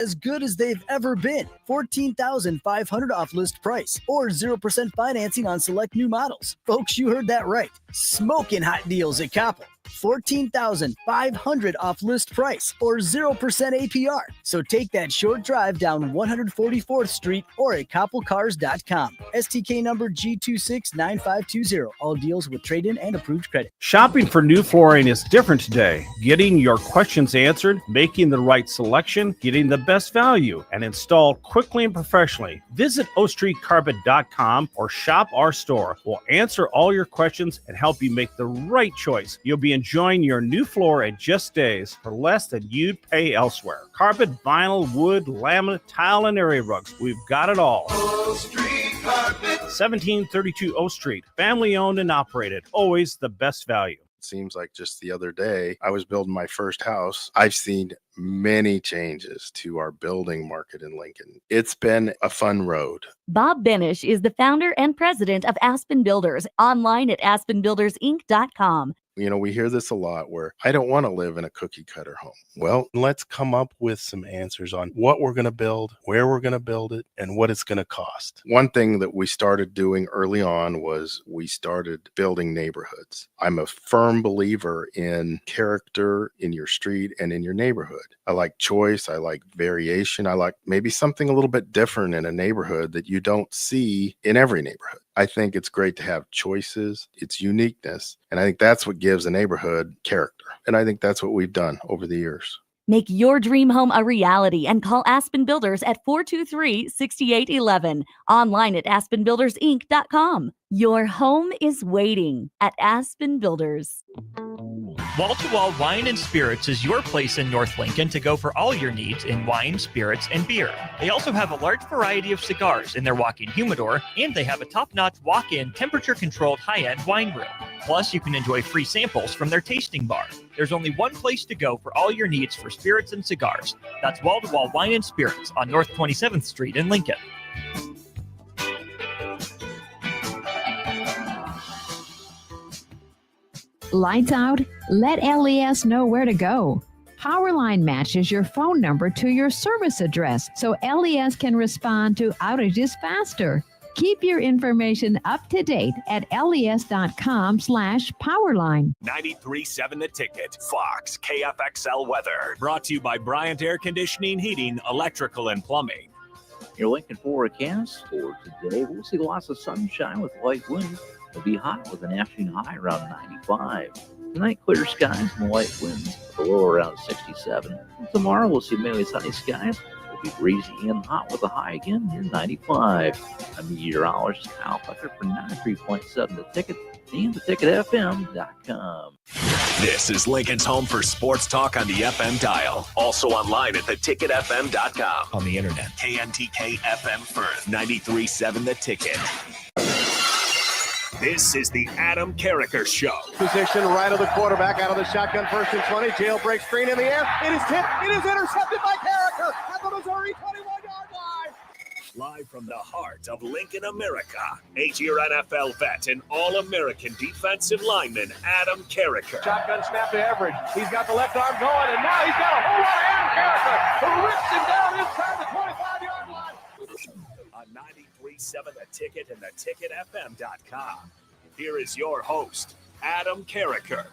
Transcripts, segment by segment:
as good as they've ever been. $14,500 off list price or 0% financing on select new models. Folks, you heard that right. Smoking hot deals at Koppel. $14,500 off list price or 0% APR. So take that short drive down 144th Street or at koppelcars.com. STK number G269520. All deals with trade-in and approved credit. Shopping for new flooring is different today. Getting your questions answered, making the right selection, getting the best value, and installed quickly and professionally. Visit ostreetcarpet.com or shop our store. We'll answer all your questions and help you make the right choice. You'll be enjoying your new floor in just days for less than you'd pay elsewhere. Carpet, vinyl, wood, laminate, tile, and area rugs. We've got it all. O Street Carpet. 1732 O Street. Family owned and operated. Always the best value. It seems like just the other day, I was building my first house. I've seen many changes to our building market in Lincoln. It's been a fun road. Bob Benish is the founder and president of Aspen Builders, online at aspenbuildersinc.com. You know, we hear this a lot where I don't want to live in a cookie cutter home. Well, let's come up with some answers on what we're going to build, where we're going to build it, and what it's going to cost. One thing that we started doing early on was we started building neighborhoods. I'm a firm believer in character in your street and in your neighborhood. I like choice. I like variation. I like maybe something a little bit different in a neighborhood that you don't see in every neighborhood. I think it's great to have choices, its uniqueness, and I think that's what gives a neighborhood character. And I think that's what we've done over the years. Make your dream home a reality and call Aspen Builders at 423-6811. Online at aspenbuildersinc.com. Your home is waiting at Aspen Builders. Wall-to-Wall Wine and Spirits is your place in North Lincoln to go for all your needs in wine, spirits, and beer. They also have a large variety of cigars in their walk-in humidor, and they have a top-notch walk-in temperature-controlled high-end wine room. Plus, you can enjoy free samples from their tasting bar. There's only one place to go for all your needs for spirits and cigars. That's Wall-to-Wall Wine and Spirits on North 27th Street in Lincoln. Lights out? Let LES know where to go. Powerline matches your phone number to your service address so LES can respond to outages faster. Keep your information up to date at les.com/powerline. 93.7 The Ticket, Fox, KFXL weather. Brought to you by Bryant Air Conditioning, Heating, Electrical, and Plumbing. Your Lincoln forecast for today, we'll see lots of sunshine with light winds. It'll be hot with an afternoon high around 95. Tonight, clear skies and light winds with a low around 67. And tomorrow, we'll see mainly sunny skies. It'll be breezy and hot with a high again near 95. I'm meteorologist Kyle Tucker for 93.7 The Ticket and theticketfm.com. This is Lincoln's home for sports talk on the FM dial. Also online at theticketfm.com. On the internet, KNTK FM Firth, 93.7 The Ticket. This is the Adam Carriker Show. Position right of the quarterback, out of the shotgun, 1st and 20. Jailbreak screen in the air. It is tipped. It is intercepted by Carriker at the Missouri 21-yard line. Live from the heart of Lincoln, America, 8-year NFL vet and All-American defensive lineman Adam Carriker. Shotgun snap to Everidge. He's got the left arm going, and now he's got a whole lot of Adam Carriker who rips him down inside the 25-yard line. On 93.7 The Ticket and theticketfm.com. Here is your host, Adam Carriker.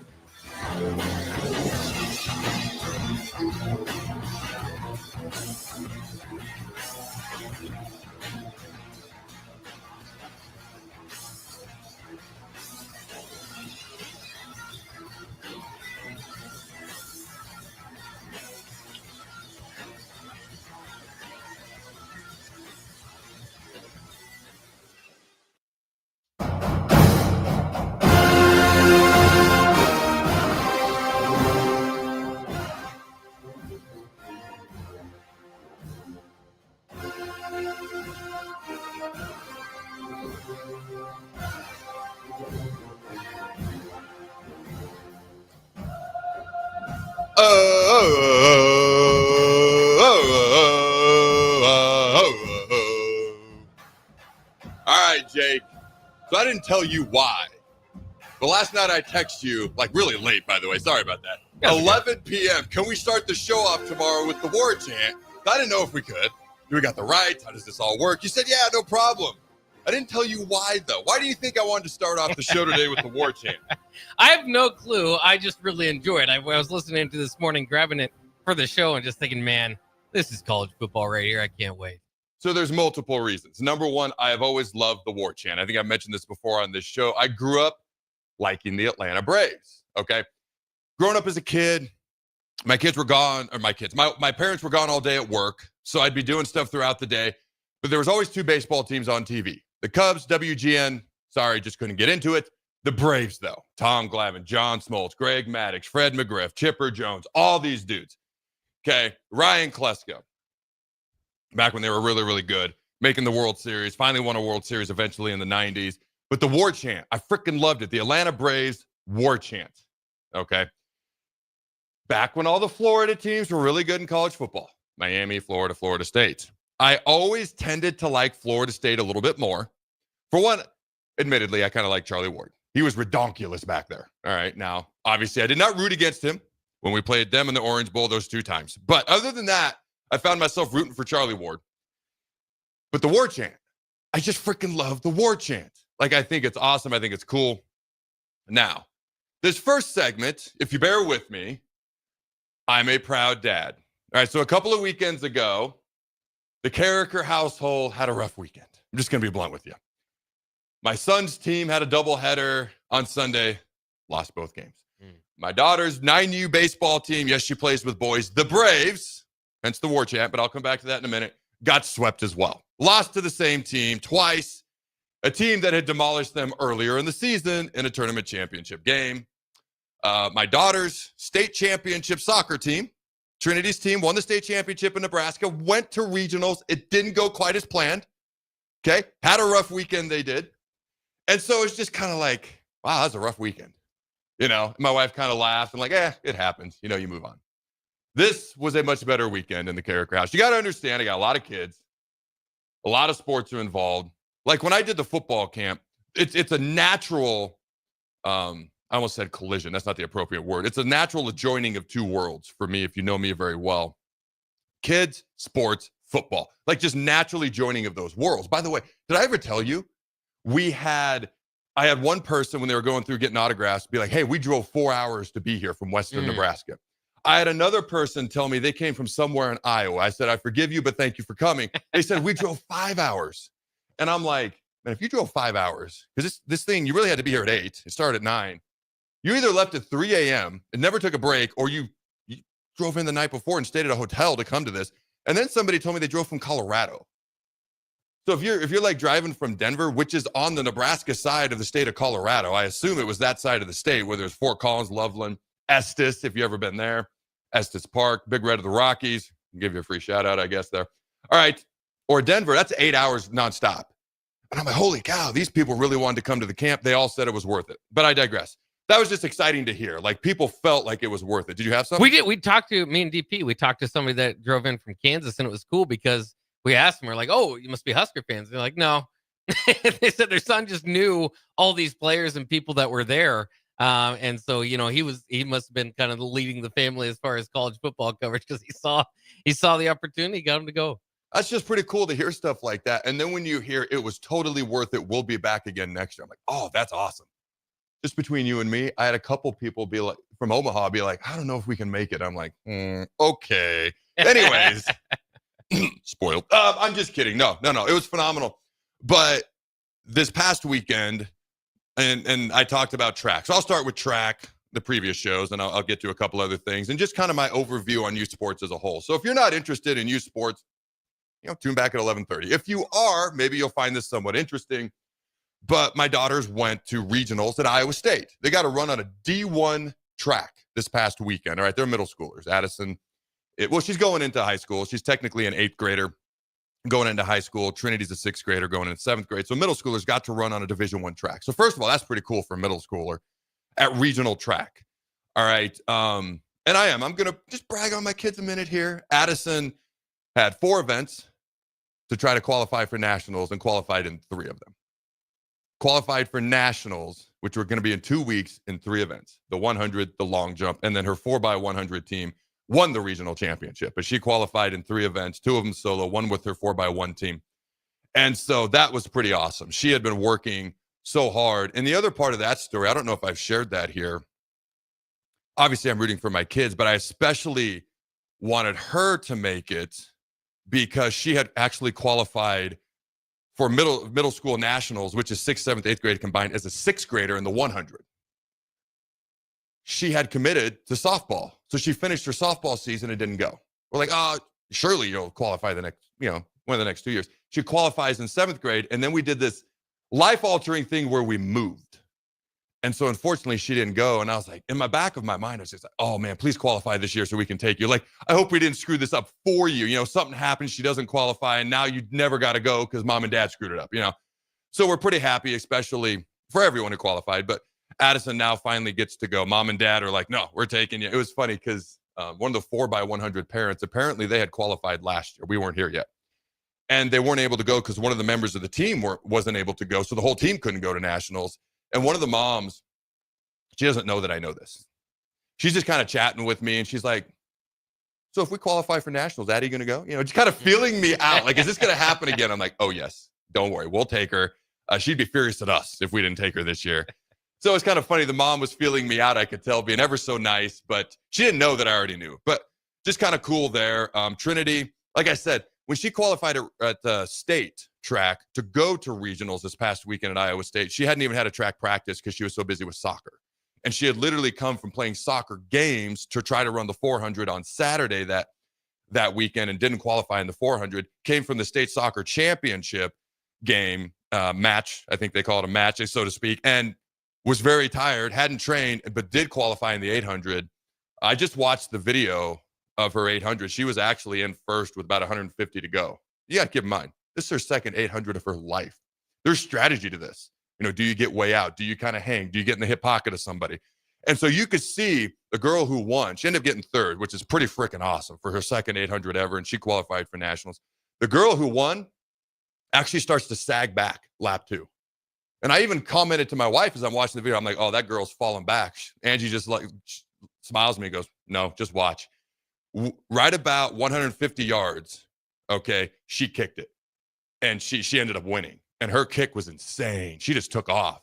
All right, Jake. So I didn't tell you why. But last night I texted you, like really late, by the way. Sorry about that. 11 p.m. Can we start the show off tomorrow with the war chant? So I didn't know if we could. Do we got the rights? How does this all work? You said, yeah, no problem. I didn't tell you why, though. Why do you think I wanted to start off the show today with the war chant? I have no clue. I just really enjoy it. I was listening to this morning, grabbing it for the show and just thinking, man, this is college football right here. I can't wait. So there's multiple reasons. Number one, I have always loved the war chant. I think I've mentioned this before on this show. I grew up liking the Atlanta Braves, okay? Growing up as a kid, my parents were gone all day at work, so I'd be doing stuff throughout the day, but there was always two baseball teams on TV. The Cubs, WGN, sorry, just couldn't get into it. The Braves, though, Tom Glavine, John Smoltz, Greg Maddux, Fred McGriff, Chipper Jones, all these dudes, okay? Ryan Klesko, back when they were really, really good, making the World Series, finally won a World Series eventually in the 90s. But the war chant, I freaking loved it. The Atlanta Braves war chant, okay? Back when all the Florida teams were really good in college football, Miami, Florida, Florida State. I always tended to like Florida State a little bit more. For one, admittedly, I kind of like Charlie Ward. He was redonkulous back there. All right, now, obviously, I did not root against him when we played them in the Orange Bowl those 2 times. But other than that, I found myself rooting for Charlie Ward. But the war chant, I just freaking love the war chant. Like, I think it's awesome. I think it's cool. Now, this first segment, if you bear with me, I'm a proud dad. All right, so a couple of weekends ago, the Carriker household had a rough weekend. I'm just going to be blunt with you. My son's team had a doubleheader on Sunday, lost both games. My daughter's 9U baseball team, yes, she plays with boys, the Braves, hence the war chant, but I'll come back to that in a minute, got swept as well. Lost to the same team twice, a team that had demolished them earlier in the season in a tournament championship game. My daughter's state championship soccer team, Trinity's team, won the state championship in Nebraska, went to regionals. It didn't go quite as planned, okay? Had a rough weekend, they did. And so it's just kind of like, wow, that's a rough weekend. You know, my wife kind of laughed and like, it happens. You know, you move on. This was a much better weekend in the Carriker house. You got to understand, I got a lot of kids. A lot of sports are involved. Like when I did the football camp, it's a natural, I almost said collision. That's not the appropriate word. It's a natural adjoining of two worlds for me, if you know me very well. Kids, sports, football. Like just naturally joining of those worlds. By the way, did I ever tell you? I had one person when they were going through getting autographs be like, hey, we drove 4 hours to be here from Western Nebraska. I had another person tell me they came from somewhere in Iowa. I said, I forgive you, but thank you for coming. They said, we drove 5 hours. And I'm like, man, if you drove 5 hours, because this thing, you really had to be here at 8. It started at 9. You either left at 3 a.m. and never took a break, or you drove in the night before and stayed at a hotel to come to this. And then somebody told me they drove from Colorado. So if you're like driving from Denver, which is on the Nebraska side of the state of Colorado, I assume it was that side of the state where there's Fort Collins, Loveland, Estes, if you've ever been there, Estes Park, Big Red of the Rockies. I'll give you a free shout out, I guess, there. All right. Or Denver, that's 8 hours nonstop. And I'm like, holy cow, these people really wanted to come to the camp. They all said it was worth it. But I digress. That was just exciting to hear. Like people felt like it was worth it. Did you have something? We did. We talked to me and DP. We talked to somebody that drove in from Kansas, and it was cool because we asked them, we're like, oh, you must be Husker fans. They're like, no. They said their son just knew all these players and people that were there. And so, you know, he must have been kind of leading the family as far as college football coverage because he saw the opportunity, got him to go. That's just pretty cool to hear stuff like that. And then when you hear it was totally worth it, we'll be back again next year. I'm like, oh, that's awesome. Just between you and me, I had a couple people be like, from Omaha, be like, I don't know if we can make it. I'm like, okay. Anyways, spoiled. I'm just kidding. No. It was phenomenal. But this past weekend, and I talked about track. So I'll start with track, the previous shows, and I'll get to a couple other things and just kind of my overview on youth sports as a whole. So if you're not interested in youth sports, you know, tune back at 11:30. If you are, maybe you'll find this somewhat interesting. But my daughters went to regionals at Iowa State. They got to run on a D1 track this past weekend. All right, they're middle schoolers. Addison, she's going into high school. She's technically an 8th grader going into high school. Trinity's a 6th grader going into 7th grade. So middle schoolers got to run on a Division I track. So first of all, that's pretty cool for a middle schooler at regional track. All right. And I'm going to just brag on my kids a minute here. Addison had 4 events to try to qualify for nationals and qualified in 3 of them. Qualified for nationals, which were going to be in 2 weeks in 3 events, the 100, the long jump, and then her 4x100 team won the regional championship, but she qualified in 3 events, 2 of them solo, one with her 4x1 team. And so that was pretty awesome. She had been working so hard. And the other part of that story, I don't know if I've shared that here. Obviously, I'm rooting for my kids, but I especially wanted her to make it because she had actually qualified for middle school nationals, which is 6th, 7th, 8th grade combined, as a 6th grader in the 100. She had committed to softball. So she finished her softball season and didn't go. We're like, oh, surely you'll qualify the next, one of the next 2 years. She qualifies in 7th grade. And then we did this life-altering thing where we moved. And so unfortunately she didn't go. And I was like, in my back of my mind, I was just like, oh man, please qualify this year so we can take you. Like, I hope we didn't screw this up for you. Something happens, she doesn't qualify, and now you never got to go because mom and dad screwed it up, So we're pretty happy, especially for everyone who qualified. But Addison now finally gets to go. Mom and dad are like, no, we're taking you. It was funny because one of the 4x100 parents, apparently they had qualified last year. We weren't here yet. And they weren't able to go because one of the members of the team wasn't able to go. So the whole team couldn't go to nationals. And one of the moms, she doesn't know that I know this. She's just kind of chatting with me. And she's like, so if we qualify for nationals, Addie going to go? Just kind of feeling me out. Like, is this going to happen again? I'm like, oh, yes. Don't worry. We'll take her. She'd be furious at us if we didn't take her this year. So it's kind of funny. The mom was feeling me out, I could tell, being ever so nice. But she didn't know that I already knew. But just kind of cool there. Trinity, like I said, when she qualified at the state track to go to regionals this past weekend at Iowa State, she hadn't even had a track practice because she was so busy with soccer. And she had literally come from playing soccer games to try to run the 400 on Saturday that weekend and didn't qualify in the 400. Came from the state soccer championship game match. I think they call it a match, so to speak, and was very tired, hadn't trained, but did qualify in the 800. I just watched the video of her 800. She was actually in first with about 150 to go. You got to keep in mind, this is her second 800 of her life. There's strategy to this. Do you get way out? Do you kind of hang? Do you get in the hip pocket of somebody? And so you could see the girl who won, she ended up getting third, which is pretty freaking awesome for her second 800 ever, and she qualified for nationals. The girl who won actually starts to sag back lap 2. And I even commented to my wife as I'm watching the video, I'm like, oh, that girl's falling back. Angie just like smiles at me and goes, no, just watch. Right about 150 yards, okay, she kicked it. And she ended up winning. And her kick was insane. She just took off.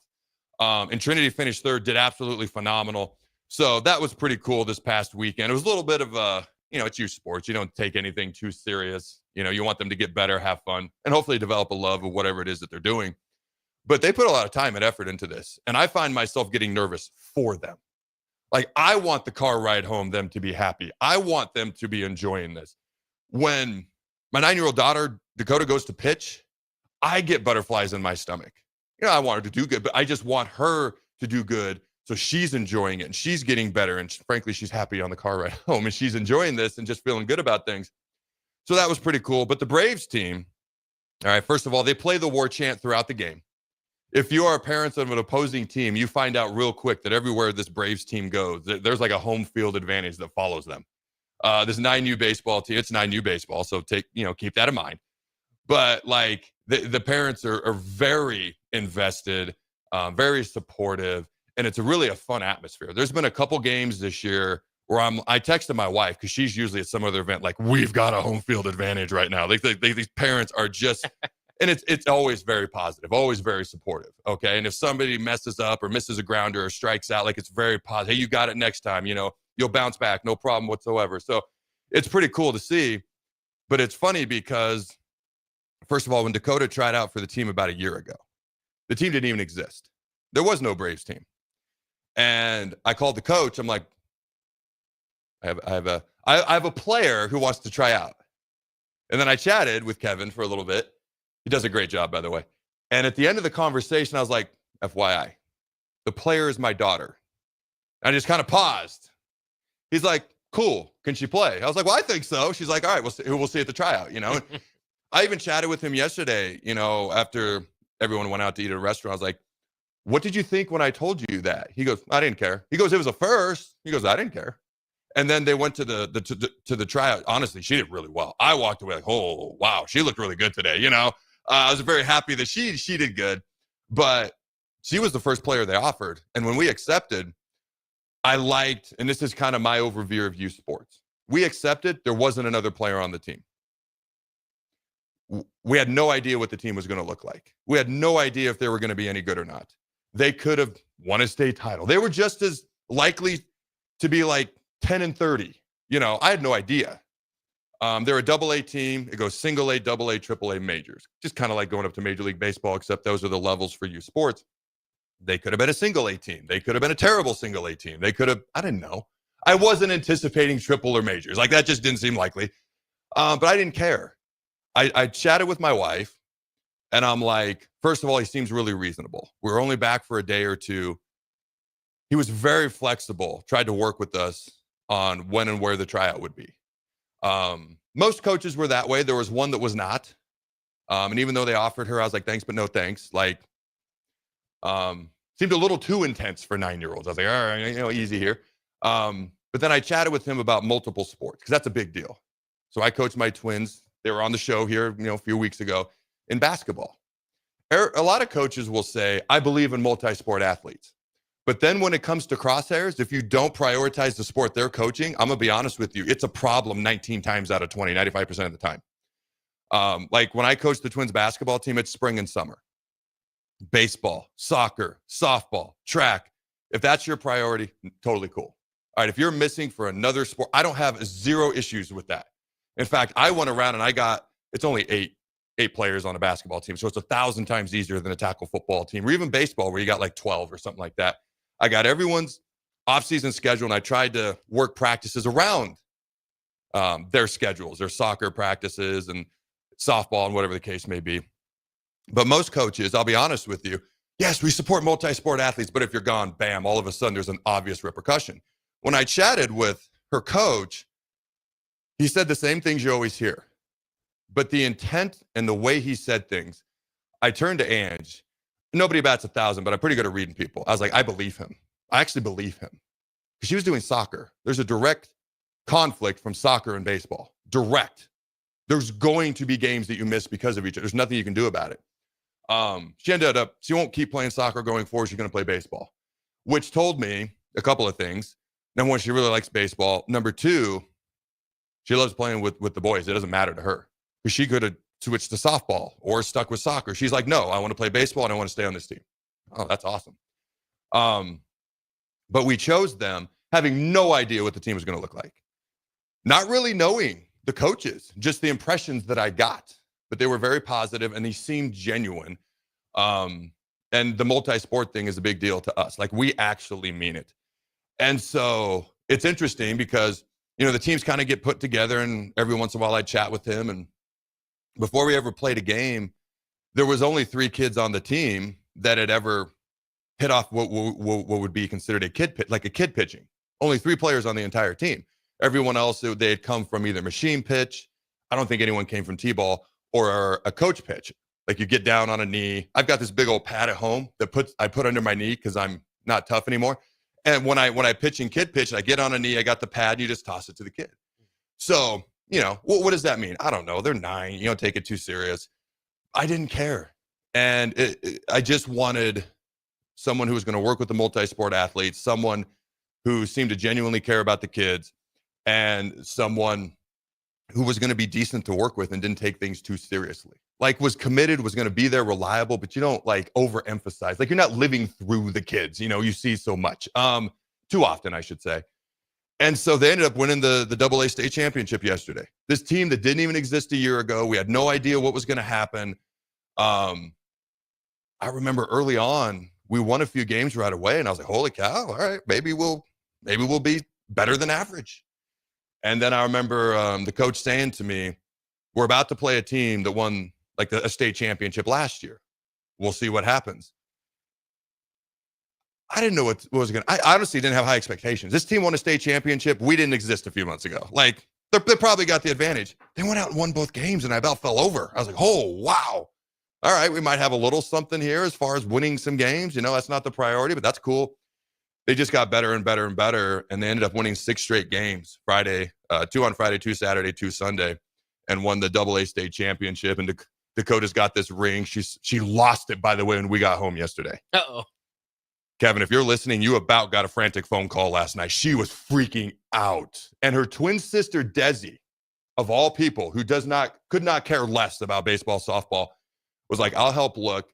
And Trinity finished third, did absolutely phenomenal. So that was pretty cool this past weekend. It was a little bit of a, it's youth sports. You don't take anything too serious. You want them to get better, have fun, and hopefully develop a love of whatever it is that they're doing. But they put a lot of time and effort into this. And I find myself getting nervous for them. Like, I want the car ride home, them to be happy. I want them to be enjoying this. When my 9-year-old daughter, Dakota, goes to pitch, I get butterflies in my stomach. I want her to do good, but I just want her to do good so she's enjoying it and she's getting better. And frankly, she's happy on the car ride home and she's enjoying this and just feeling good about things. So that was pretty cool. But the Braves team, all right, first of all, they play the war chant throughout the game. If you are a parent of an opposing team, you find out real quick that everywhere this Braves team goes, there's like a home field advantage that follows them. This 9U baseball team, it's 9U baseball, so keep that in mind. But like the parents are very invested, very supportive, and it's really a fun atmosphere. There's been a couple games this year where I texted my wife because she's usually at some other event, like, we've got a home field advantage right now. These parents are just, and it's always very positive, always very supportive. Okay, and if somebody messes up or misses a grounder or strikes out, like, it's very positive. Hey, you got it next time. You'll bounce back, no problem whatsoever. So it's pretty cool to see. But it's funny because, first of all, when Dakota tried out for the team about a year ago, the team didn't even exist. There was no Braves team. And I called the coach. I'm like, I have a player who wants to try out. And then I chatted with Kevin for a little bit. He does a great job, by the way. And at the end of the conversation, I was like, FYI, the player is my daughter. And I just kind of paused. He's like, cool. Can she play? I was like, well, I think so. She's like, all right, we'll see at the tryout, I even chatted with him yesterday, after everyone went out to eat at a restaurant. I was like, what did you think when I told you that? He goes, I didn't care. He goes, it was a first. He goes, I didn't care. And then they went to the tryout. Honestly, she did really well. I walked away like, oh, wow, she looked really good today. I was very happy that she did good, but she was the first player they offered. And when we accepted, I liked, and this is kind of my overview of youth sports. we accepted there wasn't another player on the team. We had no idea what the team was going to look like. We had no idea if they were going to be any good or not. They could have won a state title. They were just as likely to be like 10-30. I had no idea. They're a double-A team. It goes single A, double A, triple A majors. Just kind of like going up to Major League Baseball, except those are the levels for youth sports. They could have been a single A team. They could have been a terrible single A team. They could have, I didn't know. I wasn't anticipating triple or majors. Like that just didn't seem likely. But I didn't care. I chatted with my wife and I'm like, first of all, he seems really reasonable. We were only back for a day or two. He was very flexible, tried to work with us on when and where the tryout would be. Most coaches were that way. There was one that was not. And even though they offered her, I was like, thanks, but no thanks. Like, seemed a little too intense for 9-year-olds. I was like, all right, easy here. But then I chatted with him about multiple sports because that's a big deal. So I coached my twins. They were on the show here, a few weeks ago in basketball. A lot of coaches will say, I believe in multi-sport athletes. But then when it comes to crosshairs, if you don't prioritize the sport they're coaching, I'm going to be honest with you, it's a problem 19 times out of 20, 95% of the time. Like when I coach the twins basketball team, it's spring and summer. Baseball, soccer, softball, track. If that's your priority, totally cool. All right, if you're missing for another sport, I don't have zero issues with that. In fact, I went around and it's only eight players on a basketball team. So it's 1,000 times easier than a tackle football team or even baseball where you got like 12 or something like that. I got everyone's off-season schedule and I tried to work practices around their schedules, their soccer practices and softball and whatever the case may be. But most coaches, I'll be honest with you, yes, we support multi-sport athletes, but if you're gone, bam, all of a sudden there's an obvious repercussion. When I chatted with her coach, he said the same things you always hear. But the intent and the way he said things, I turned to Ange. Nobody bats 1,000, but I'm pretty good at reading people. I was like, I believe him. I actually believe him. Because she was doing soccer. There's a direct conflict from soccer and baseball. Direct. There's going to be games that you miss because of each other. There's nothing you can do about it. She won't keep playing soccer going forward. She's going to play baseball, which told me a couple of things. Number one, she really likes baseball. Number two, she loves playing with the boys. It doesn't matter to her because she could have switched to softball or stuck with soccer. She's like, no, I want to play baseball and I want to stay on this team. Oh, that's awesome. But we chose them having no idea what the team was going to look like. Not really knowing the coaches, just the impressions that I got. But they were very positive and they seemed genuine. And the multi-sport thing is a big deal to us. Like we actually mean it. And so it's interesting because, the teams kind of get put together and every once in a while I chat with him. And before we ever played a game, there was only 3 kids on the team that had ever hit off what would be considered a kid pitching. Only 3 players on the entire team. Everyone else, they had come from either machine pitch. I don't think anyone came from T-ball or a coach pitch. Like you get down on a knee. I've got this big old pad at home that I put under my knee because I'm not tough anymore. And when I pitch and kid pitch, I get on a knee, I got the pad, you just toss it to the kid. So, what does that mean? I don't know. They're 9. You don't take it too serious. I didn't care. And I just wanted someone who was going to work with the multi-sport athletes, someone who seemed to genuinely care about the kids, and someone who was going to be decent to work with and didn't take things too seriously. Like was committed, was going to be there, reliable, but you don't like overemphasize. Like you're not living through the kids, you see so much. Too often, I should say. And so they ended up winning the AA state championship yesterday. This team that didn't even exist a year ago. We had no idea what was going to happen. I remember early on, we won a few games right away, and I was like, holy cow, all right, maybe we'll be better than average. And then I remember the coach saying to me, we're about to play a team that won like a state championship last year. We'll see what happens. I didn't know what was going to, I honestly didn't have high expectations. This team won a state championship. We didn't exist a few months ago. Like they probably got the advantage. They went out and won both games and I about fell over. I was like, oh, wow. All right, we might have a little something here as far as winning some games. That's not the priority, but that's cool. They just got better and better and better. And they ended up winning 6 straight games Friday, 2 on Friday, 2 Saturday, 2 Sunday, and won the AA state championship. And Dakota's got this ring. She lost it, by the way, when we got home yesterday. Uh-oh. Kevin, if you're listening, you about got a frantic phone call last night. She was freaking out. And her twin sister, Desi, of all people, who could not care less about baseball, softball, was like, I'll help look.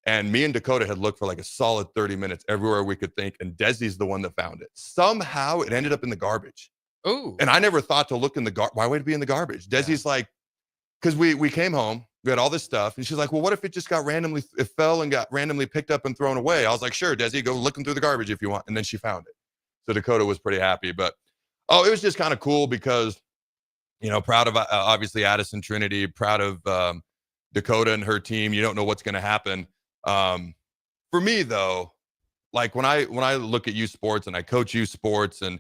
And me and Dakota had looked for like a solid 30 minutes everywhere we could think. And Desi's the one that found it. Somehow it ended up in the garbage. Ooh. And I never thought to look in the garbage. Why would it be in the garbage? Desi's like, because we came home, we had all this stuff. And she's like, well, what if it just it fell and got randomly picked up and thrown away? I was like, sure, Desi, go looking through the garbage if you want. And then she found it. So Dakota was pretty happy. But, it was just kind of cool because, proud of obviously Addison Trinity, proud of Dakota and her team. You don't know what's going to happen. For me though, like when I look at youth sports and I coach youth sports and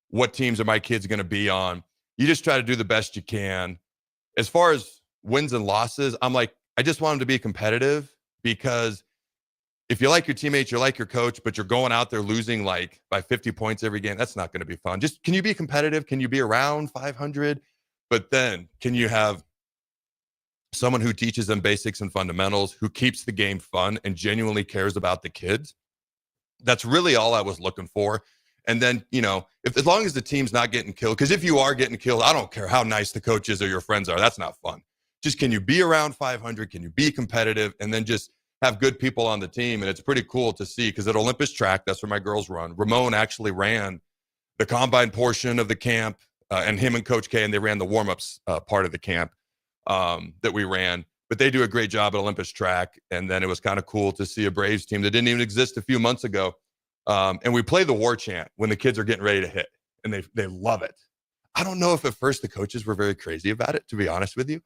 what teams are my kids going to be on, you just try to do the best you can. As far as wins and losses, I'm like, I just want them to be competitive, because if you like your teammates, you like your coach, but you're going out there losing like by 50 points every game, that's not going to be fun. Just, can you be competitive? Can you be around 500? But then can you have someone who teaches them basics and fundamentals, who keeps the game fun and genuinely cares about the kids? That's really all I was looking for. And then, as long as the team's not getting killed, because if you are getting killed, I don't care how nice the coaches or your friends are. That's not fun. Just, can you be around 500? Can you be competitive? And then just have good people on the team. And it's pretty cool to see, because at Olympus Track, that's where my girls run. Ramon actually ran the combine portion of the camp, and him and Coach K, and they ran the warm-ups part of the camp that we ran. But they do a great job at Olympus Track. And then it was kind of cool to see a Braves team that didn't even exist a few months ago. And we play the war chant when the kids are getting ready to hit, and they love it. I don't know if at first the coaches were very crazy about it, to be honest with you.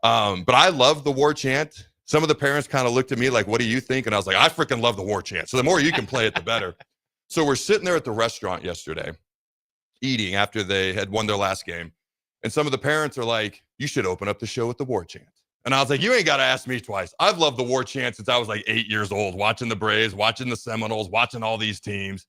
But I love the war chant. Some of the parents kind of looked at me like, what do you think? And I was like, I freaking love the war chant. So the more you can play it, the better. So we're sitting there at the restaurant yesterday, eating after they had won their last game. And some of the parents are like, you should open up the show with the war chant. And I was like, you ain't got to ask me twice. I've loved the war chant since I was like 8 years old, watching the Braves, watching the Seminoles, watching all these teams.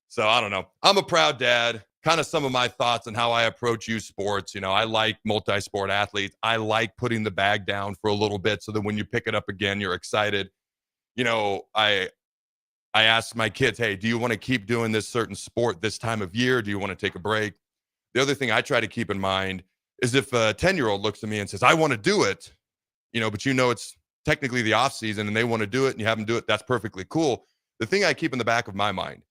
So I don't know. I'm a proud dad. Kind of some of my thoughts on how I approach youth sports. I like multi-sport athletes. I like putting the bag down for a little bit so that when you pick it up again, you're excited. I ask my kids, hey, do you want to keep doing this certain sport this time of year? Do you want to take a break? The other thing I try to keep in mind is if a 10-year-old looks at me and says, I want to do it, but it's technically the off season and they want to do it and you have them do it, that's perfectly cool. The thing I keep in the back of my mind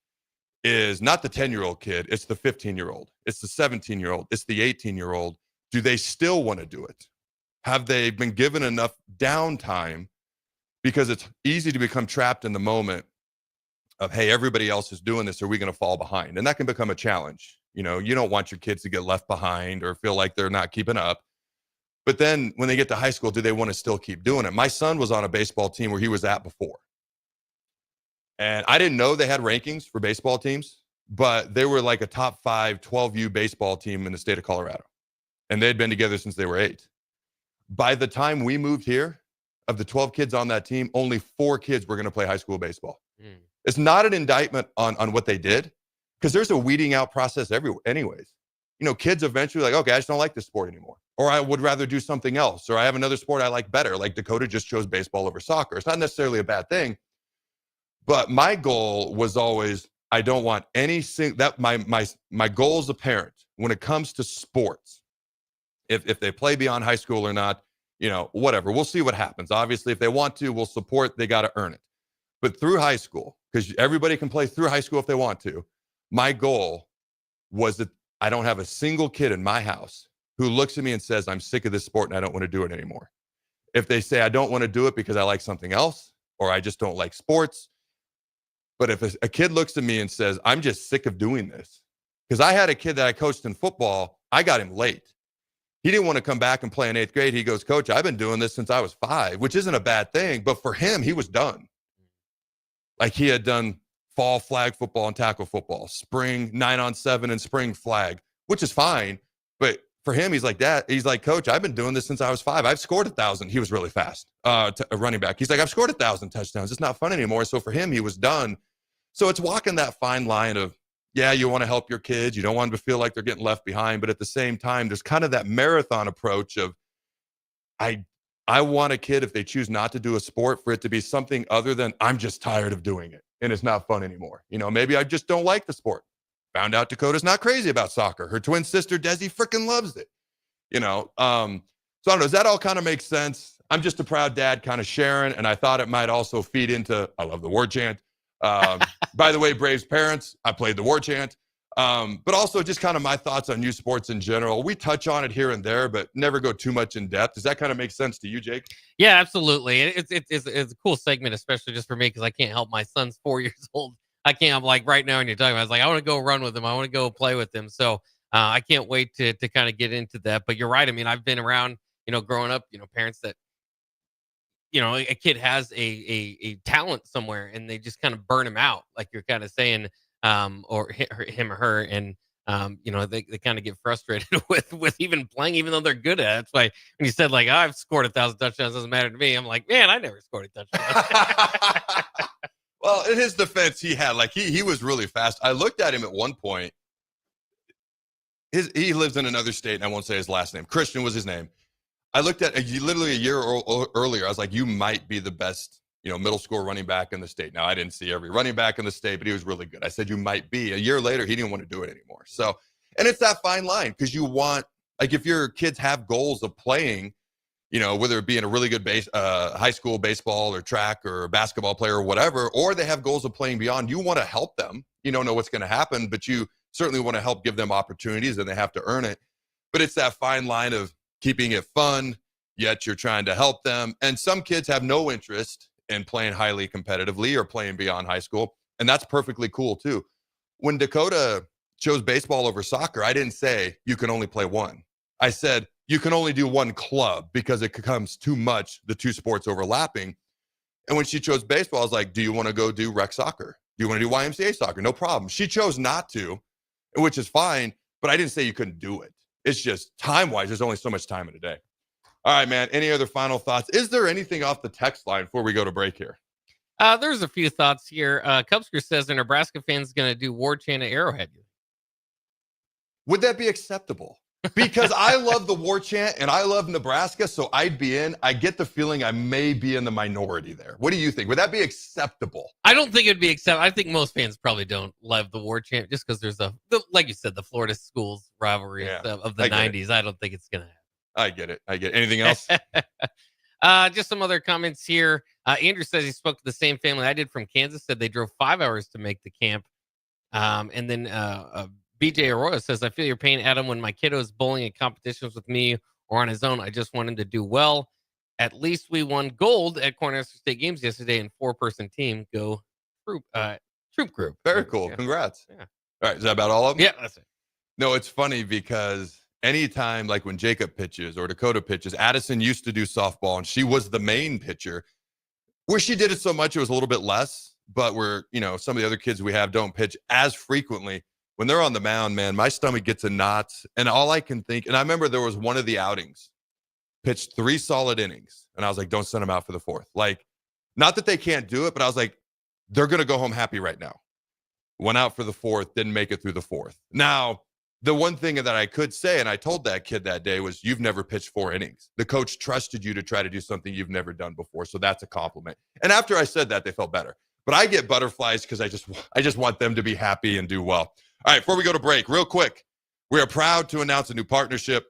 is not the 10-year-old kid, it's the 15-year-old, it's the 17-year-old, it's the 18-year-old. Do they still want to do it? Have they been given enough downtime? Because it's easy to become trapped in the moment of, hey, everybody else is doing this, are we going to fall behind? And that can become a challenge. You don't want your kids to get left behind or feel like they're not keeping up. But then when they get to high school, do they want to still keep doing it? My son was on a baseball team where he was at before. And I didn't know they had rankings for baseball teams, but they were like a top 5 12U baseball team in the state of Colorado. And they'd been together since they were 8. By the time we moved here, of the 12 kids on that team, only 4 kids were going to play high school baseball. It's not an indictment on what they did, because there's a weeding out process everywhere anyways. Kids eventually like, okay, I just don't like this sport anymore. Or I would rather do something else. Or I have another sport I like better. Like Dakota just chose baseball over soccer. It's not necessarily a bad thing. But my goal was always, I don't want my goal as a parent when it comes to sports, if they play beyond high school or not, whatever, we'll see what happens. Obviously, if they want to, we'll support, they got to earn it. But through high school, because everybody can play through high school if they want to, my goal was that I don't have a single kid in my house who looks at me and says, I'm sick of this sport and I don't want to do it anymore. If they say, I don't want to do it because I like something else, or I just don't like sports. But if a kid looks at me and says, I'm just sick of doing this, because I had a kid that I coached in football, I got him late. He didn't want to come back and play in 8th grade. He goes, Coach, I've been doing this since I was 5, which isn't a bad thing. But for him, he was done. Like he had done fall flag football and tackle football, spring 9-on-7 and spring flag, which is fine. But for him, he's like that. He's like, Coach, I've been doing this since I was 5. I've scored 1,000. He was really fast, a running back. He's like, I've scored 1,000 touchdowns. It's not fun anymore. So for him, he was done. So it's walking that fine line of, yeah, you want to help your kids. You don't want them to feel like they're getting left behind. But at the same time, there's kind of that marathon approach of, I want a kid, if they choose not to do a sport, for it to be something other than, I'm just tired of doing it and it's not fun anymore. Maybe I just don't like the sport. Found out Dakota's not crazy about soccer. Her twin sister, Desi, freaking loves it. So I don't know. Does that all kind of make sense? I'm just a proud dad kind of sharing, and I thought it might also feed into, I love the war chant. By the way, Braves parents, I played the war chant. But also just kind of my thoughts on youth sports in general. We touch on it here and there, but never go too much in depth. Does that kind of make sense to you, Jake? Yeah, absolutely. It's a cool segment, especially just for me, because I can't help. My son's 4 years old. I can't. I'm like right now, and you're talking about, I was like, I want to go run with him. I want to go play with him. So I can't wait to kind of get into that. But you're right. I mean, I've been around, growing up, parents that, a kid has a talent somewhere and they just kind of burn him out, like you're kind of saying, or him or her. And, they kind of get frustrated with even playing, even though they're good at it. That's why when you said, like, I've scored 1,000 touchdowns, doesn't matter to me. I'm like, man, I never scored a touchdown. Well, in his defense, he had, like, he was really fast. I looked at him at one point. He lives in another state, and I won't say his last name. Christian was his name. I looked at literally a year earlier. I was like, you might be the best, middle school running back in the state. Now, I didn't see every running back in the state, but he was really good. I said, you might be. A year later, he didn't want to do it anymore. So, and it's that fine line, because you want, like, if your kids have goals of playing, whether it be in a really good high school baseball or track or basketball player or whatever, or they have goals of playing beyond, you want to help them. You don't know what's going to happen, but you certainly want to help give them opportunities, and they have to earn it. But it's that fine line of keeping it fun, yet you're trying to help them. And some kids have no interest in playing highly competitively or playing beyond high school. And that's perfectly cool too. When Dakota chose baseball over soccer, I didn't say you can only play one. I said you can only do one club because it becomes too much, the two sports overlapping. And when she chose baseball, I was like, do you want to go do rec soccer? Do you want to do YMCA soccer? No problem. She chose not to, which is fine, but I didn't say you couldn't do it. It's just time-wise, there's only so much time in a day. All right, man. Any other final thoughts? Is there anything off the text line before we go to break here? There's a few thoughts here. Cubsker says the Nebraska fans going to do war chant at Arrowhead. Would that be acceptable? Because I love the war chant and I love Nebraska, so I'd be in. I get the feeling I may be in the minority there. What do you think? Would that be acceptable? I don't think it'd be acceptable. I think most fans probably don't love the war chant just because there's like you said, the Florida schools rivalry of the 90s. I don't think it's going to happen. I get it. Anything else? Just some other comments here. Andrew says he spoke to the same family I did from Kansas, said they drove 5 hours to make the camp. And then BJ Arroyo says, I feel your pain, Adam. When my kiddo is bowling in competitions with me or on his own, I just want him to do well. At least we won gold at Cornhusker State Games yesterday in 4-person team. Go troop group. Very cool. Yeah. Congrats. Yeah. All right. Is that about all of them? Yeah, that's it. No, it's funny because anytime, like when Jacob pitches or Dakota pitches, Addison used to do softball and she was the main pitcher. Where she did it so much, it was a little bit less, but where, some of the other kids we have don't pitch as frequently. When they're on the mound, man, my stomach gets in knots. And all I can think, and I remember there was one of the outings, pitched 3 solid innings. And I was like, don't send them out for the 4th. Like, not that they can't do it, but I was like, they're going to go home happy right now. Went out for the 4th, didn't make it through the 4th. Now, the one thing that I could say, and I told that kid that day, was you've never pitched 4 innings. The coach trusted you to try to do something you've never done before. So that's a compliment. And after I said that, they felt better. But I get butterflies because I just want them to be happy and do well. All right, before we go to break, real quick, we are proud to announce a new partnership.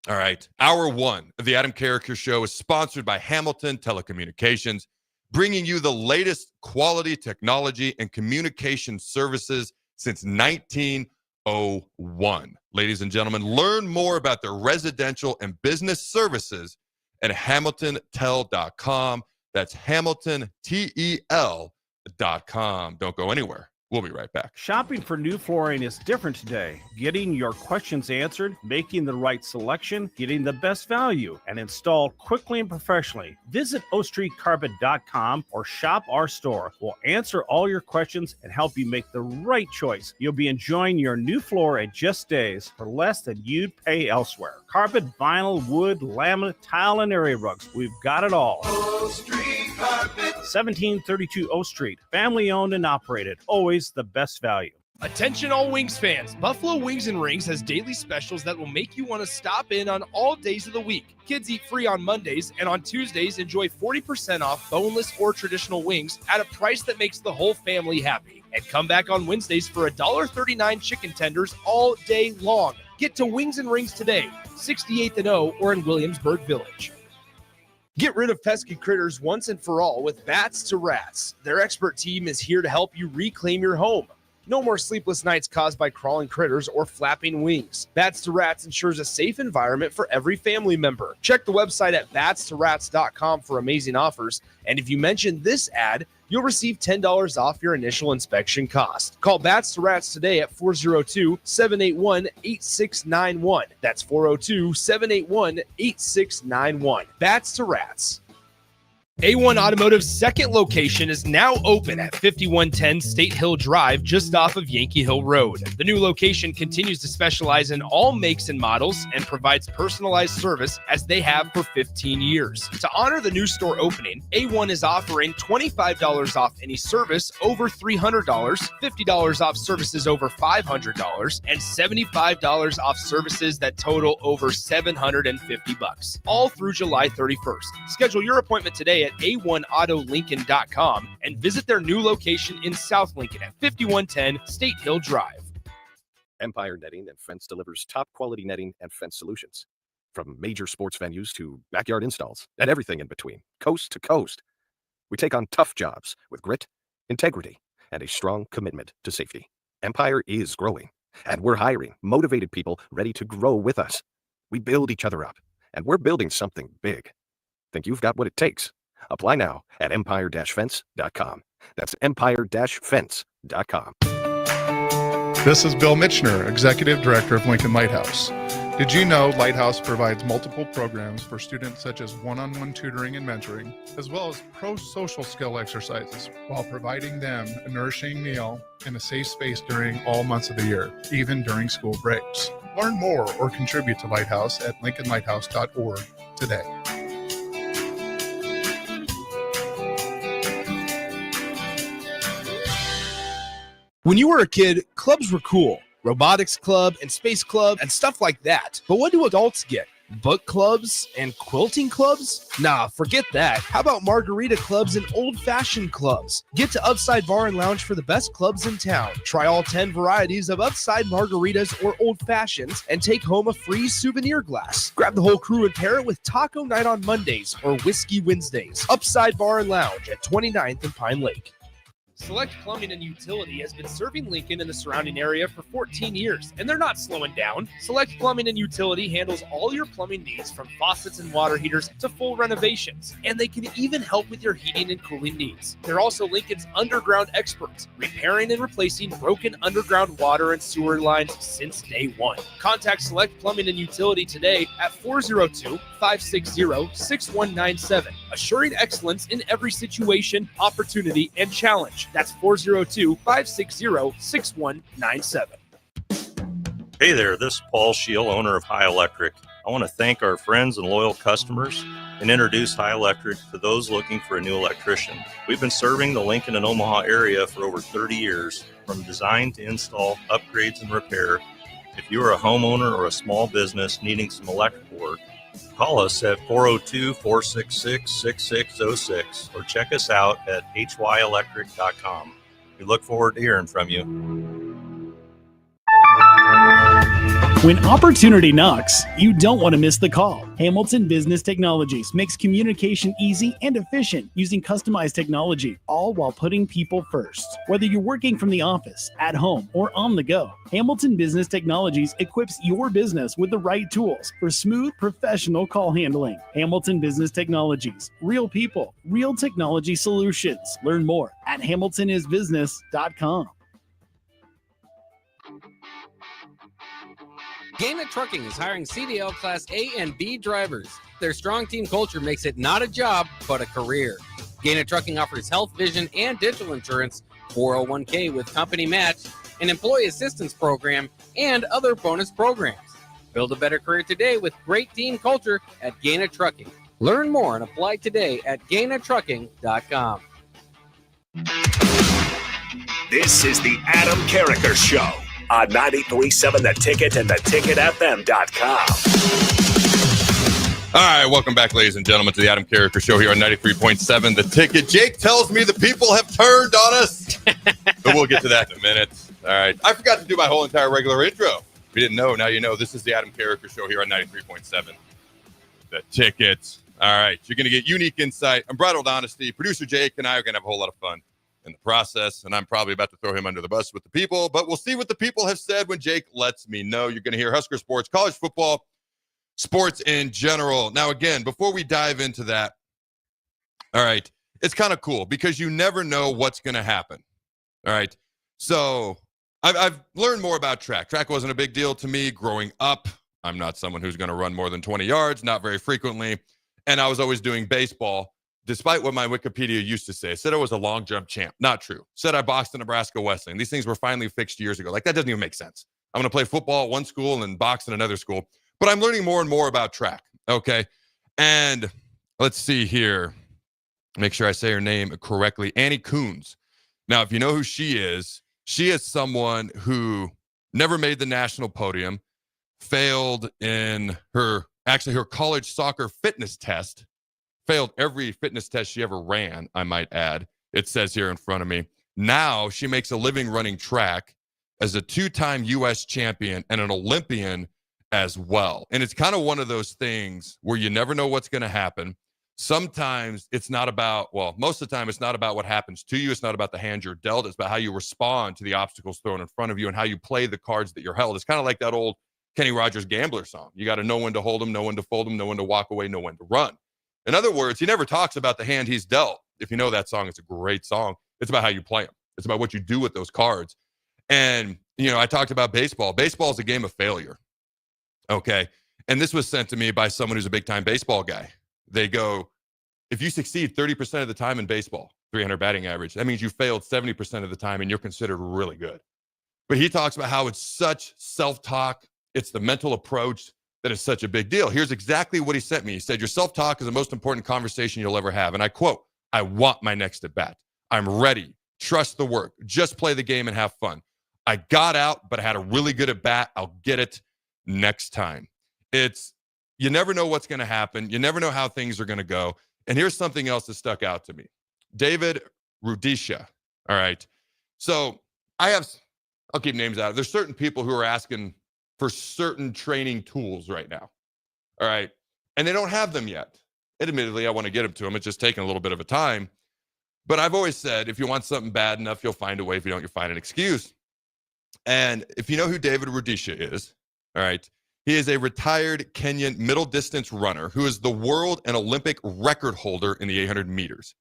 All right, Hour 1 of the Adam Carriker Show is sponsored by Hamilton Telecommunications, bringing you the latest quality technology and communication services since 1901. Ladies and gentlemen, learn more about their residential and business services at HamiltonTel.com. That's HamiltonTel.com. Don't go anywhere. We'll be right back. Shopping for new flooring is different today. Getting your questions answered, making the right selection, getting the best value, and installed quickly and professionally. Visit OStreetCarpet.com or shop our store. We'll answer all your questions and help you make the right choice. You'll be enjoying your new floor at just days for less than you'd pay elsewhere. Carpet, vinyl, wood, laminate, tile, and area rugs. We've got it all. O Street Carpet. 1732 O Street. Family owned and operated. Always the best value. Attention all Wings fans, Buffalo Wings and Rings has daily specials that will make you want to stop in on all days of the week. Kids eat free on Mondays, and on Tuesdays, enjoy 40% off boneless or traditional wings at a price that makes the whole family happy. And come back on Wednesdays for $1.39 chicken tenders all day long. Get to Wings and Rings today, 68th and O, or in Williamsburg Village. Get rid of pesky critters once and for all with Bats to Rats. Their expert team is here to help you reclaim your home. No more sleepless nights caused by crawling critters or flapping wings. Bats to Rats ensures a safe environment for every family member. Check the website at batstoRats.com for amazing offers. And if you mention this ad, you'll receive $10 off your initial inspection cost. Call Bats to Rats today at 402-781-8691. That's 402-781-8691. Bats to Rats. A1 Automotive's second location is now open at 5110 State Hill Drive, just off of Yankee Hill Road. The new location continues to specialize in all makes and models and provides personalized service as they have for 15 years. To honor the new store opening, A1 is offering $25 off any service over $300, $50 off services over $500, and $75 off services that total over $750. All through July 31st. Schedule your appointment today at a1autolincoln.com and visit their new location in South Lincoln at 5110 State Hill Drive. Empire Netting and Fence delivers top quality netting and fence solutions. From major sports venues to backyard installs and everything in between, coast to coast. We take on tough jobs with grit, integrity, and a strong commitment to safety. Empire is growing, and we're hiring motivated people ready to grow with us. We build each other up, and we're building something big. Think you've got what it takes? Apply now at empire-fence.com. That's empire-fence.com. This is Bill Mitchner, Executive Director of Lincoln Lighthouse. Did you know Lighthouse provides multiple programs for students such as one-on-one tutoring and mentoring, as well as pro-social skill exercises, while providing them a nourishing meal and a safe space during all months of the year, even during school breaks. Learn more or contribute to Lighthouse at lincolnlighthouse.org today. When you were a kid, clubs were cool. Robotics club and space club and stuff like that. But what do adults get? Book clubs and quilting clubs? Nah, forget that. How about margarita clubs and old-fashioned clubs? Get to Upside Bar and Lounge for the best clubs in town. Try all 10 varieties of Upside margaritas or old fashions and take home a free souvenir glass. Grab the whole crew and pair it with Taco Night on Mondays or Whiskey Wednesdays. Upside Bar and Lounge at 29th and Pine Lake. Select Plumbing and Utility has been serving Lincoln and the surrounding area for 14 years, and they're not slowing down. Select Plumbing and Utility handles all your plumbing needs, from faucets and water heaters to full renovations, and they can even help with your heating and cooling needs. They're also Lincoln's underground experts, repairing and replacing broken underground water and sewer lines since day one. Contact Select Plumbing and Utility today at 402-560-6197, assuring excellence in every situation, opportunity, and challenge. That's 402-560-6197. Hey there, this is Paul Scheel, owner of High Electric. I want to thank our friends and loyal customers and introduce High Electric to those looking for a new electrician. We've been serving the Lincoln and Omaha area for over 30 years, from design to install, upgrades, and repair. If you are a homeowner or a small business needing some electrical work, call us at 402-466-6606 or check us out at hyelectric.com. We look forward to hearing from you. When opportunity knocks, you don't want to miss the call. Hamilton Business Technologies makes communication easy and efficient using customized technology, all while putting people first. Whether you're working from the office, at home, or on the go, Hamilton Business Technologies equips your business with the right tools for smooth, professional call handling. Hamilton Business Technologies. Real people, real technology solutions. Learn more at hamiltonisbusiness.com. Gaina Trucking is hiring CDL Class A and B drivers. Their strong team culture makes it not a job, but a career. Gaina Trucking offers health, vision, and dental insurance, 401k with company match, an employee assistance program, and other bonus programs. Build a better career today with great team culture at Gaina Trucking. Learn more and apply today at gainatrucking.com. This is the Adam Carriker Show on 93.7 The Ticket and theticketfm.com. All right, welcome back, ladies and gentlemen, to the Adam Carriker Show here on 93.7 The Ticket. Jake tells me the people have turned on us, but we'll get to that in a minute. All right, I forgot to do my whole entire regular intro. If you didn't know, now you know. This is the Adam Carriker Show here on 93.7 The Ticket. All right, you're going to get unique insight, unbridled honesty. Producer Jake and I are going to have a whole lot of fun in the process, and I'm probably about to throw him under the bus with the people, but we'll see what the people have said when Jake lets me know. You're going to hear Husker sports, college football, sports in general. Now, again, before we dive into that, all right, it's kind of cool because you never know what's going to happen. All right, so I've learned more about track. Track wasn't a big deal to me growing up. I'm not someone who's going to run more than 20 yards, not very frequently. And I was always doing baseball, despite what my Wikipedia used to say. It said I was a long jump champ. Not true. Said I boxed in Nebraska Wesleyan. These things were finally fixed years ago. Like, that doesn't even make sense. I'm going to play football at one school and box in another school. But I'm learning more and more about track, okay? And let's see here. Make sure I say her name correctly. Annie Coons. Now, if you know who she is someone who never made the national podium, failed in her college soccer fitness test, failed every fitness test she ever ran, I might add. It says here in front of me. Now she makes a living running track as a 2-time U.S. champion and an Olympian as well. And it's kind of one of those things where you never know what's going to happen. Sometimes it's not about, well, most of the time it's not about what happens to you. It's not about the hand you're dealt. It's about how you respond to the obstacles thrown in front of you and how you play the cards that you're held. It's kind of like that old Kenny Rogers Gambler song. You got to know when to hold them, know when to fold them, know when to walk away, know when to run. In other words, he never talks about the hand he's dealt. If you know that song, it's a great song. It's about how you play them. It's about what you do with those cards. And, you know, I talked about baseball. Baseball is a game of failure. Okay. And this was sent to me by someone who's a big time baseball guy. They go, if you succeed 30% of the time in baseball, 300 batting average, that means you failed 70% of the time and you're considered really good. But he talks about how it's such self-talk. It's the mental approach that is such a big deal. Here's exactly what he sent me. He said, your self-talk is the most important conversation you'll ever have. And I quote, I want my next at bat. I'm ready. Trust the work. Just play the game and have fun. I got out, but I had a really good at bat. I'll get it next time. You never know what's going to happen. You never know how things are going to go. And here's something else that stuck out to me. David Rudisha. All right. So I'll keep names out. There's certain people who are asking for certain training tools right now. All right. And they don't have them yet. Admittedly, I want to get them to them. It's just taking a little bit of a time. But I've always said, if you want something bad enough, you'll find a way. If you don't, you'll find an excuse. And if you know who David Rudisha is, all right, he is a retired Kenyan middle distance runner who is the world and Olympic record holder in the 800 meters.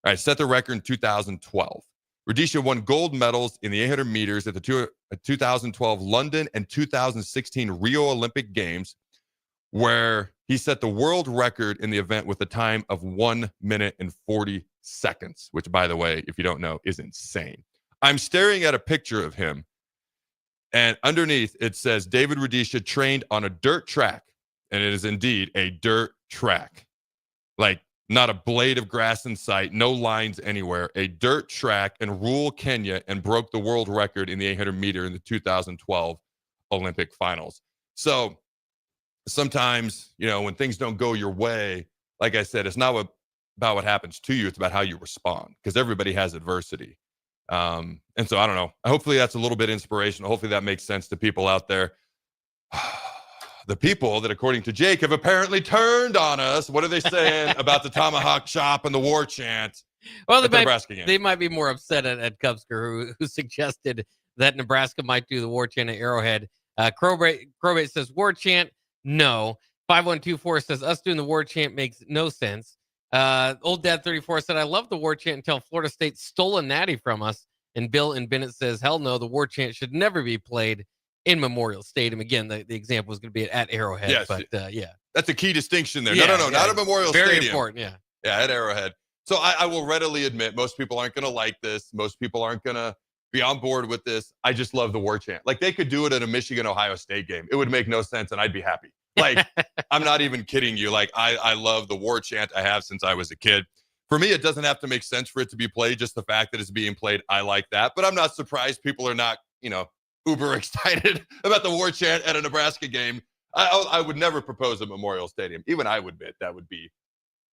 All right, set the record in 2012. Rudisha won gold medals in the 800 meters at the 2012 London and 2016 Rio Olympic Games, where he set the world record in the event with a time of 1 minute and 40 seconds, which, by the way, if you don't know, is insane. I'm staring at a picture of him, and underneath it says David Rudisha trained on a dirt track, and it is indeed a dirt track. Like, not a blade of grass in sight, no lines anywhere, a dirt track in rural Kenya, and broke the world record in the 800 meter in the 2012 Olympic finals. So sometimes, you know, when things don't go your way, like I said, it's not about what happens to you, it's about how you respond, because everybody has adversity. And so I don't know. Hopefully that's a little bit inspirational. Hopefully that makes sense to people out there. The people that, according to Jake, have apparently turned on us. What are they saying about the tomahawk chop and the war chant? Well, they might be more upset at Cubsker, who suggested that Nebraska might do the war chant at Arrowhead. Crowbait says, war chant, no. 5124 says, us doing the war chant makes no sense. Old Dad 34 said, I love the war chant until Florida State stole a natty from us. And Bill and Bennett says, hell no, the war chant should never be played in Memorial Stadium. Again, the example is going to be at Arrowhead. Yes, but yeah. That's a key distinction there. No, not at Memorial Stadium. Very important, yeah. Yeah, at Arrowhead. So I will readily admit, most people aren't going to like this. Most people aren't going to be on board with this. I just love the war chant. Like, they could do it at a Michigan-Ohio State game. It would make no sense, and I'd be happy. Like, I'm not even kidding you. Like, I love the war chant. I have since I was a kid. For me, it doesn't have to make sense for it to be played. Just the fact that it's being played, I like that. But I'm not surprised people are not, uber excited about the war chant at a Nebraska game. I would never propose at Memorial Stadium. Even I would admit that would be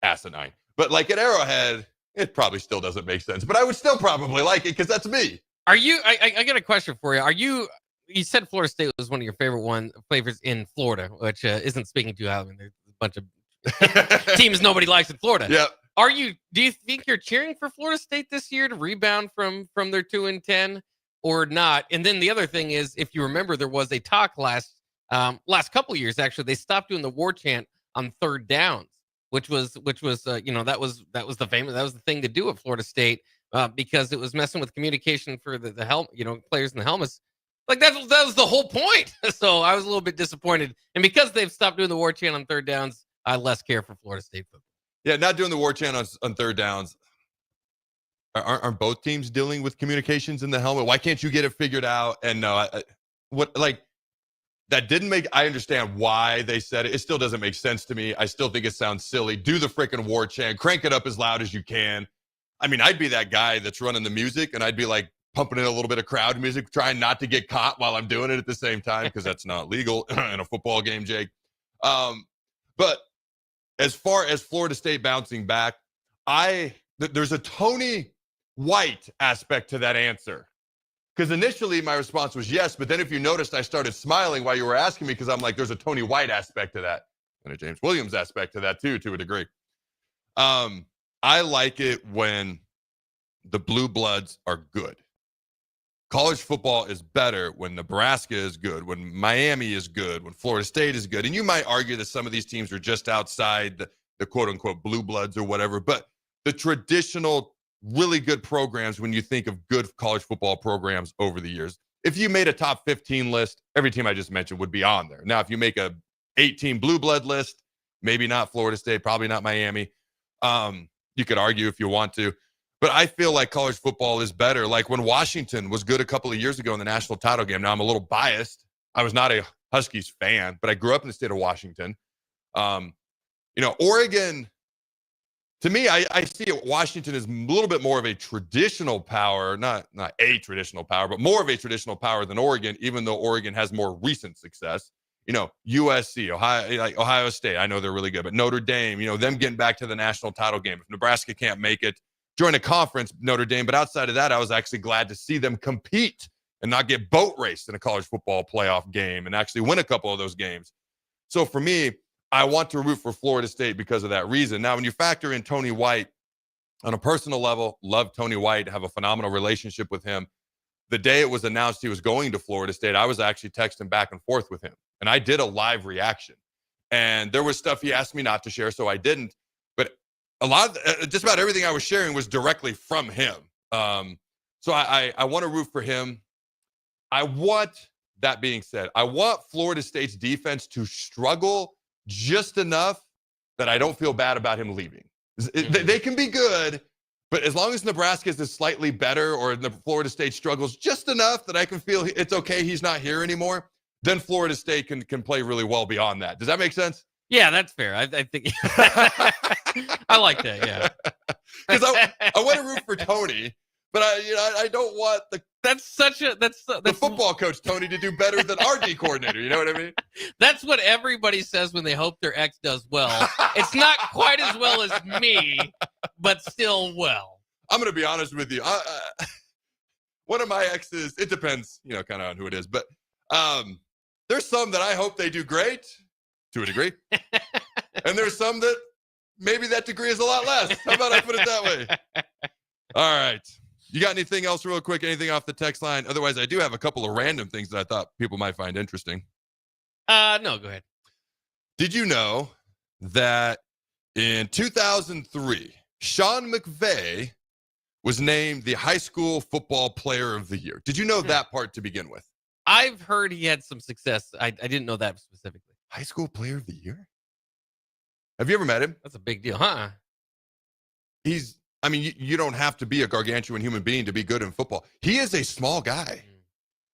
asinine. But like at Arrowhead, it probably still doesn't make sense. But I would still probably like it because that's me. Are you? I got a question for you. You said Florida State was one of your favorites in Florida, which isn't speaking to you. I mean, there's a bunch of teams nobody likes in Florida. Yeah. Do you think you're cheering for Florida State this year to rebound from their 2-10 or not? And then the other thing is, if you remember, there was a talk last couple of years, actually, they stopped doing the war chant on third downs, which was that was the thing to do at Florida State because it was messing with communication for the players in the helmets. Like that was the whole point. So I was a little bit disappointed. And because they've stopped doing the war chant on third downs, I less care for Florida State football. Yeah, not doing the war chant on third downs. Aren't both teams dealing with communications in the helmet? Why can't you get it figured out? And no, that didn't make. I understand why they said it. It still doesn't make sense to me. I still think it sounds silly. Do the freaking war chant. Crank it up as loud as you can. I mean, I'd be that guy that's running the music, and I'd be like pumping in a little bit of crowd music, trying not to get caught while I'm doing it at the same time because that's not legal in a football game, Jake. But as far as Florida State bouncing back, there's a Tony White aspect to that answer. Because initially my response was yes, but then if you noticed, I started smiling while you were asking me because I'm like, there's a Tony White aspect to that and a James Williams aspect to that too, to a degree. I like it when the Blue Bloods are good. College football is better when Nebraska is good, when Miami is good, when Florida State is good. And you might argue that some of these teams are just outside the quote-unquote Blue Bloods or whatever, but the traditional really good programs when you think of good college football programs over the years. If you made a top 15 list, every team I just mentioned would be on there. Now, if you make a 18 Blue Blood list, maybe not Florida State, probably not Miami. You could argue if you want to. But I feel like college football is better. Like when Washington was good a couple of years ago in the national title game. Now, I'm a little biased. I was not a Huskies fan, but I grew up in the state of Washington. Oregon, to me, I see Washington as a little bit more of a traditional power, not a traditional power, but more of a traditional power than Oregon, even though Oregon has more recent success. USC, Ohio State, I know they're really good, but Notre Dame, them getting back to the national title game. If Nebraska can't make it, join a conference, Notre Dame. But outside of that, I was actually glad to see them compete and not get boat raced in a college football playoff game and actually win a couple of those games. So for me, I want to root for Florida State because of that reason. Now, when you factor in Tony White, on a personal level, love Tony White, have a phenomenal relationship with him. The day it was announced he was going to Florida State, I was actually texting back and forth with him. And I did a live reaction. And there was stuff he asked me not to share, so I didn't. But a lot of just about everything I was sharing was directly from him. So I want to root for him. That being said, I want Florida State's defense to struggle just enough that I don't feel bad about him leaving. They can be good, but as long as Nebraska is slightly better or the Florida State struggles just enough that I can feel it's okay he's not here anymore, then Florida State can play really well beyond that. Does that make sense? Yeah, that's fair. I think I like that. Yeah, because I want to root for Tony, but I don't want the football coach Tony to do better than our D coordinator. You know what I mean? That's what everybody says when they hope their ex does well. It's not quite as well as me, but still well. I'm going to be honest with you. One of my exes, it depends, kind of on who it is, but there's some that I hope they do great to a degree. And there's some that maybe that degree is a lot less. How about I put it that way? All right. You got anything else real quick? Anything off the text line? Otherwise, I do have a couple of random things that I thought people might find interesting. No, go ahead. Did you know that in 2003, Sean McVay was named the high school football player of the year? Did you know that part to begin with? I've heard he had some success. I didn't know that specifically. High school player of the year? Have you ever met him? That's a big deal, huh? You don't have to be a gargantuan human being to be good in football. He is a small guy.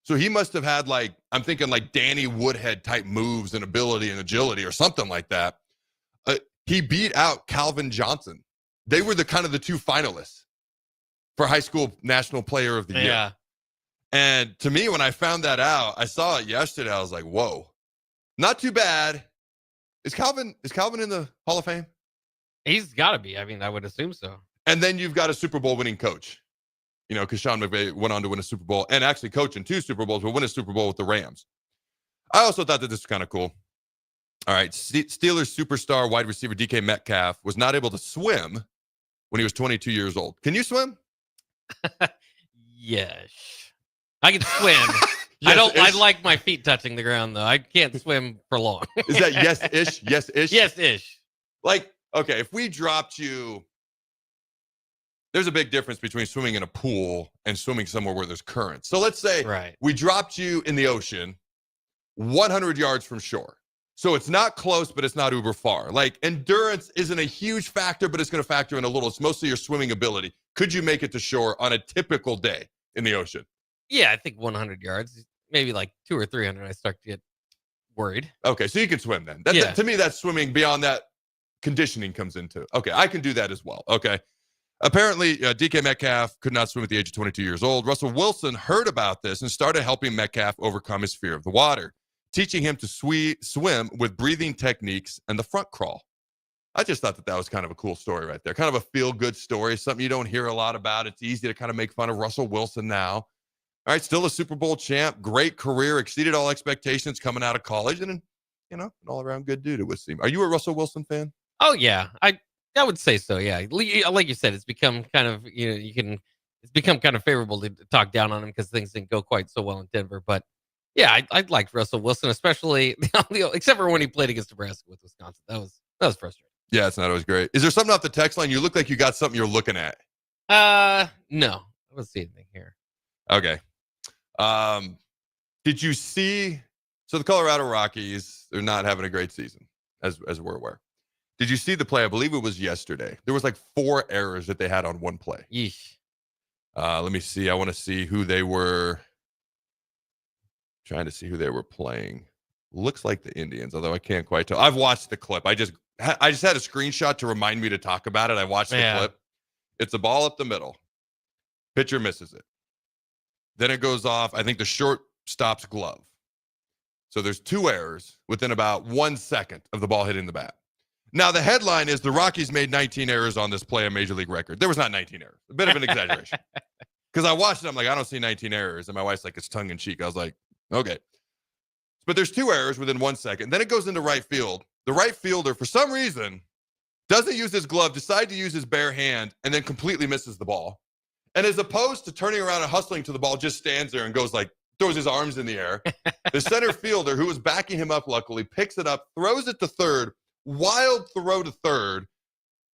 So he must have had I'm thinking Danny Woodhead type moves and ability and agility or something like that. He beat out Calvin Johnson They were the kind of the two finalists for high school national player of the year. Yeah. And to me, when I found that out, I saw it yesterday. I was like, whoa, not too bad. Is Calvin in the Hall of Fame? He's got to be. I mean, I would assume so. And then you've got a Super Bowl winning coach, because Sean McVay went on to win a Super Bowl and actually coach in 2 Super Bowls, but win a Super Bowl with the Rams. I also thought that this was kind of cool. All right. Steelers superstar wide receiver DK Metcalf was not able to swim when he was 22 years old. Can you swim? Yes. I can swim. Yes-ish. I like my feet touching the ground, though. I can't swim for long. Is that yes-ish? Yes-ish? Yes-ish. Like, okay, if we dropped you, there's a big difference between swimming in a pool and swimming somewhere where there's currents. So let's say we dropped you in the ocean 100 yards from shore. So it's not close, but it's not uber far. Like, endurance isn't a huge factor, but it's going to factor in a little. It's mostly your swimming ability. Could you make it to shore on a typical day in the ocean? Yeah, I think 100 yards, maybe like 200 or 300. I start to get worried. Okay, so you can swim then. To me, that's swimming. Beyond that, conditioning comes into it. Okay, I can do that as well. Okay. Apparently, DK Metcalf could not swim at the age of 22 years old. Russell Wilson heard about this and started helping Metcalf overcome his fear of the water, teaching him to swim with breathing techniques and the front crawl. I just thought that was kind of a cool story right there. Kind of a feel-good story, something you don't hear a lot about. It's easy to kind of make fun of Russell Wilson now. All right, still a Super Bowl champ, great career, exceeded all expectations coming out of college, and an all-around good dude, it would seem. Are you a Russell Wilson fan? Oh, yeah. I would say so, yeah. Like you said, it's become kind of, it's become kind of favorable to talk down on him because things didn't go quite so well in Denver. But yeah, I liked Russell Wilson, especially, except for when he played against Nebraska with Wisconsin. That was frustrating. Yeah, it's not always great. Is there something off the text line? You look like you got something you're looking at. No, I don't see anything here. Okay. Did you see? So the Colorado Rockies, they're not having a great season, as we're aware. Did you see the play? I believe it was yesterday. There was like 4 errors that they had on one play. Yeesh. Let me see. I want to see who they were. Trying to see who they were playing. Looks like the Indians, although I can't quite tell. I've watched the clip. I just had a screenshot to remind me to talk about it. I watched the clip. It's a ball up the middle. Pitcher misses it. Then it goes off. I think the shortstop's glove. So there's 2 errors within about 1 second of the ball hitting the bat. Now, the headline is the Rockies made 19 errors on this play, a major league record. There was not 19 errors. A bit of an exaggeration. Because I watched it. I'm like, I don't see 19 errors. And my wife's like, it's tongue in cheek. I was like, okay. But there's 2 errors within 1 second. Then it goes into right field. The right fielder, for some reason, doesn't use his glove, decides to use his bare hand, and then completely misses the ball. And as opposed to turning around and hustling to the ball, just stands there and goes like, throws his arms in the air. The center fielder, who was backing him up, luckily, picks it up, throws it to third. Wild throw to third.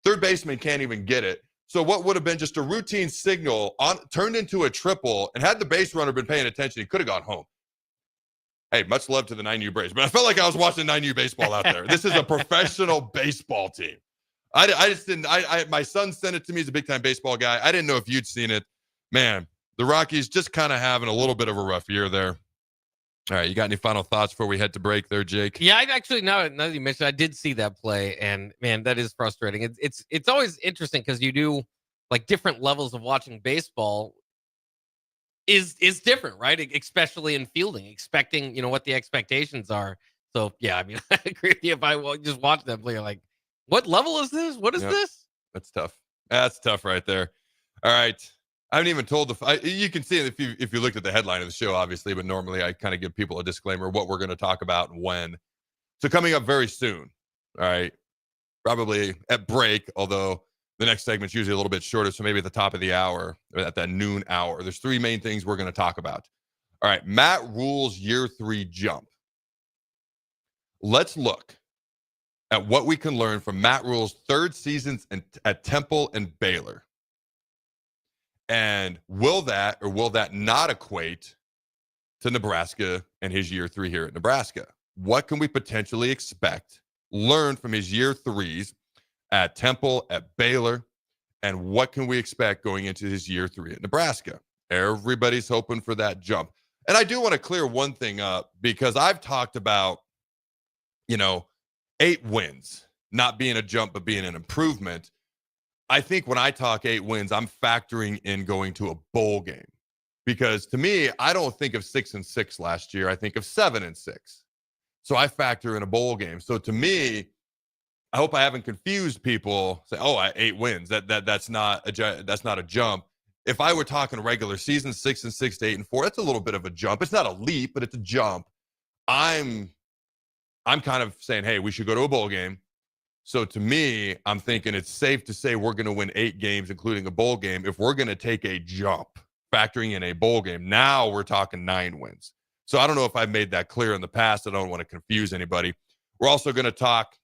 Third baseman can't even get it. So what would have been just a routine signal turned into a triple, and had the base runner been paying attention, he could have gone home. Hey, much love to the 9U Braves, but I felt like I was watching 9U baseball out there. This is a professional baseball team. I just didn't. My son sent it to me. He's a big-time baseball guy. I didn't know if you'd seen it. Man, the Rockies just kind of having a little bit of a rough year there. All right, you got any final thoughts before we head to break there, Jake? Yeah, I actually, now that you mentioned, I did see that play, and man, that is frustrating. It's always interesting because you do like different levels of watching baseball is different, right? Especially in fielding, expecting what the expectations are. So yeah, I mean, I agree with you. If I just watch that play, like, what level is this? What is this? That's tough. That's tough right there. All right. I haven't even told you can see it if you looked at the headline of the show, obviously, but normally I kind of give people a disclaimer what we're going to talk about and when. So coming up very soon, all right, probably at break, although the next segment's usually a little bit shorter, so maybe at the top of the hour, at that noon hour, there's 3 main things we're going to talk about. All right, Matt Rhule's year 3 jump. Let's look at what we can learn from Matt Rhule's 3rd seasons at Temple and Baylor. And will that not equate to Nebraska and his year 3 here at Nebraska? What can we potentially expect, learn from his year 3s at Temple, at Baylor, and what can we expect going into his year 3 at Nebraska? Everybody's hoping for that jump. And I do want to clear one thing up because I've talked about, 8 wins not being a jump but being an improvement. I think when I talk 8 wins, I'm factoring in going to a bowl game. Because to me, I don't think of 6-6 last year. I think of 7-6. So I factor in a bowl game. So to me, I hope I haven't confused people. Say, oh, 8 wins. That's not a jump. If I were talking regular season, 6-6 to 8-4, that's a little bit of a jump. It's not a leap, but it's a jump. I'm kind of saying, hey, we should go to a bowl game. So to me, I'm thinking it's safe to say we're going to win 8 games, including a bowl game, if we're going to take a jump, factoring in a bowl game. Now we're talking 9 wins. So I don't know if I've made that clear in the past. I don't want to confuse anybody. We're also going to talk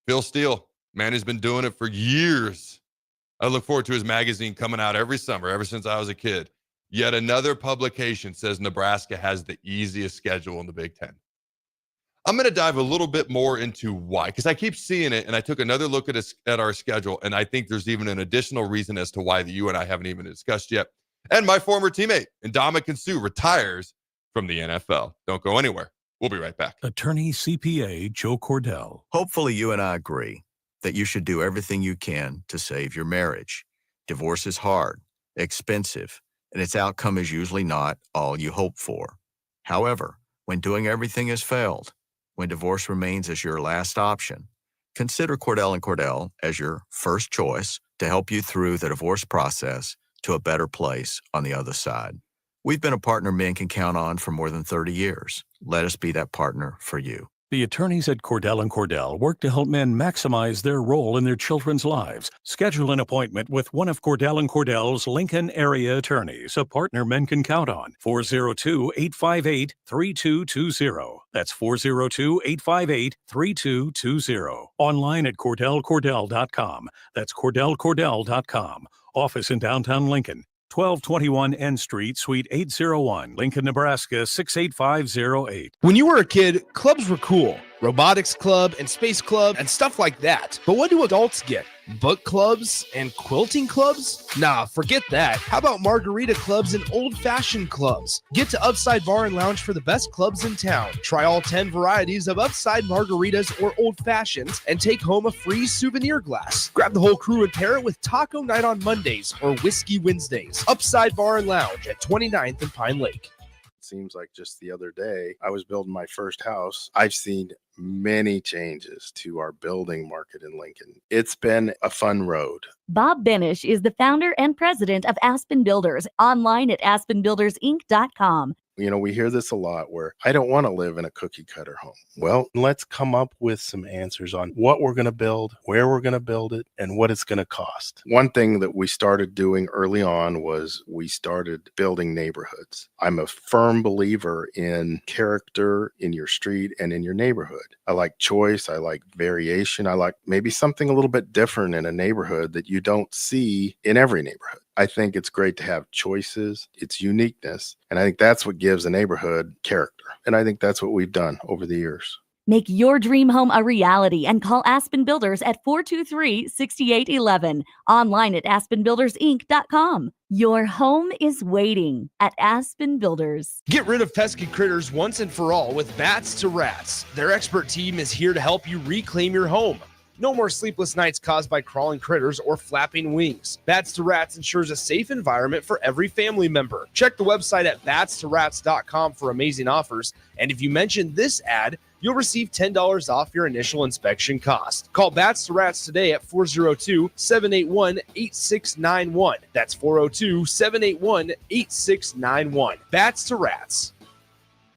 Phil Steele. Man, he's been doing it for years. I look forward to his magazine coming out every summer, ever since I was a kid. Yet another publication says Nebraska has the easiest schedule in the Big Ten. I'm going to dive a little bit more into why, because I keep seeing it, and I took another look at our schedule, and I think there's even an additional reason as to why that you and I haven't even discussed yet. And my former teammate, Ndamukong Suh, retires from the NFL. Don't go anywhere. We'll be right back. Attorney CPA Joe Cordell. Hopefully you and I agree that you should do everything you can to save your marriage. Divorce is hard, expensive, and its outcome is usually not all you hope for. However, when doing everything has failed, when divorce remains as your last option, consider Cordell & Cordell as your first choice to help you through the divorce process to a better place on the other side. We've been a partner men can count on for more than 30 years. Let us be that partner for you. The attorneys at Cordell & Cordell work to help men maximize their role in their children's lives. Schedule an appointment with one of Cordell & Cordell's Lincoln area attorneys, a partner men can count on. 402-858-3220. That's 402-858-3220. Online at CordellCordell.com. That's CordellCordell.com. Office in downtown Lincoln. 1221 N Street, Suite 801, Lincoln, Nebraska 68508. When you were a kid, clubs were cool. Robotics club and space club and stuff like that. But what do adults get? Book clubs and quilting clubs? Nah, forget that. How about margarita clubs and old-fashioned clubs? Get to Upside Bar and Lounge for the best clubs in town. Try all 10 varieties of Upside margaritas or old fashions and take home a free souvenir glass. Grab the whole crew and pair it with taco night on Mondays or whiskey Wednesdays. Upside Bar and Lounge at 29th and Pine Lake. Seems like just the other day I was building my first house. I've seen many changes to our building market in Lincoln. It's been a fun road. Bob Benish is the founder and president of Aspen Builders, online at aspenbuildersinc.com. You know, we hear this a lot where I don't want to live in a cookie cutter home. Well, let's come up with some answers on what we're going to build, where we're going to build it, and what it's going to cost. One thing that we started doing early on was we started building neighborhoods. I'm a firm believer in character in your street and in your neighborhood. I like choice. I like variation. I like maybe something a little bit different in a neighborhood that you don't see in every neighborhood. I think it's great to have choices, its uniqueness, and I think that's what gives a neighborhood character. And I think that's what we've done over the years. Make your dream home a reality and call Aspen Builders at 423-6811. Online at aspenbuildersinc.com. Your home is waiting at Aspen Builders. Get rid of pesky critters once and for all with Bats to Rats. Their expert team is here to help you reclaim your home. No more sleepless nights caused by crawling critters or flapping wings. Bats to Rats ensures a safe environment for every family member. Check the website at batstorats.com for amazing offers. And if you mention this ad, you'll receive $10 off your initial inspection cost. Call Bats to Rats today at 402-781-8691. That's 402-781-8691. Bats to Rats.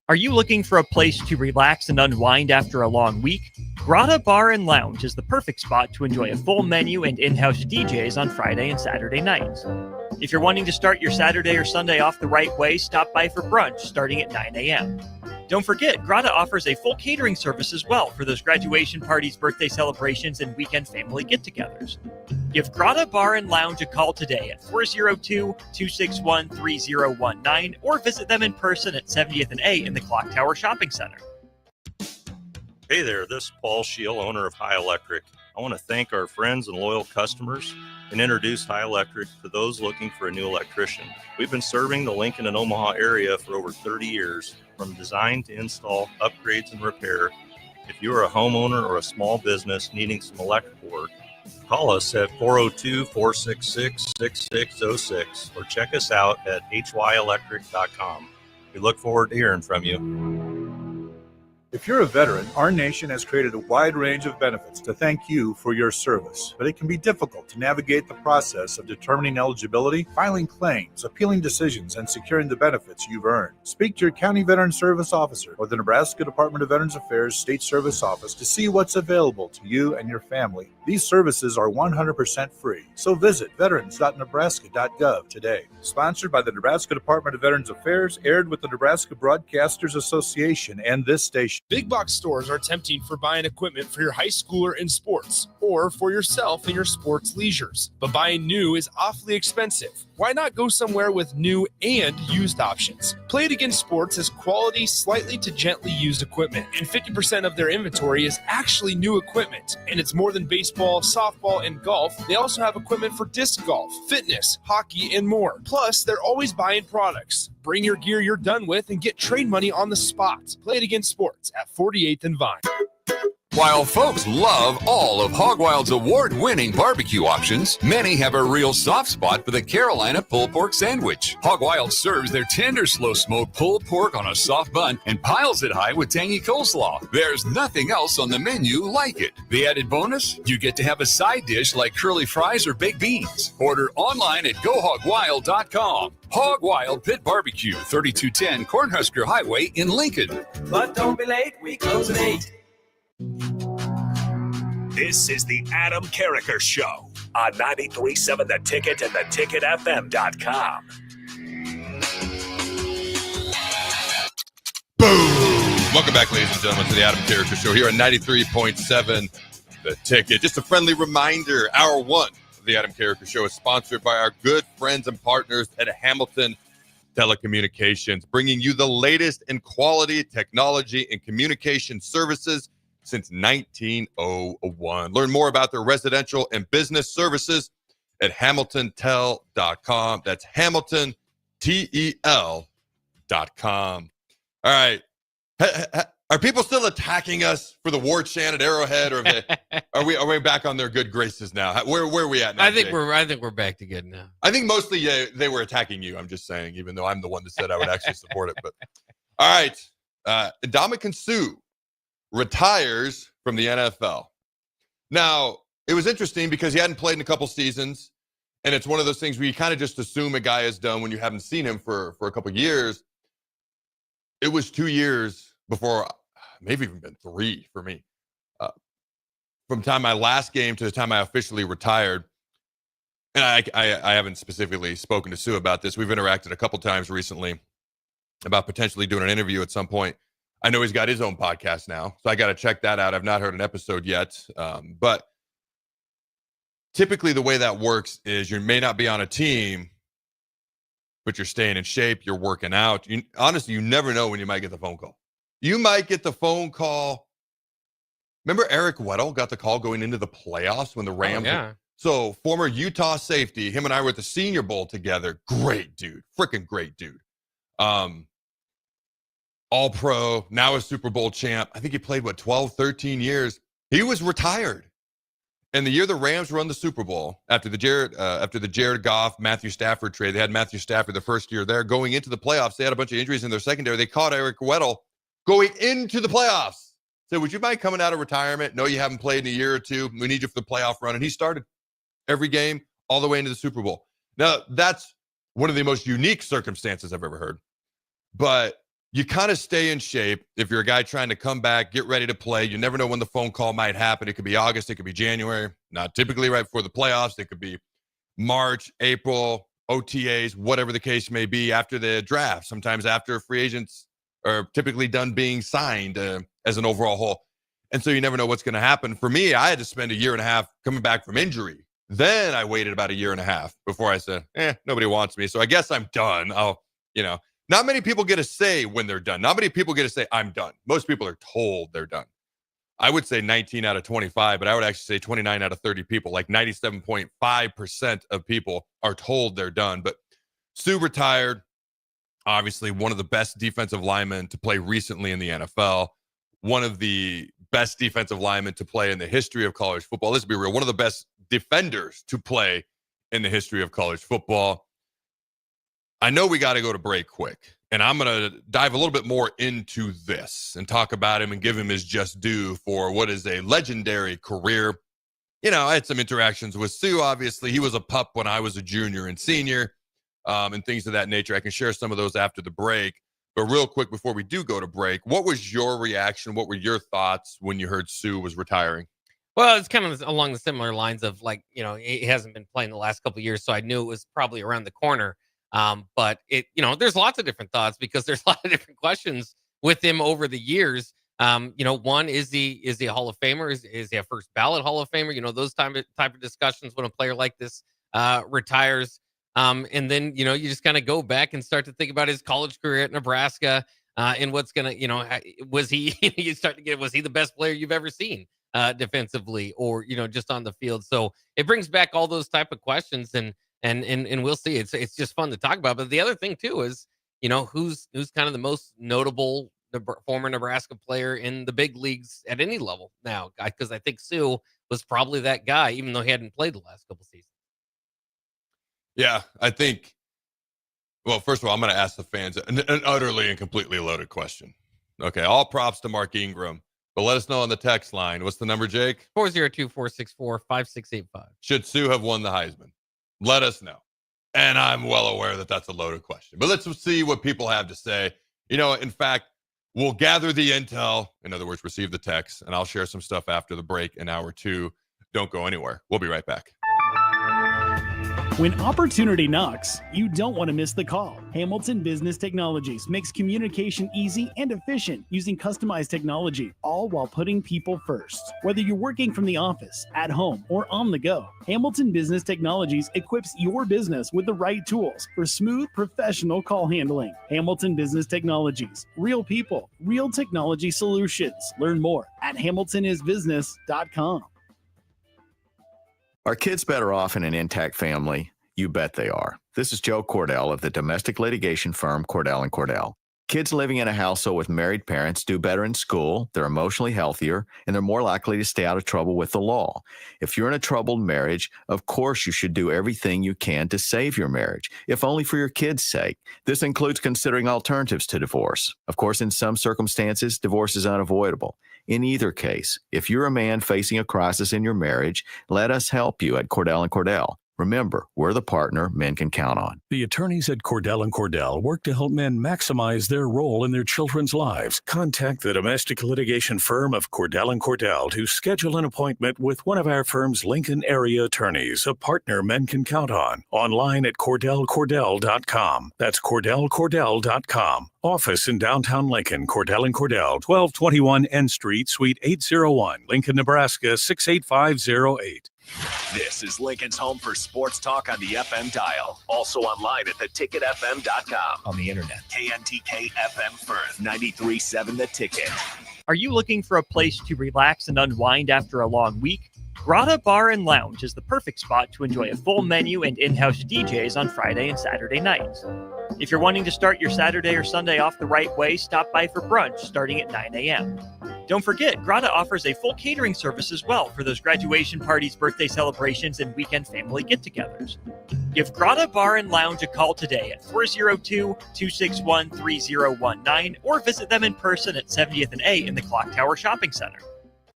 Are you looking for a place to relax and unwind after a long week? Grotto Bar and Lounge is the perfect spot to enjoy a full menu and in-house DJs on Friday and Saturday nights. If you're wanting to start your Saturday or Sunday off the right way, stop by for brunch starting at 9 a.m. Don't forget, Grotto offers a full catering service as well for those graduation parties, birthday celebrations, and weekend family get-togethers. Give Grotto Bar and Lounge a call today at 402-261-3019 or visit them in person at 70th and A in the Clock Tower Shopping Center. Hey there, this is Paul Shiel, owner of High Electric. I want to thank our friends and loyal customers and introduce High Electric to those looking for a new electrician. We've been serving the Lincoln and Omaha area for over 30 years, from design to install, upgrades, and repair. If you are a homeowner or a small business needing some electrical work, Call us at 402-466-6606 or check us out at HYElectric.com. We look forward to hearing from you. If you're a veteran, our nation has created a wide range of benefits to thank you for your service, but it can be difficult to navigate the process of determining eligibility, filing claims, appealing decisions, and securing the benefits you've earned. Speak to your county veteran service officer or the Nebraska Department of Veterans Affairs State Service Office to see what's available to you and your family. These services are 100% free, so visit veterans.nebraska.gov today. Sponsored by the Nebraska Department of Veterans Affairs, aired with the Nebraska Broadcasters Association and this station. Big box stores are tempting for buying equipment for your high schooler in sports or for yourself in your sports leisures. But buying new is awfully expensive. Why not go somewhere with new and used options? Play It Again Sports has quality, slightly to gently used equipment, and 50% of their inventory is actually new equipment. And it's more than baseball, softball, and golf. They also have equipment for disc golf, fitness, hockey, and more. Plus, they're always buying products. Bring your gear you're done with and get trade money on the spot. Play It Again Sports at 48th and Vine. While folks love all of Hog Wild's award-winning barbecue options, many have a real soft spot for the Carolina pulled pork sandwich. Hog Wild serves their tender, slow-smoked pulled pork on a soft bun and piles it high with tangy coleslaw. There's nothing else on the menu like it. The added bonus? You get to have a side dish like curly fries or baked beans. Order online at GoHogWild.com. Hog Wild Pit Barbecue, 3210 Cornhusker Highway in Lincoln. But don't be late, we close at 8. This is the Adam Carriker Show on 93.7 The Ticket and theticketfm.com. Boom! Welcome back, ladies and gentlemen, to the Adam Carriker Show here at 93.7 The Ticket. Just a friendly reminder, hour one of the Adam Carriker Show is sponsored by our good friends and partners at Hamilton Telecommunications, bringing you the latest in quality technology and communication services since 1901. Learn more about their residential and business services at HamiltonTel.com. That's HamiltonTel.com. All right. Are people still attacking us for the war chant at Arrowhead, or are we back on their good graces now? Where are we at now? I think we're back to good now. I think mostly they were attacking you. I'm just saying, even though I'm the one that said I would actually support it. But all right, Ndamukong Suh retires from the NFL. Now, it was interesting because he hadn't played in a couple seasons, and it's one of those things where you kind of just assume a guy is done when you haven't seen him for a couple years. It was 2 years before, maybe even been 3 for me, from time my last game to the time I officially retired. And I haven't specifically spoken to Sue about this. We've interacted a couple times recently about potentially doing an interview at some point. I know he's got his own podcast now, so I got to check that out. I've not heard an episode yet. But typically the way that works is you may not be on a team, but you're staying in shape, you're working out. Honestly, you never know when you might get the phone call. You might get the phone call. Remember Eric Weddle got the call going into the playoffs when the Rams. Oh, yeah. So former Utah safety, him and I were at the Senior Bowl together. Great dude, freaking great dude. All pro, now a Super Bowl champ. I think he played 12, 13 years. He was retired. And the year the Rams won the Super Bowl, after the Jared Goff, Matthew Stafford trade, they had Matthew Stafford the first year there. Going into the playoffs, they had a bunch of injuries in their secondary. They caught Eric Weddle going into the playoffs. Said, would you mind coming out of retirement? No, you haven't played in a year or two. We need you for the playoff run. And he started every game all the way into the Super Bowl. Now, that's one of the most unique circumstances I've ever heard. But you kind of stay in shape if you're a guy trying to come back, get ready to play. You never know when the phone call might happen. It could be August. It could be January. Not typically right before the playoffs. It could be March, April, OTAs, whatever the case may be, after the draft. Sometimes after free agents are typically done being signed as an overall whole. And so you never know what's going to happen. For me, I had to spend a year and a half coming back from injury. Then I waited about a year and a half before I said, nobody wants me. So I guess I'm done. Not many people get a say when they're done. Not many people get to say, I'm done. Most people are told they're done. I would say 19 out of 25, but I would actually say 29 out of 30 people, like 97.5% of people are told they're done. But Sue retired, obviously one of the best defensive linemen to play recently in the NFL, one of the best defensive linemen to play in the history of college football. Let's be real, one of the best defenders to play in the history of college football. I know we got to go to break quick, and I'm going to dive a little bit more into this and talk about him and give him his just due for what is a legendary career. You know, I had some interactions with Suh. Obviously, he was a pup when I was a junior and senior, and things of that nature. I can share some of those after the break. But real quick, before we do go to break, what was your reaction? What were your thoughts when you heard Suh was retiring? Well, it's kind of along the similar lines of, like, you know, he hasn't been playing the last couple of years, so I knew it was probably around the corner. But it, you know, there's lots of different thoughts because there's a lot of different questions with him over the years. You know, one, is he a Hall of Famer? Is he a first ballot Hall of Famer? You know, those type of discussions when a player like this retires. And then, you know, you just kind of go back and start to think about his college career at Nebraska, and what's gonna, you know, was he? You start to get, was he the best player you've ever seen defensively, or, you know, just on the field? So it brings back all those type of questions, and we'll see. It's just fun to talk about. But the other thing too is, you know, who's kind of the most notable former Nebraska player in the big leagues at any level now? Because I think Suh was probably that guy, even though he hadn't played the last couple seasons. Yeah, I think, well, first of all, I'm going to ask the fans an utterly and completely loaded question. Okay, all props to Mark Ingram, but let us know on the text line. What's the number, Jake? 402-464-5685. Should Suh have won the Heisman? Let us know. And I'm well aware that that's a loaded question. But let's see what people have to say. You know, in fact, we'll gather the intel, in other words, receive the text, and I'll share some stuff after the break in hour 2. Don't go anywhere. We'll be right back. When opportunity knocks, you don't want to miss the call. Hamilton Business Technologies makes communication easy and efficient using customized technology, all while putting people first. Whether you're working from the office, at home, or on the go, Hamilton Business Technologies equips your business with the right tools for smooth, professional call handling. Hamilton Business Technologies. Real people, real technology solutions. Learn more at hamiltonisbusiness.com. Are kids better off in an intact family? You bet they are. This is Joe Cordell of the domestic litigation firm Cordell & Cordell. Kids living in a household with married parents do better in school, they're emotionally healthier, and they're more likely to stay out of trouble with the law. If you're in a troubled marriage, of course you should do everything you can to save your marriage, if only for your kids' sake. This includes considering alternatives to divorce. Of course, in some circumstances, divorce is unavoidable. In either case, if you're a man facing a crisis in your marriage, let us help you at Cordell & Cordell. Remember, we're the partner men can count on. The attorneys at Cordell & Cordell work to help men maximize their role in their children's lives. Contact the domestic litigation firm of Cordell & Cordell to schedule an appointment with one of our firm's Lincoln area attorneys, a partner men can count on. Online at CordellCordell.com. That's CordellCordell.com. Office in downtown Lincoln, Cordell & Cordell, 1221 N Street, Suite 801, Lincoln, Nebraska, 68508. This is Lincoln's home for sports talk on the FM dial. Also online at theticketfm.com. On the internet. KNTK FM Firth, 93.7 The Ticket. Are you looking for a place to relax and unwind after a long week? Grotto Bar and Lounge is the perfect spot to enjoy a full menu and in-house DJs on Friday and Saturday nights. If you're wanting to start your Saturday or Sunday off the right way, stop by for brunch starting at 9 a.m. Don't forget, Grotto offers a full catering service as well for those graduation parties, birthday celebrations, and weekend family get-togethers. Give Grotto Bar and Lounge a call today at 402-261-3019 or visit them in person at 70th and A in the Clock Tower Shopping Center.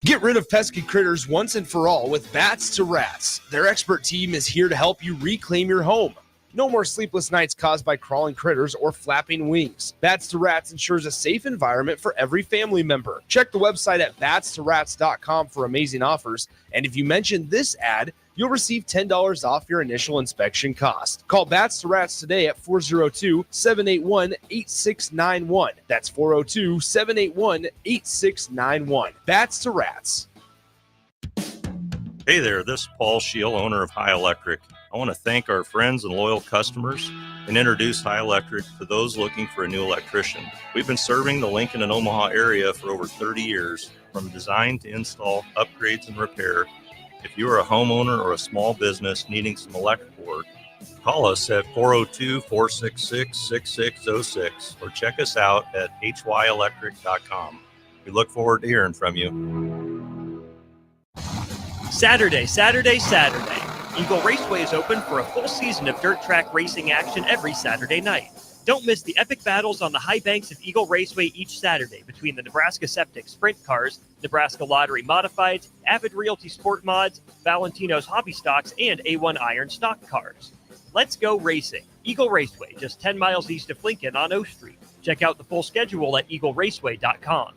Get rid of pesky critters once and for all with Bats to Rats. Their expert team is here to help you reclaim your home. No more sleepless nights caused by crawling critters or flapping wings. Bats to Rats ensures a safe environment for every family member. Check the website at batstoRats.com for amazing offers. And if you mention this ad, you'll receive $10 off your initial inspection cost. Call Bats to Rats today at 402-781-8691. That's 402-781-8691. Bats to Rats. Hey there, this is Paul Scheel, owner of High Electric. I want to thank our friends and loyal customers and introduce High Electric to those looking for a new electrician. We've been serving the Lincoln and Omaha area for over 30 years, from design to install, upgrades, and repair. If you are a homeowner or a small business needing some electrical work, call us at 402-466-6606 or check us out at hyelectric.com. We look forward to hearing from you. Saturday. Eagle Raceway is open for a full season of dirt track racing action every Saturday night. Don't miss the epic battles on the high banks of Eagle Raceway each Saturday between the Nebraska Septic Sprint Cars, Nebraska Lottery Modifieds, Avid Realty Sport Mods, Valentino's Hobby Stocks, and A1 Iron Stock Cars. Let's go racing. Eagle Raceway, just 10 miles east of Lincoln on O Street. Check out the full schedule at eagleraceway.com.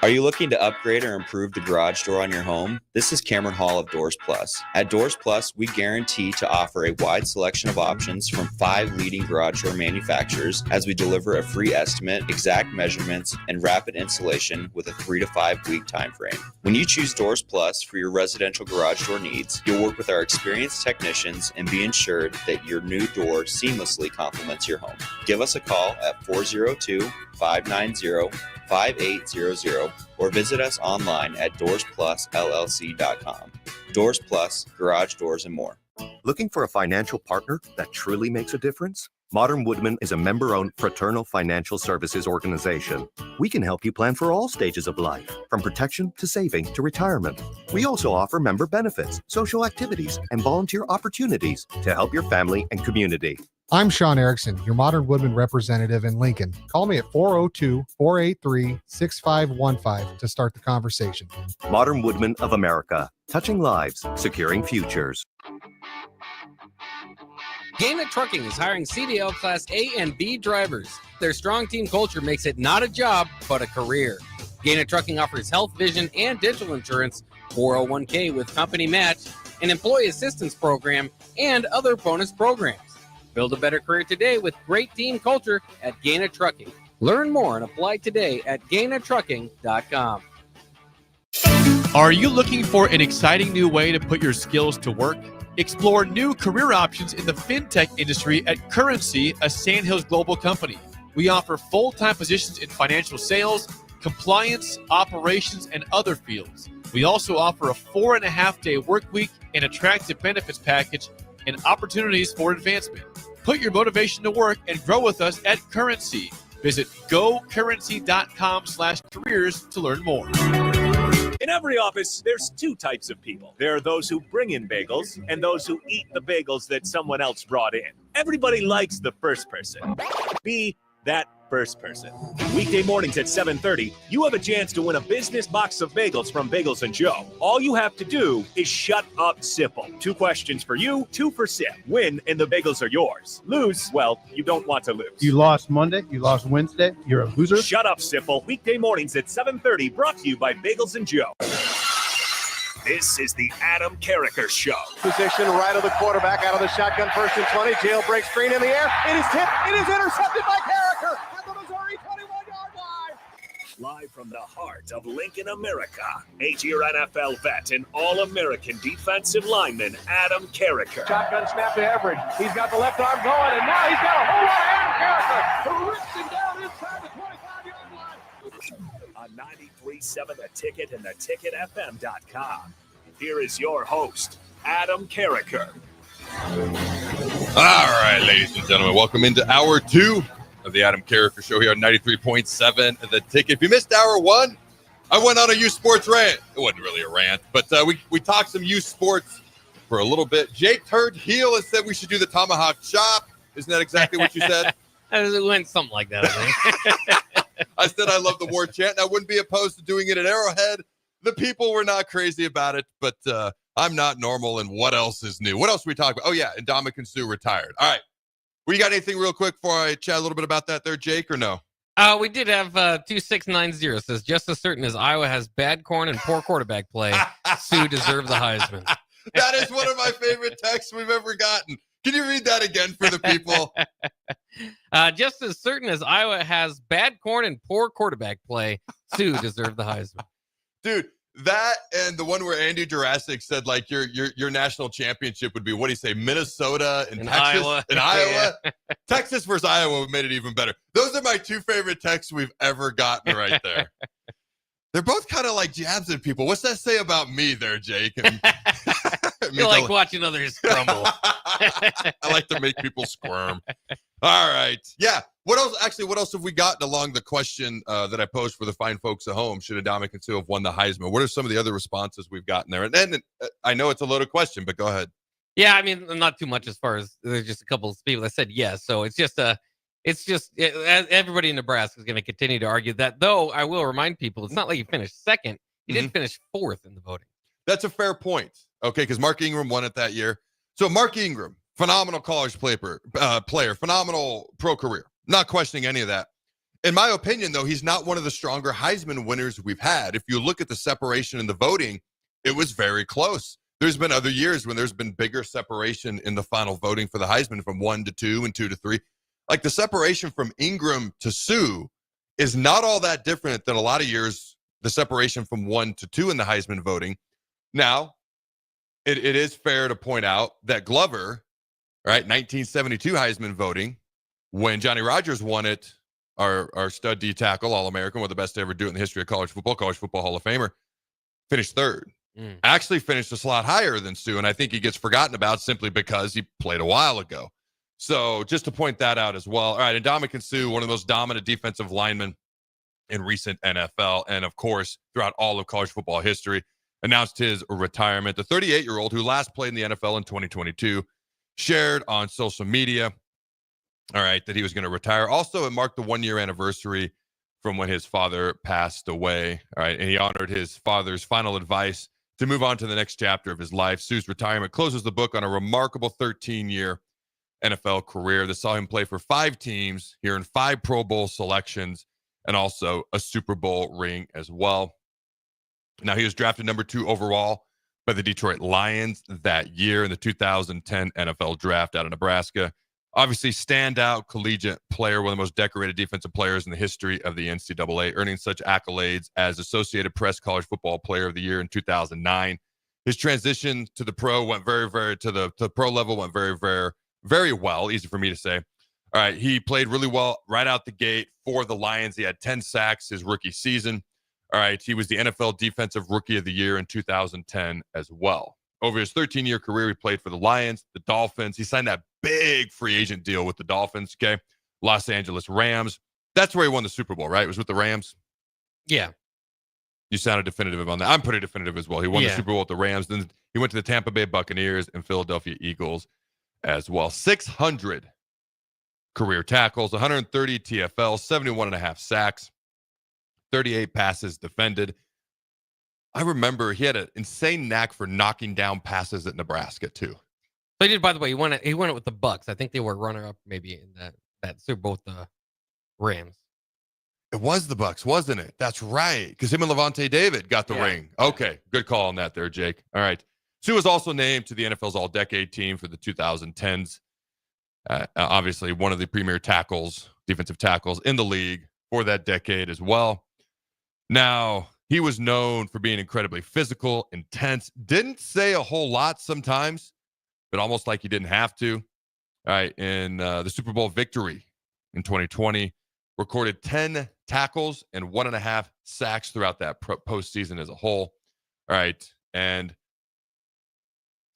Are you looking to upgrade or improve the garage door on your home? This is Cameron Hall of Doors Plus. At Doors Plus, we guarantee to offer a wide selection of options from 5 leading garage door manufacturers as we deliver a free estimate, exact measurements, and rapid installation with a 3 to 5 week time frame. When you choose Doors Plus for your residential garage door needs, you'll work with our experienced technicians and be ensured that your new door seamlessly complements your home. Give us a call at 402-590-5800 or visit us online at doorsplusllc.com. Doors Plus, garage doors, and more. Looking for a financial partner that truly makes a difference? Modern Woodman is a member-owned fraternal financial services organization. We can help you plan for all stages of life, from protection to saving to retirement. We also offer member benefits, social activities, and volunteer opportunities to help your family and community. I'm Sean Erickson, your Modern Woodman representative in Lincoln. Call me at 402-483-6515 to start the conversation. Modern Woodman of America, touching lives, securing futures. Gaina Trucking is hiring CDL Class A and B drivers. Their strong team culture makes it not a job, but a career. Gaina Trucking offers health, vision, and dental insurance, 401k with company match, an employee assistance program, and other bonus programs. Build a better career today with great team culture at Gaina Trucking. Learn more and apply today at GainaTrucking.com. Are you looking for an exciting new way to put your skills to work? Explore new career options in the fintech industry at Currency, a Sandhills global company. We offer full-time positions in financial sales, compliance, operations, and other fields. We also offer a 4.5-day work week, an attractive benefits package, and opportunities for advancement. Put your motivation to work and grow with us at Currency. Visit gocurrency.com/careers to learn more. In every office, there's 2 types of people. There are those who bring in bagels and those who eat the bagels that someone else brought in. Everybody likes the first person. Be that first person. Weekday mornings at 7:30, you have a chance to win a business box of bagels from Bagels & Joe. All you have to do is shut up, Sipple. 2 questions for you, 2 for Sip. Win, and the bagels are yours. Lose, well, you don't want to lose. You lost Monday, you lost Wednesday, you're a loser. Shut up, Sipple. Weekday mornings at 7:30, brought to you by Bagels & Joe. This is the Adam Carriker Show. Position right of the quarterback, out of the shotgun, 1st and 20. Jailbreak screen in the air. It is tipped. It is intercepted by Carriker at the Missouri 21-yard line. Live from the heart of Lincoln, America, 8-year NFL vet and All-American defensive lineman Adam Carriker. Shotgun snap to Everidge. He's got the left arm going, and now he's got a whole lot of Adam Carriker who rips him down inside the 25-yard line. On 93.7 The Ticket and theticketfm.com. Here is your host, Adam Carriker. All right, ladies and gentlemen, welcome into hour 2 of the Adam Carriker Show here on 93.7 The Ticket. If you missed hour 1, I went on a youth sports rant. It wasn't really a rant, but we talked some youth sports for a little bit. Jake turned heel and said we should do the tomahawk chop. Isn't that exactly what you said? It went something like that, I think. I said I love the war chant, and I wouldn't be opposed to doing it at Arrowhead. The people were not crazy about it, but I'm not normal, and what else is new? What else are we talking about? Oh, yeah, Ndamukong Suh retired. All right. We got anything real quick before I chat a little bit about that there, Jake, or no? We did have 2690 says, just as certain as Iowa has bad corn and poor quarterback play, Suh deserved the Heisman. That is one of my favorite texts we've ever gotten. Can you read that again for the people? Just as certain as Iowa has bad corn and poor quarterback play, Suh deserved the Heisman. Dude, that and the one where Andy Jurassic said, like, your national championship would be, what do you say, Minnesota and Texas? Iowa. In Iowa. Yeah. Texas versus Iowa made it even better. Those are my 2 favorite texts we've ever gotten right there. They're both kind of like jabs at people. What's that say about me there, Jake? You like watching others crumble. I like to make people squirm. All right. Yeah, What else? Actually, what else have we gotten along the question that I posed for the fine folks at home? Should Ndamukong Suh have won the Heisman? What are some of the other responses we've gotten there? And then I know it's a loaded question, but go ahead. Yeah, I mean, not too much as far as there's just a couple of people that said yes. So everybody in Nebraska is going to continue to argue that. Though I will remind people, it's not like he finished second; he did finish fourth in the voting. That's a fair point. Okay, because Mark Ingram won it that year. So Mark Ingram, phenomenal college player, phenomenal pro career. Not questioning any of that. In my opinion, though, he's not one of the stronger Heisman winners we've had. If you look at the separation in the voting, it was very close. There's been other years when there's been bigger separation in the final voting for the Heisman from 1 to 2 and 2 to 3. Like the separation from Ingram to Suh is not all that different than a lot of years, the separation from 1 to 2 in the Heisman voting. Now, it is fair to point out that Glover, right, 1972 Heisman voting, when Johnny Rodgers won it, our stud D tackle, All-American, one of the best to ever do it in the history of College Football Hall of Famer, finished third. Actually finished a slot higher than Suh, and I think he gets forgotten about simply because he played a while ago. So just to point that out as well. All right, Ndamukong Suh, one of the most dominant defensive linemen in recent NFL, and of course, throughout all of college football history, announced his retirement. The 38-year-old who last played in the NFL in 2022 shared on social media, all right, that he was going to retire. Also, it marked the 1-year anniversary from when his father passed away, all right, and he honored his father's final advice to move on to the next chapter of his life. Suh's retirement closes the book on a remarkable 13-year NFL career that saw him play for 5 teams, here in 5 Pro Bowl selections, and also a Super Bowl ring as well. Now, he was drafted number 2 overall by the Detroit Lions that year in the 2010 NFL Draft out of Nebraska. Obviously, standout collegiate player, one of the most decorated defensive players in the history of the NCAA, earning such accolades as Associated Press College Football Player of the Year in 2009. His transition to the pro went to the pro level went very well. Easy for me to say. All right, he played really well right out the gate for the Lions. He had 10 sacks his rookie season. All right, he was the NFL Defensive Rookie of the Year in 2010 as well. Over his 13-year career, he played for the Lions, the Dolphins. He signed that big free agent deal with the Dolphins, okay? Los Angeles Rams. That's where he won the Super Bowl, right? It was with the Rams? Yeah. You sounded definitive on that. I'm pretty definitive as well. He won the Super Bowl with the Rams. Then he went to the Tampa Bay Buccaneers and Philadelphia Eagles as well. 600 career tackles, 130 TFLs, 71.5 sacks, 38 passes defended. I remember he had an insane knack for knocking down passes at Nebraska too. So he did, by the way, he won it with the Bucks. I think they were runner-up maybe in that Super Bowl with the Rams. It was the Bucks, wasn't it? That's right, because him and Levante David got the ring. Okay, good call on that there, Jake. All right. Suh was also named to the NFL's All-Decade team for the 2010s. Obviously, one of the premier defensive tackles in the league for that decade as well. Now, he was known for being incredibly physical, intense, didn't say a whole lot sometimes, but almost like he didn't have to. All right, in the Super Bowl victory in 2020, recorded 10 tackles and 1.5 sacks throughout that postseason as a whole. All right, and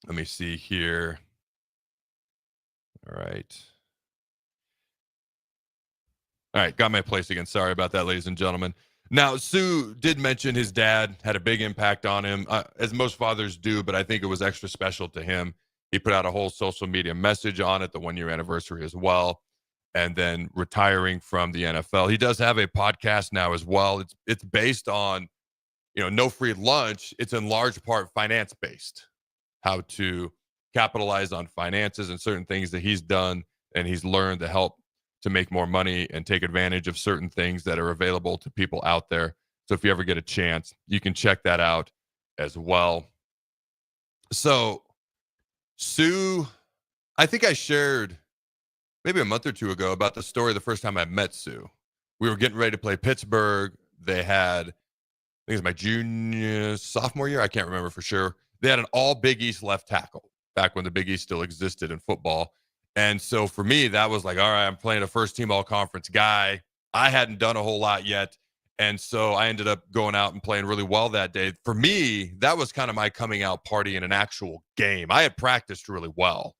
let me see here. All right, got my place again. Sorry about that, ladies and gentlemen. Now, Suh did mention his dad had a big impact on him, as most fathers do, but I think it was extra special to him. He put out a whole social media message on it, the 1-year anniversary as well, and then retiring from the NFL. He does have a podcast now as well. It's based on, no free lunch. It's in large part finance-based, how to capitalize on finances and certain things that he's done and he's learned to help to make more money and take advantage of certain things that are available to people out there. So if you ever get a chance, you can check that out as well. So Suh, I think I shared maybe a month or two ago about the story the first time I met Suh. We were getting ready to play Pittsburgh. They had, I think it was my sophomore year. I can't remember for sure. They had an all Big East left tackle back when the Big East still existed in football. And so for me, that was like, all right, I'm playing a first-team all-conference guy. I hadn't done a whole lot yet. And so I ended up going out and playing really well that day. For me, that was kind of my coming out party in an actual game. I had practiced really well.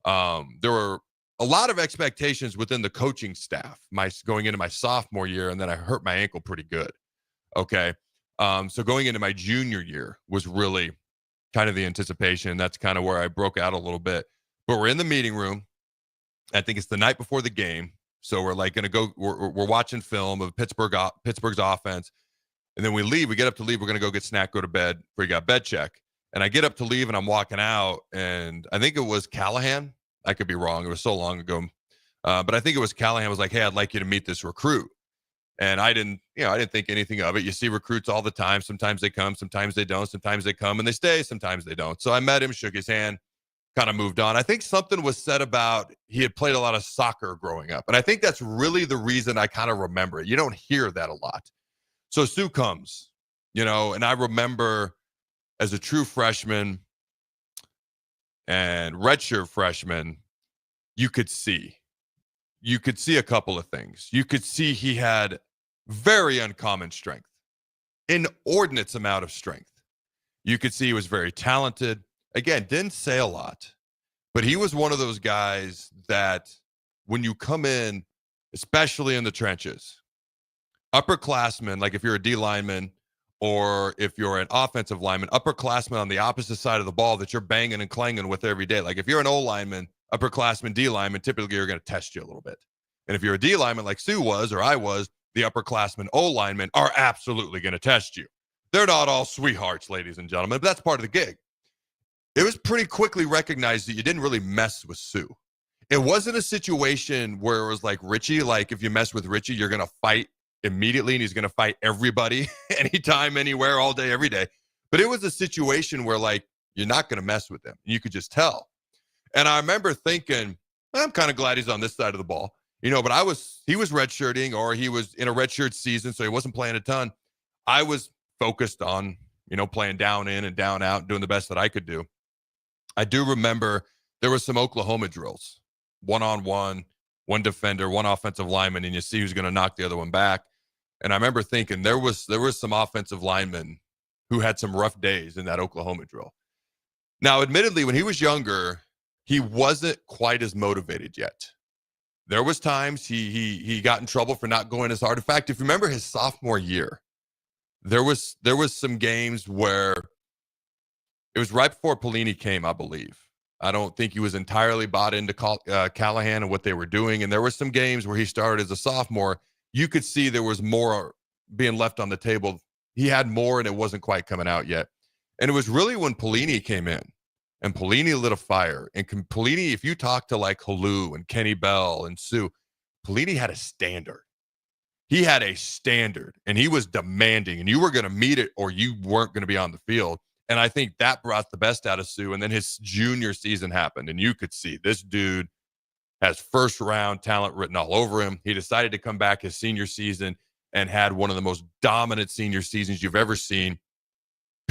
There were a lot of expectations within the coaching staff, going into my sophomore year, and then I hurt my ankle pretty good. Okay. So going into my junior year was really kind of the anticipation. That's kind of where I broke out a little bit. But we're in the meeting room. I think it's the night before the game. So we're like going to go, we're watching film of Pittsburgh's offense. And then we leave. We get up to leave. We're going to go get snack, go to bed. We got bed check. And I get up to leave and I'm walking out. And I think it was Callahan. I could be wrong. It was so long ago. But I think it was Callahan was like, hey, I'd like you to meet this recruit. And I didn't think anything of it. You see recruits all the time. Sometimes they come, sometimes they don't. Sometimes they come and they stay. Sometimes they don't. So I met him, shook his hand, kind of moved on. I think something was said about he had played a lot of soccer growing up. And I think that's really the reason I kind of remember it. You don't hear that a lot. So Suh comes, and I remember as a true freshman and redshirt freshman, you could see a couple of things. You could see he had very uncommon strength, inordinate amount of strength. You could see he was very talented. Again, didn't say a lot, but he was one of those guys that when you come in, especially in the trenches, upperclassmen, like if you're a D lineman or if you're an offensive lineman, upperclassmen on the opposite side of the ball that you're banging and clanging with every day. Like if you're an O lineman, upperclassman, D lineman, typically you're going to test you a little bit. And if you're a D lineman like Suh was or I was, the upperclassmen, O linemen are absolutely going to test you. They're not all sweethearts, ladies and gentlemen, but that's part of the gig. It was pretty quickly recognized that you didn't really mess with Suh. It wasn't a situation where it was like Richie, like if you mess with Richie, you're going to fight immediately and he's going to fight everybody anytime, anywhere, all day, every day. But it was a situation where like you're not going to mess with him. You could just tell. And I remember thinking, I'm kind of glad he's on this side of the ball, but he was redshirting or he was in a redshirt season, so he wasn't playing a ton. I was focused on, playing down in and down out, doing the best that I could do. I do remember there was some Oklahoma drills, one-on-one, one defender, one offensive lineman, and you see who's going to knock the other one back. And I remember thinking there was some offensive linemen who had some rough days in that Oklahoma drill. Now, admittedly, when he was younger, he wasn't quite as motivated yet. There was times he got in trouble for not going as hard. In fact, if you remember his sophomore year, there was some games where it was right before Pelini came, I believe. I don't think he was entirely bought into Callahan and what they were doing. And there were some games where he started as a sophomore. You could see there was more being left on the table. He had more and it wasn't quite coming out yet. And it was really when Pelini came in. And Pelini lit a fire. And Pelini, if you talk to like Halu and Kenny Bell and Suh, Pelini had a standard. He had a standard and he was demanding and you were going to meet it or you weren't going to be on the field. And I think that brought the best out of Suh. And then his junior season happened and you could see this dude has first round talent written all over him. He decided to come back his senior season and had one of the most dominant senior seasons you've ever seen.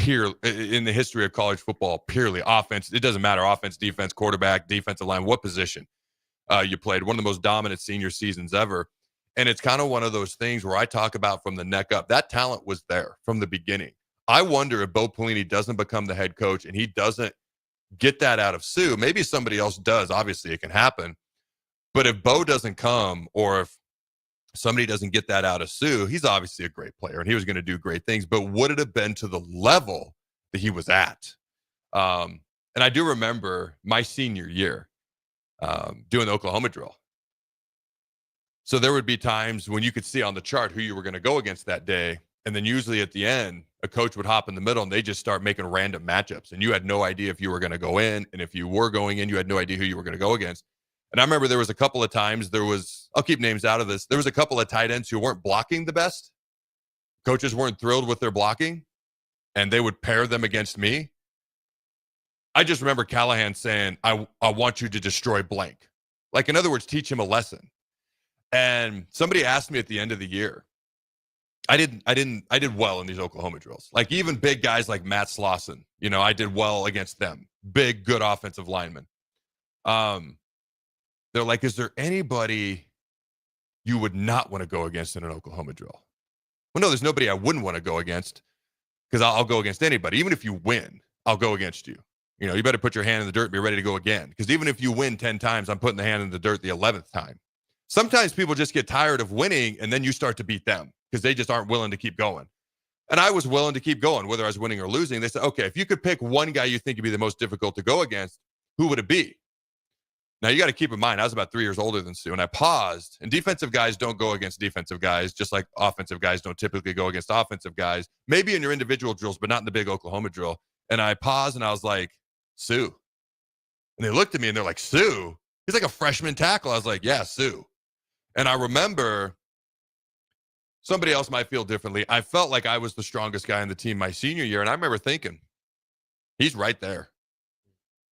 In the history of college football, purely offense. It doesn't matter, offense, defense, quarterback, defensive line, what position you played. One of the most dominant senior seasons ever. And it's kind of one of those things where I talk about from the neck up. That talent was there from the beginning. I wonder if Bo Pelini doesn't become the head coach and he doesn't get that out of Suh. Maybe somebody else does. Obviously, it can happen. But if Bo doesn't come or if somebody doesn't get that out of Suh, he's obviously a great player and he was going to do great things, but would it have been to the level that he was at? And I do remember my senior year doing the Oklahoma drill. So there would be times when you could see on the chart who you were going to go against that day. And then usually at the end, a coach would hop in the middle and they just start making random matchups. And you had no idea if you were going to go in. And if you were going in, you had no idea who you were going to go against. And I remember there was a couple of times I'll keep names out of this. There was a couple of tight ends who weren't blocking the best. Coaches weren't thrilled with their blocking and they would pair them against me. I just remember Callahan saying, I want you to destroy blank. Like, in other words, teach him a lesson. And somebody asked me at the end of the year, I did well in these Oklahoma drills. Like even big guys like Matt Slauson, I did well against them. Big, good offensive linemen. They're like, is there anybody you would not want to go against in an Oklahoma drill? Well, no, there's nobody I wouldn't want to go against because I'll go against anybody. Even if you win, I'll go against you. You better put your hand in the dirt and be ready to go again. Because even if you win 10 times, I'm putting the hand in the dirt the 11th time. Sometimes people just get tired of winning, and then you start to beat them because they just aren't willing to keep going. And I was willing to keep going, whether I was winning or losing. They said, okay, if you could pick one guy you think would be the most difficult to go against, who would it be? Now, you got to keep in mind, I was about 3 years older than Sue, and I paused. And defensive guys don't go against defensive guys, just like offensive guys don't typically go against offensive guys. Maybe in your individual drills, but not in the big Oklahoma drill. And I paused, and I was like, Sue. And they looked at me, and they're like, Sue? He's like a freshman tackle. I was like, yeah, Sue. And I remember, somebody else might feel differently, I felt like I was the strongest guy on the team my senior year. And I remember thinking, he's right there.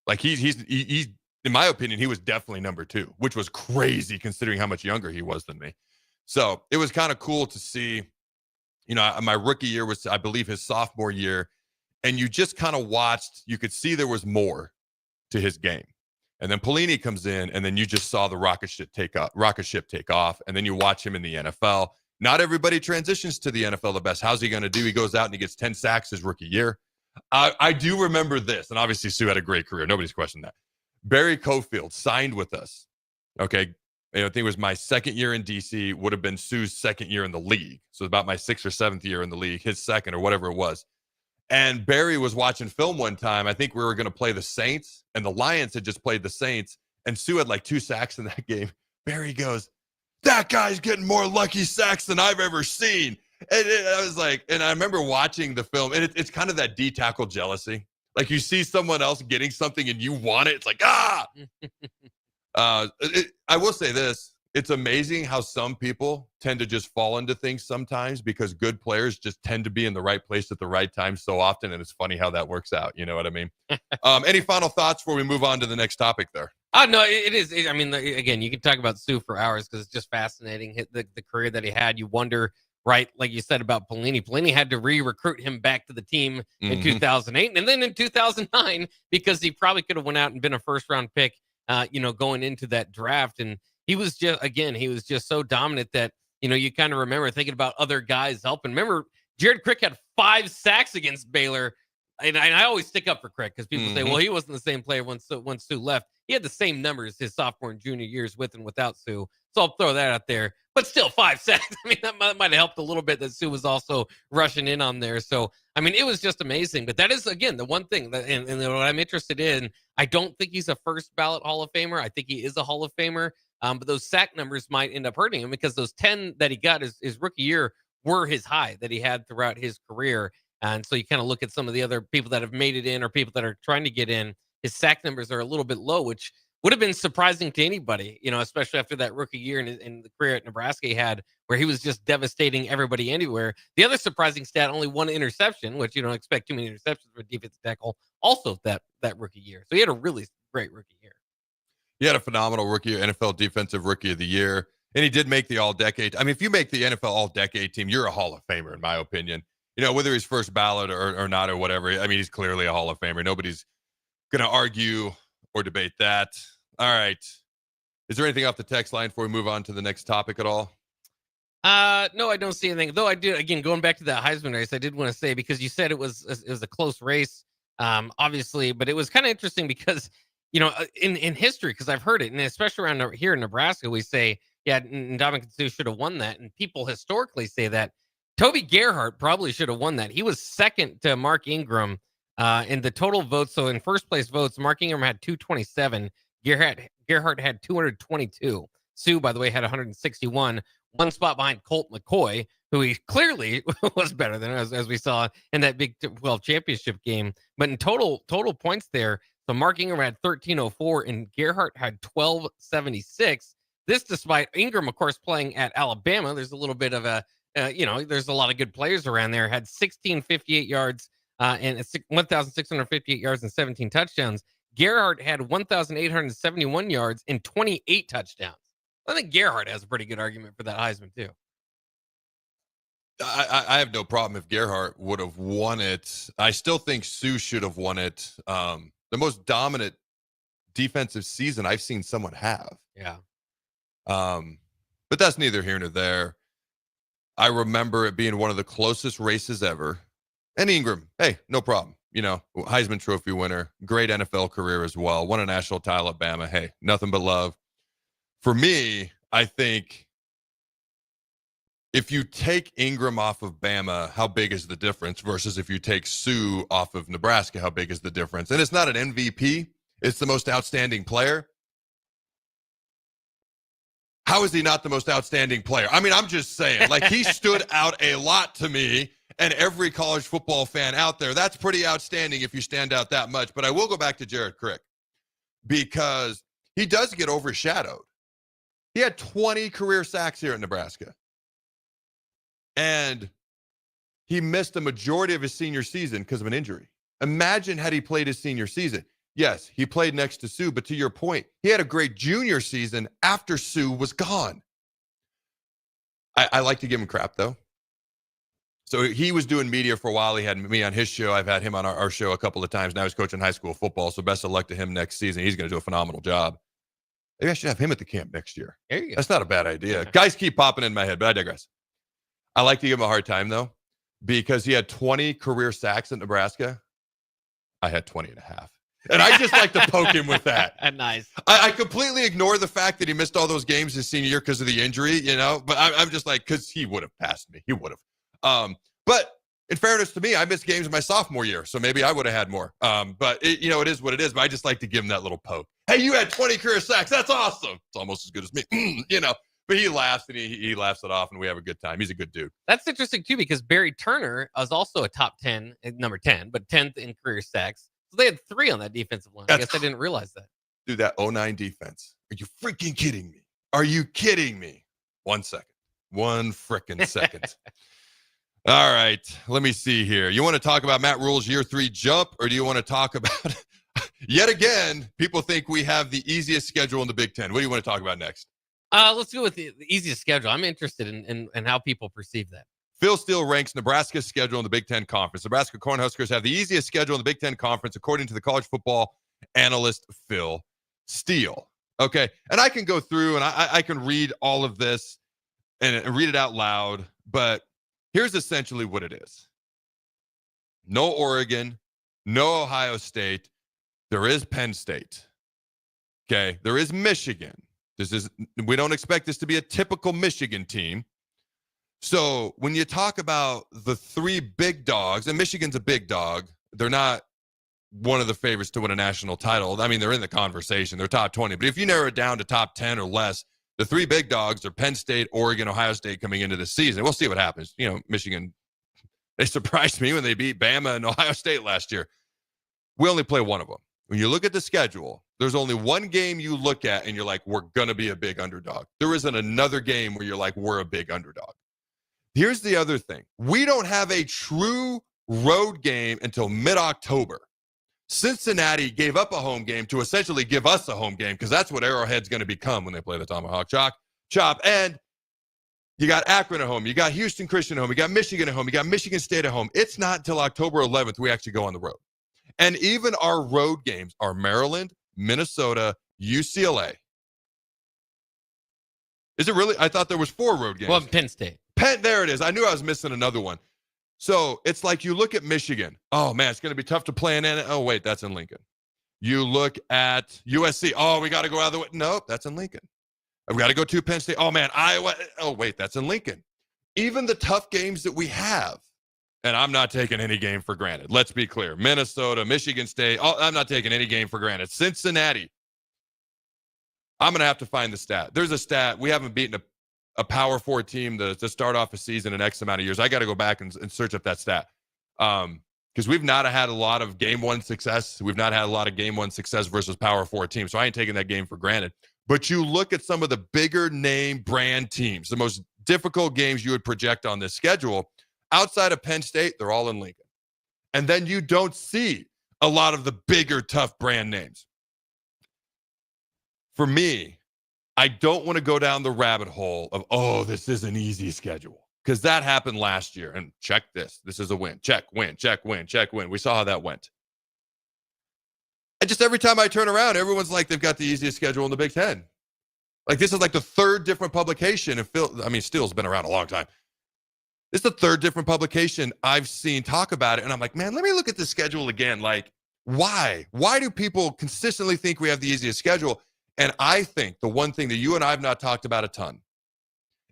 Like, he's in my opinion, he was definitely number 2, which was crazy considering how much younger he was than me. So it was kind of cool to see, my rookie year was, I believe, his sophomore year. And you just kind of watched, you could see there was more to his game. And then Pelini comes in, and then you just saw the rocket ship take off. And then you watch him in the NFL. Not everybody transitions to the NFL the best. How's he going to do? He goes out and he gets 10 sacks his rookie year. I do remember this, and obviously Sue had a great career. Nobody's questioned that. Barry Cofield signed with us. Okay. I think it was my second year in DC, would have been Sue's second year in the league. So about my 6th or 7th year in the league, his second or whatever it was. And Barry was watching film one time. I think we were going to play the Saints, and the Lions had just played the Saints, and Sue had like 2 sacks in that game. Barry goes, that guy's getting more lucky sacks than I've ever seen. And I was like, and I remember watching the film, and it's kind of that D-tackle jealousy. Like, you see someone else getting something and you want it. It's like, I will say this. It's amazing how some people tend to just fall into things sometimes because good players just tend to be in the right place at the right time so often. And it's funny how that works out. You know what I mean? Any final thoughts before we move on to the next topic there? No, it is. Again, you can talk about Sue for hours because it's just fascinating. The career that he had. You wonder, right, like you said about Pelini. Pelini had to re-recruit him back to the team in 2008. And then in 2009, because he probably could have went out and been a first-round pick, going into that draft. And he was just so dominant that, you kind of remember thinking about other guys helping. Remember, Jared Crick had 5 sacks against Baylor. And I always stick up for Crick because people say, well, he wasn't the same player once Sue left. He had the same numbers his sophomore and junior years with and without Sue. So I'll throw that out there. But still, 5 sacks. That might have helped a little bit that Sue was also rushing in on there. So, it was just amazing. But that is, again, the one thing that, and what I'm interested in, I don't think he's a first ballot Hall of Famer. I think he is a Hall of Famer. But those sack numbers might end up hurting him because those 10 that he got his rookie year were his high that he had throughout his career. And so you kind of look at some of the other people that have made it in or people that are trying to get in, his sack numbers are a little bit low, which would have been surprising to anybody, especially after that rookie year in the career at Nebraska he had, where he was just devastating everybody anywhere. The other surprising stat, only 1 interception, which you don't expect too many interceptions for a defensive tackle, also that rookie year. So he had a really great rookie year. He had a phenomenal rookie, NFL Defensive Rookie of the Year, and he did make the All-Decade. If you make the NFL All-Decade team, you're a Hall of Famer, in my opinion. Whether he's first ballot or not or whatever, he's clearly a Hall of Famer. Nobody's going to argue or debate that. All right. Is there anything off the text line before we move on to the next topic at all? No, I don't see anything. Though I did, again, going back to that Heisman race, I did want to say, because you said it was a close race, obviously, but it was kind of interesting because, in history, because I've heard it, and especially around here in Nebraska, we say, yeah, Ndamukong Suh should have won that. And people historically say that. Toby Gerhart probably should have won that. He was second to Mark Ingram in the total votes. So in first place votes, Mark Ingram had 227. Gerhart had 222. Sue, by the way, had 161. 1 spot behind Colt McCoy, who he clearly was better than, as we saw in that Big 12 championship game. But in total points there, so Mark Ingram had 1304 and Gerhart had 1276. This despite Ingram, of course, playing at Alabama. There's a little bit of a there's a lot of good players around there. Had 1,658 yards and 1,658 yards and 17 touchdowns. Gerhart had 1,871 yards and 28 touchdowns. I think Gerhart has a pretty good argument for that Heisman too. I have no problem if Gerhart would have won it. I still think Sue should have won it. The most dominant defensive season I've seen someone have. Yeah. But that's neither here nor there. I remember it being one of the closest races ever. And Ingram, hey, no problem. Heisman Trophy winner, great NFL career as well, won a national title at Bama. Hey, nothing but love. For me, I think if you take Ingram off of Bama, how big is the difference versus if you take Suh off of Nebraska, how big is the difference? And it's not an MVP. It's the most outstanding player. How is he not the most outstanding player? I mean, I'm just saying, like, he stood out a lot to me and every college football fan out there. That's pretty outstanding if you stand out that much. But I will go back to Jared Crick because he does get overshadowed. He had 20 career sacks here in Nebraska. And he missed the majority of his senior season because of an injury. Imagine had he played his senior season. Yes, he played next to Suh, but to your point, he had a great junior season after Suh was gone. I like to give him crap, though. So he was doing media for a while. He had me on his show. I've had him on our show a couple of times. Now he's coaching high school football, so best of luck to him next season. He's going to do a phenomenal job. Maybe I should have him at the camp next year. There you go. That's not a bad idea. Guys keep popping in my head, but I digress. I like to give him a hard time, though, because he had 20 career sacks at Nebraska. I had 20 and a half. And I just like to poke him with that. Nice. I completely ignore the fact that he missed all those games his senior year because of the injury, but I'm just like, because he would have passed me. He would have. But in fairness to me, I missed games my sophomore year, so maybe I would have had more. But it is what it is. But I just like to give him that little poke. Hey, you had 20 career sacks. That's awesome. It's almost as good as me. But he laughs and he laughs it off, and we have a good time. He's a good dude. That's interesting too, because Barry Turner is also a top 10, number 10, but 10th in career sacks. So they had 3 on that defensive line. I guess I didn't realize that. Dude, that 09 defense. Are you freaking kidding me? Are you kidding me? 1 second. 1 frickin' second. All right. Let me see here. You want to talk about Matt Rhule's year 3 jump, or do you want to talk about yet again, people think we have the easiest schedule in the Big Ten. What do you want to talk about next? Let's go with the easiest schedule. I'm interested in how people perceive that. Phil Steele ranks Nebraska's schedule in the Big Ten Conference. Nebraska Cornhuskers have the easiest schedule in the Big Ten Conference, according to the college football analyst Phil Steele. Okay, and I can go through and I can read all of this and read it out loud, but here's essentially what it is. No Oregon, no Ohio State. There is Penn State. Okay, there is Michigan. We don't expect this to be a typical Michigan team. So when you talk about the 3 big dogs, and Michigan's a big dog, they're not one of the favorites to win a national title. I mean, they're in the conversation. They're top 20. But if you narrow it down to top 10 or less, the 3 big dogs are Penn State, Oregon, Ohio State coming into the season. We'll see what happens. Michigan, they surprised me when they beat Bama and Ohio State last year. We only play one of them. When you look at the schedule, there's only one game you look at and you're like, we're going to be a big underdog. There isn't another game where you're like, we're a big underdog. Here's the other thing. We don't have a true road game until mid-October. Cincinnati gave up a home game to essentially give us a home game because that's what Arrowhead's going to become when they play the Tomahawk Chop. And you got Akron at home. You got Houston Christian at home. You got Michigan at home. You got Michigan State at home. It's not until October 11th we actually go on the road. And even our road games are Maryland, Minnesota, UCLA. Is it really? I thought there was 4 road games. Well, Penn State. There it is. I knew I was missing another one. So it's like you look at Michigan. Oh, man, it's going to be tough to play in. Oh, wait, that's in Lincoln. You look at USC. Oh, we got to go out of the way. Nope, that's in Lincoln. I've got to go to Penn State. Oh, man, Iowa. Oh, wait, that's in Lincoln. Even the tough games that we have, and I'm not taking any game for granted. Let's be clear. Minnesota, Michigan State. I'm not taking any game for granted. Cincinnati. I'm going to have to find the stat. There's a stat. We haven't beaten a Power 4 team to start off a season in X amount of years. I got to go back and search up that stat. Because we've not had a lot of game 1 success. We've not had a lot of game 1 success versus Power 4 teams. So I ain't taking that game for granted. But you look at some of the bigger name brand teams, the most difficult games you would project on this schedule. Outside of Penn State, they're all in Lincoln. And then you don't see a lot of the bigger, tough brand names. For me, I don't want to go down the rabbit hole of, oh, this is an easy schedule. Because that happened last year. And check this. This is a win. Check, win, check, win, check, win. We saw how that went. And just every time I turn around, everyone's like, they've got the easiest schedule in the Big Ten. Like, this is like the 3rd different publication. And Steele's been around a long time. This is the third different publication I've seen talk about it. And I'm like, man, let me look at the schedule again. Like, why? Why do people consistently think we have the easiest schedule? And I think the one thing that you and I have not talked about a ton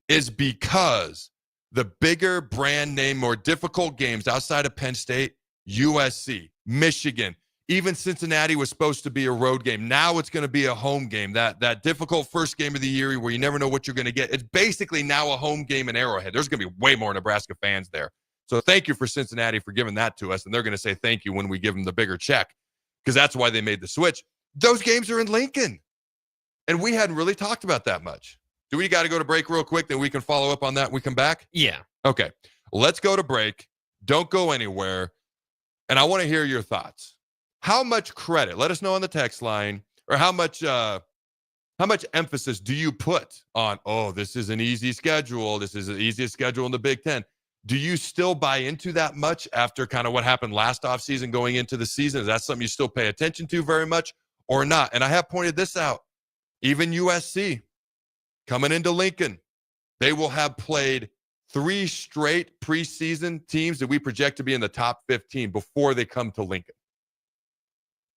is because the bigger brand name, more difficult games outside of Penn State, USC, Michigan, even Cincinnati was supposed to be a road game. Now it's going to be a home game. That difficult first game of the year where you never know what you're going to get. It's basically now a home game in Arrowhead. There's going to be way more Nebraska fans there. So thank you for Cincinnati for giving that to us. And they're going to say thank you when we give them the bigger check because that's why they made the switch. Those games are in Lincoln. And we hadn't really talked about that much. Do we got to go to break real quick? Then we can follow up on that when we come back? Yeah. Okay. Let's go to break. Don't go anywhere. And I want to hear your thoughts. How much credit, let us know on the text line, or how much emphasis do you put on, oh, this is an easy schedule. This is the easiest schedule in the Big Ten. Do you still buy into that much after kind of what happened last offseason going into the season? Is that something you still pay attention to very much or not? And I have pointed this out. Even USC coming into Lincoln, they will have played 3 straight preseason teams that we project to be in the top 15 before they come to Lincoln.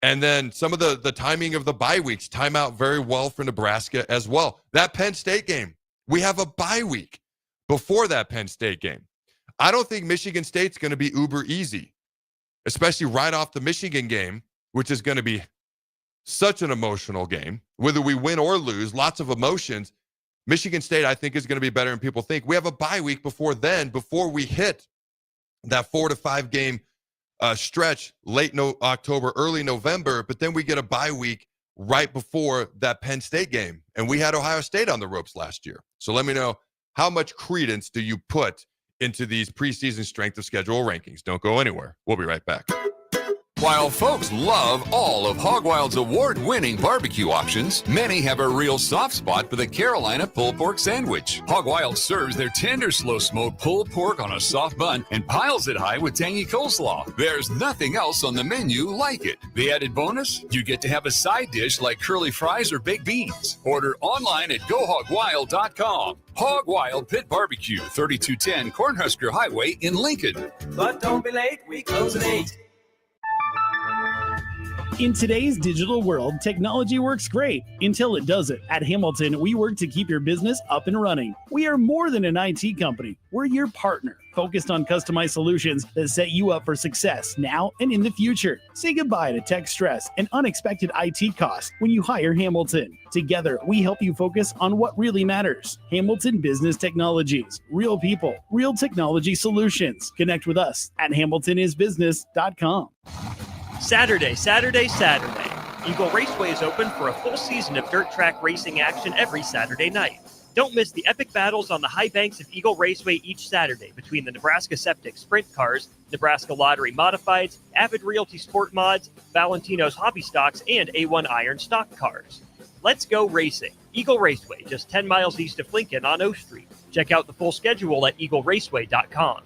And then some of the timing of the bye weeks time out very well for Nebraska as well. That Penn State game, we have a bye week before that Penn State game. I don't think Michigan State's going to be uber easy, especially right off the Michigan game, which is going to be such an emotional game. Whether we win or lose, lots of emotions. Michigan State, I think, is going to be better than people think. We have a bye week before then, before we hit that 4 to 5 game stretch late October, early November, but then we get a bye week right before that Penn State game. And we had Ohio State on the ropes last year. So let me know, how much credence do you put into these preseason strength of schedule rankings? Don't go anywhere. We'll be right back. While folks love all of Hog Wild's award-winning barbecue options, many have a real soft spot for the Carolina pulled pork sandwich. Hog Wild serves their tender, slow-smoked pulled pork on a soft bun and piles it high with tangy coleslaw. There's nothing else on the menu like it. The added bonus? You get to have a side dish like curly fries or baked beans. Order online at GoHogWild.com. Hog Wild Pit Barbecue, 3210 Cornhusker Highway in Lincoln. But don't be late, we close at 8. In today's digital world, technology works great until it doesn't. At Hamilton, we work to keep your business up and running. We are more than an IT company. We're your partner, focused on customized solutions that set you up for success now and in the future. Say goodbye to tech stress and unexpected IT costs when you hire Hamilton. Together, we help you focus on what really matters. Hamilton Business Technologies. Real people, real technology solutions. Connect with us at hamiltonisbusiness.com. Saturday. Eagle Raceway is open for a full season of dirt track racing action every Saturday night. Don't miss the epic battles on the high banks of Eagle Raceway each Saturday between the Nebraska Septic Sprint Cars, Nebraska Lottery Modifieds, Avid Realty Sport Mods, Valentino's Hobby Stocks, and A1 Iron Stock Cars. Let's go racing. Eagle Raceway, just 10 miles east of Lincoln on O Street. Check out the full schedule at eagleraceway.com.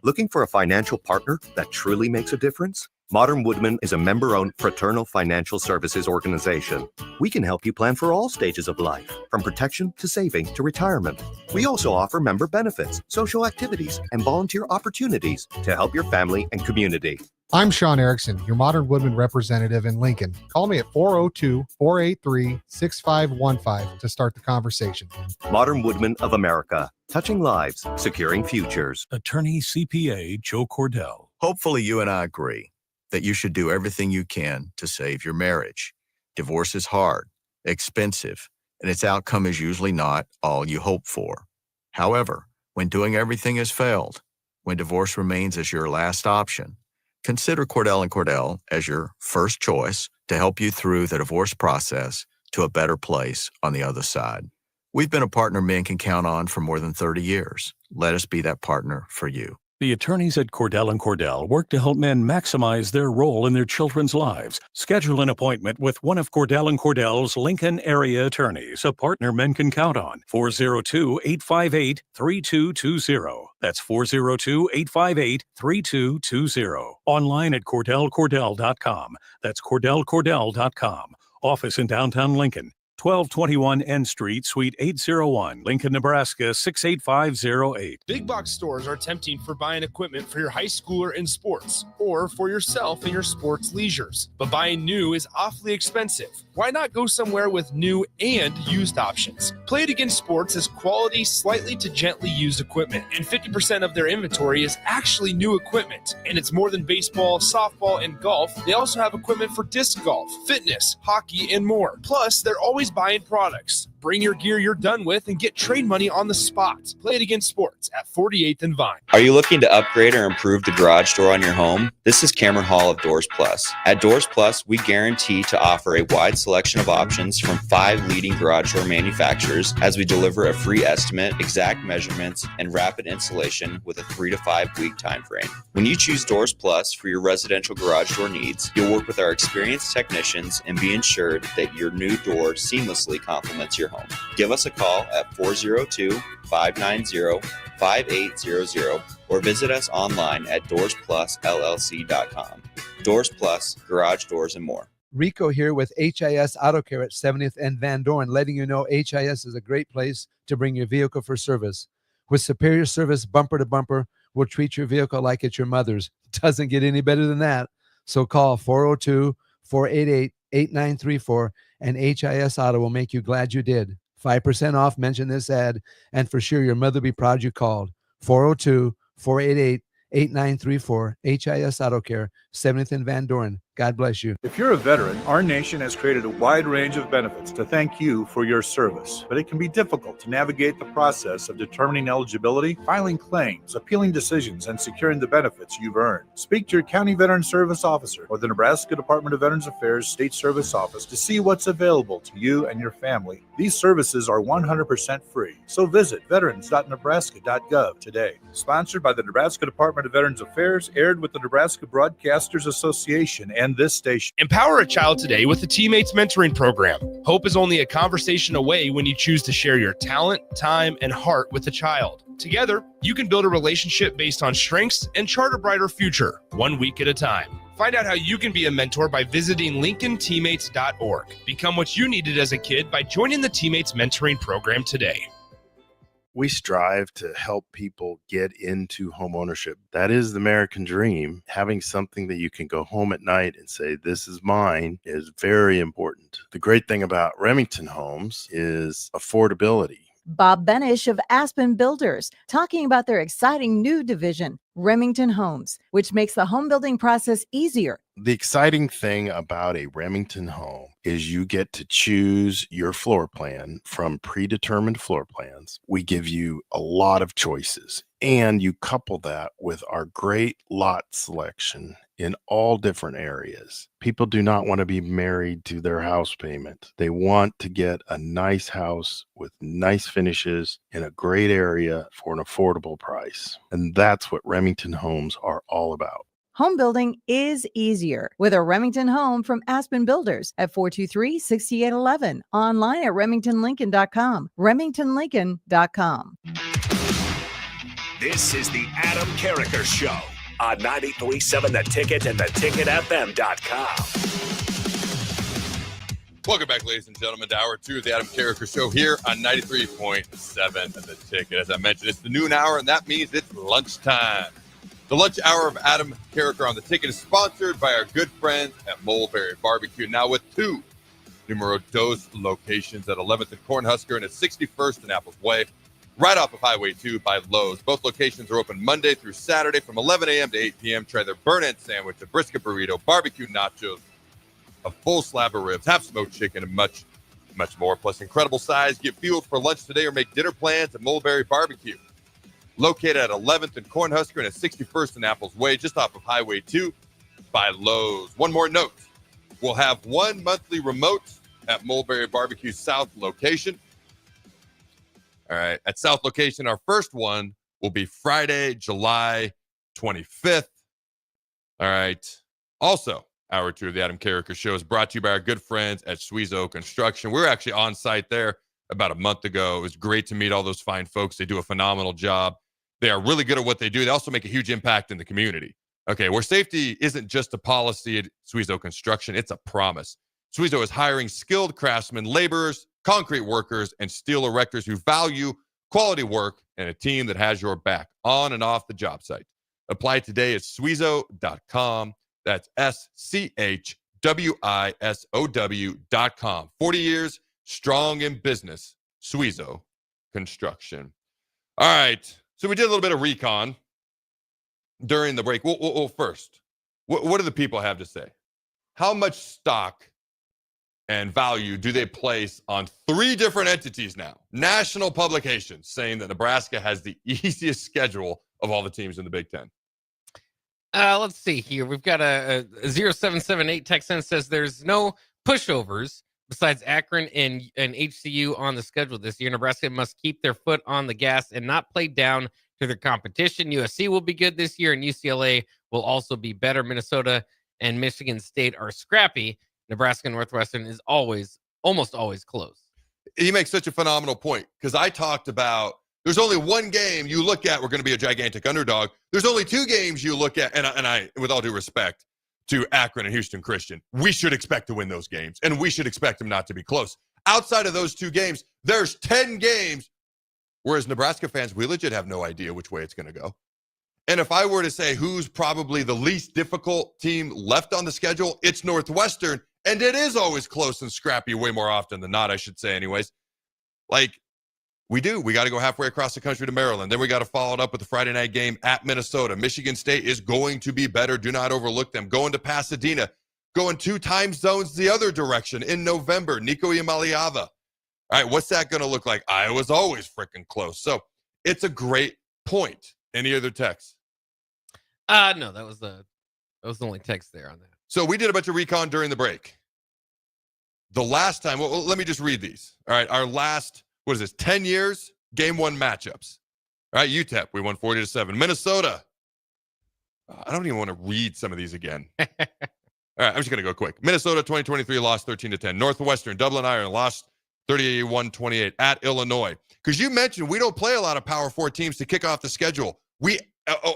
Looking for a financial partner that truly makes a difference? Modern Woodman is a member-owned fraternal financial services organization. We can help you plan for all stages of life, from protection to saving to retirement. We also offer member benefits, social activities, and volunteer opportunities to help your family and community. I'm Sean Erickson, your Modern Woodman representative in Lincoln. Call me at 402-483-6515 to start the conversation. Modern Woodman of America, touching lives, securing futures. Attorney CPA Joe Cordell. Hopefully you and I agree that you should do everything you can to save your marriage. Divorce is hard, expensive, and its outcome is usually not all you hope for. However, when doing everything has failed, when divorce remains as your last option, consider Cordell & Cordell as your first choice to help you through the divorce process to a better place on the other side. We've been a partner men can count on for more than 30 years. Let us be that partner for you. The attorneys at Cordell & Cordell work to help men maximize their role in their children's lives. Schedule an appointment with one of Cordell & Cordell's Lincoln area attorneys, a partner men can count on. 402-858-3220. That's 402-858-3220. Online at CordellCordell.com. That's CordellCordell.com. Office in downtown Lincoln. 1221 N Street, Suite 801, Lincoln, Nebraska 68508. Big box stores are tempting for buying equipment for your high schooler in sports or for yourself in your sports leisures. But buying new is awfully expensive. Why not go somewhere with new and used options? Play It Again Sports has quality, slightly to gently used equipment, and 50% of their inventory is actually new equipment. And it's more than baseball, softball, and golf. They also have equipment for disc golf, fitness, hockey, and more. Plus, they're always buying products. Bring your gear you're done with and get trade money on the spot. Play It Again Sports at 48th and Vine. Are you looking to upgrade or improve the garage door on your home? This is Cameron Hall of Doors Plus. At Doors Plus, we guarantee to offer a wide selection of options from 5 leading garage door manufacturers as we deliver a free estimate, exact measurements, and rapid installation with a 3 to 5 week time frame. When you choose Doors Plus for your residential garage door needs, you'll work with our experienced technicians and be ensured that your new door seamlessly complements your home. Give us a call at 402-590-5800 or visit us online at doorsplusllc.com. Doors Plus, garage doors and more. Rico here with HIS Auto Care at 70th and Van Dorn, letting you know HIS is a great place to bring your vehicle for service. With superior service bumper to bumper, we'll treat your vehicle like it's your mother's. Doesn't get any better than that. So call 402-488-8934 and HIS Auto will make you glad you did. 5% off, mention this ad, and for sure your mother will be proud you called. 402-488-8934, HIS Auto Care, 70th and Van Dorn. God bless you. If you're a veteran, our nation has created a wide range of benefits to thank you for your service. But it can be difficult to navigate the process of determining eligibility, filing claims, appealing decisions, and securing the benefits you've earned. Speak to your county veteran service officer or the Nebraska Department of Veterans Affairs State Service Office to see what's available to you and your family. These services are 100% free. So visit veterans.nebraska.gov today. Sponsored by the Nebraska Department of Veterans Affairs, aired with the Nebraska Broadcasters Association and this station. Empower a child today with the Teammates Mentoring Program. Hope is only a conversation away when you choose to share your talent, time, and heart with a child. Together, you can build a relationship based on strengths and chart a brighter future, 1 week at a time. Find out how you can be a mentor by visiting lincolnteammates.org. Become what you needed as a kid by joining the Teammates Mentoring Program today. We strive to help people get into home ownership. That is the American dream. Having something that you can go home at night and say, this is mine, is very important. The great thing about Remington Homes is affordability. Bob Benish of Aspen Builders, talking about their exciting new division, Remington Homes, which makes the home building process easier. The exciting thing about a Remington home is you get to choose your floor plan from predetermined floor plans. We give you a lot of choices, and you couple that with our great lot selection in all different areas. People do not want to be married to their house payment. They want to get a nice house with nice finishes in a great area for an affordable price. And that's what Remington Homes are all about. Home building is easier with a Remington home from Aspen Builders at 423-6811. Online at remingtonlincoln.com. remingtonlincoln.com. This is the Adam Carriker Show on 93.7 The Ticket and theticketfm.com. Welcome back, ladies and gentlemen, to Hour 2 of the Adam Carriker Show here on 93.7 The Ticket. As I mentioned, it's the noon hour, and that means it's lunchtime. The lunch hour of Adam Carriker on The Ticket is sponsored by our good friends at Mulberry Barbecue, now with 2 numero dos locations at 11th and Cornhusker and at 61st and Apples Way, right off of Highway 2 by Lowe's. Both locations are open Monday through Saturday from 11 a.m. to 8 p.m. Try their burn-in sandwich, a brisket burrito, barbecue nachos, a full slab of ribs, half-smoked chicken, and much, much more. Plus incredible size. Get fueled for lunch today or make dinner plans at Mulberry Barbecue. Located at 11th and Cornhusker and at 61st and Apples Way, just off of Highway 2 by Lowe's. One more note. We'll have 1 monthly remote at Mulberry Barbecue South location. All right. At South location, our first one will be Friday, July 25th. All right. Also, Hour 2 of the Adam Carriker Show is brought to you by our good friends at Suizo Construction. We were actually on site there about a month ago. It was great to meet all those fine folks. They do a phenomenal job. They are really good at what they do. They also make a huge impact in the community. Okay, where safety isn't just a policy at Suizo Construction, it's a promise. Suizo is hiring skilled craftsmen, laborers, concrete workers, and steel erectors who value quality work and a team that has your back on and off the job site. Apply today at Suizo.com. That's SCHWISOW.com. 40 years, strong in business. Suizo Construction. All right. So we did a little bit of recon during the break. Well, first, what do the people have to say? How much stock and value do they place on 3 different entities now? National publications saying that Nebraska has the easiest schedule of all the teams in the Big Ten. Let's see here. We've got a 0778 text in says there's no pushovers besides Akron and HCU on the schedule this year. Nebraska must keep their foot on the gas and not play down to their competition. USC will be good this year, and UCLA will also be better. Minnesota and Michigan State are scrappy. Nebraska Northwestern is almost always close. He makes such a phenomenal point, because I talked about there's only one game you look at, we're going to be a gigantic underdog. There's only 2 games you look at, and I, with all due respect to Akron and Houston Christian, we should expect to win those games, and we should expect them not to be close. Outside of those 2 games, there's 10 games, whereas Nebraska fans, we legit have no idea which way it's going to go. And if I were to say who's probably the least difficult team left on the schedule, it's Northwestern, and it is always close and scrappy way more often than not, I should say anyways. Like, we got to go halfway across the country to Maryland. Then we got to follow it up with the Friday night game at Minnesota. Michigan State is going to be better. Do not overlook them. Going to Pasadena. Going 2 time zones the other direction in November. Nico Iamaleava. All right, what's that going to look like? Iowa's always freaking close. So it's a great point. Any other texts? No, that was the only text there on that. So we did a bunch of recon during the break. The last time, well, let me just read these. All right, our last, 10 years? Game 1 matchups. All right, UTEP, we won 40-7. Minnesota. I don't even want to read some of these again. All right, I'm just going to go quick. Minnesota 2023 lost 13-10. Northwestern, Dublin Iron lost 31-28 at Illinois. Because you mentioned we don't play a lot of Power 4 teams to kick off the schedule. We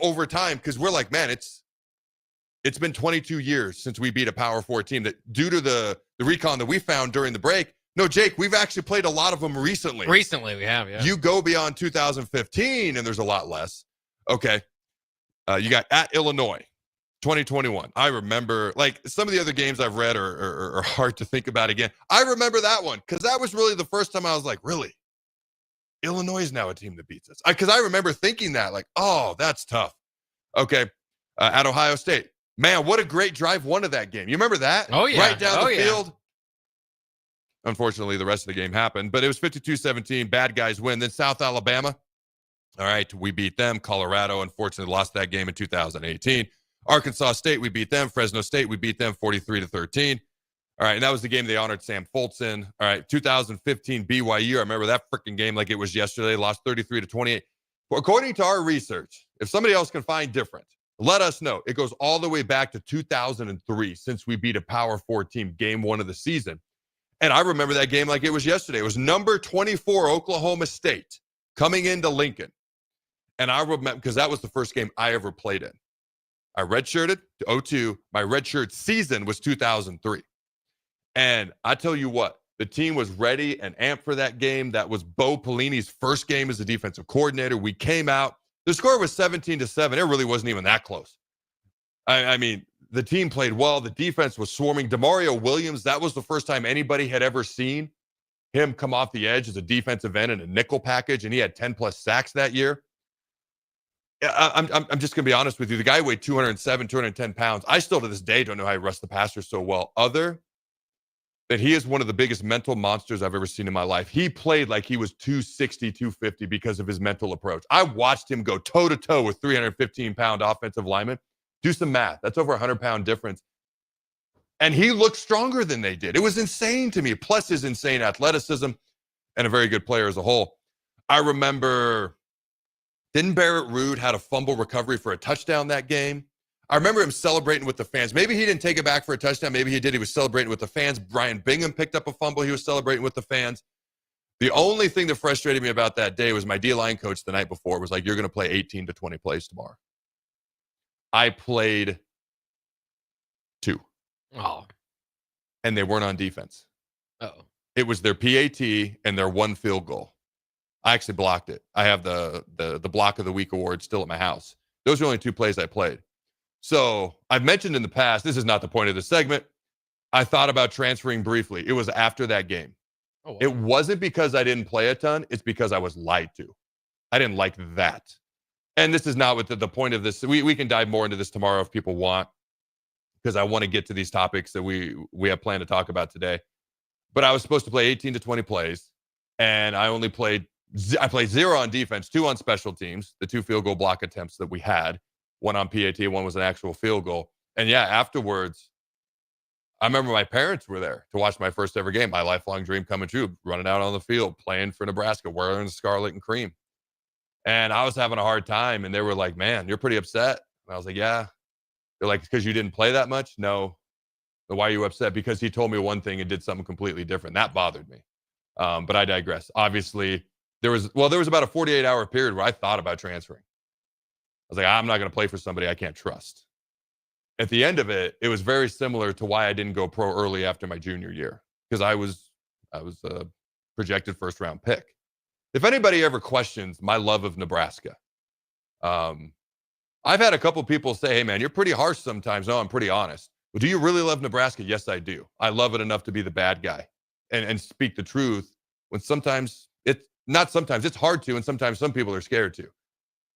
over time, because we're like, man, it's been 22 years since we beat a Power 4 team. That due to the recon that we found during the break. No, Jake, we've actually played a lot of them recently. Recently, we have, yeah. You go beyond 2015, and there's a lot less. Okay. You got at Illinois, 2021. I remember, like, some of the other games I've read are hard to think about again. I remember that one, because that was really the first time I was like, really? Illinois is now a team that beats us. Because I remember thinking that, like, oh, that's tough. Okay. At Ohio State. Man, what a great drive 1 of that game. You remember that? Oh, yeah. Right down the field. Unfortunately, the rest of the game happened, but it was 52-17. Bad guys win. Then South Alabama. All right, we beat them. Colorado, unfortunately, lost that game in 2018. Arkansas State, we beat them. Fresno State, we beat them 43-13. All right, and that was the game they honored Sam Foltz in. All right, 2015 BYU. I remember that freaking game like it was yesterday. Lost 33-28. According to our research, if somebody else can find different, let us know. It goes all the way back to 2003 since we beat a Power 4 team game 1 of the season. And I remember that game like it was yesterday. It was number 24 Oklahoma State coming into Lincoln. And I remember, because that was the first game I ever played in. I redshirted to 2002. My redshirt season was 2003. And I tell you what, the team was ready and amped for that game. That was Bo Pelini's first game as a defensive coordinator. We came out. The score was 17-7. It really wasn't even that close. I mean, the team played well. The defense was swarming. Demario Williams, that was the first time anybody had ever seen him come off the edge as a defensive end in a nickel package, and he had 10-plus sacks that year. I'm just going to be honest with you. The guy weighed 207, 210 pounds. I still to this day don't know how he rushed the passer so well, other than he is one of the biggest mental monsters I've ever seen in my life. He played like he was 260, 250 because of his mental approach. I watched him go toe-to-toe with 315-pound offensive linemen. Do some math. That's over a 100-pound difference. And he looked stronger than they did. It was insane to me, plus his insane athleticism and a very good player as a whole. I remember, didn't Barrett Ruud had a fumble recovery for a touchdown that game? I remember him celebrating with the fans. Maybe he didn't take it back for a touchdown. Maybe he did. He was celebrating with the fans. Brian Bingham picked up a fumble. He was celebrating with the fans. The only thing that frustrated me about that day was my D-line coach the night before was like, you're going to play 18 to 20 plays tomorrow. I played 2. Oh. and they weren't on defense. Uh-oh. It was their PAT and their one field goal. I actually blocked it. I have the Block of the Week award still at my house. Those are only 2 plays I played. So I've mentioned in the past, this is not the point of the segment, I thought about transferring briefly. It was after that game. Oh, wow. It wasn't because I didn't play a ton. It's because I was lied to. I didn't like that. And this is not what the point of this. We can dive more into this tomorrow if people want, because I want to get to these topics that we have planned to talk about today. But I was supposed to play 18 to 20 plays, and I played 0 on defense, 2 on special teams, the 2 field goal block attempts that we had, 1 on PAT, 1 was an actual field goal. And yeah, afterwards, I remember my parents were there to watch my first ever game, my lifelong dream coming true, running out on the field, playing for Nebraska, wearing the scarlet and cream. And I was having a hard time, and they were like, man, you're pretty upset. And I was like, yeah. They're like, because you didn't play that much? No. But why are you upset? Because he told me one thing and did something completely different. That bothered me. But I digress. Obviously, there was about a 48-hour period where I thought about transferring. I was like, I'm not going to play for somebody I can't trust. At the end of it, it was very similar to why I didn't go pro early after my junior year, because I was a projected first-round pick. If anybody ever questions my love of Nebraska, I've had a couple people say, hey, man, you're pretty harsh sometimes. No, I'm pretty honest. Well, do you really love Nebraska? Yes, I do. I love it enough to be the bad guy and speak the truth when sometimes it's hard to, and sometimes some people are scared to.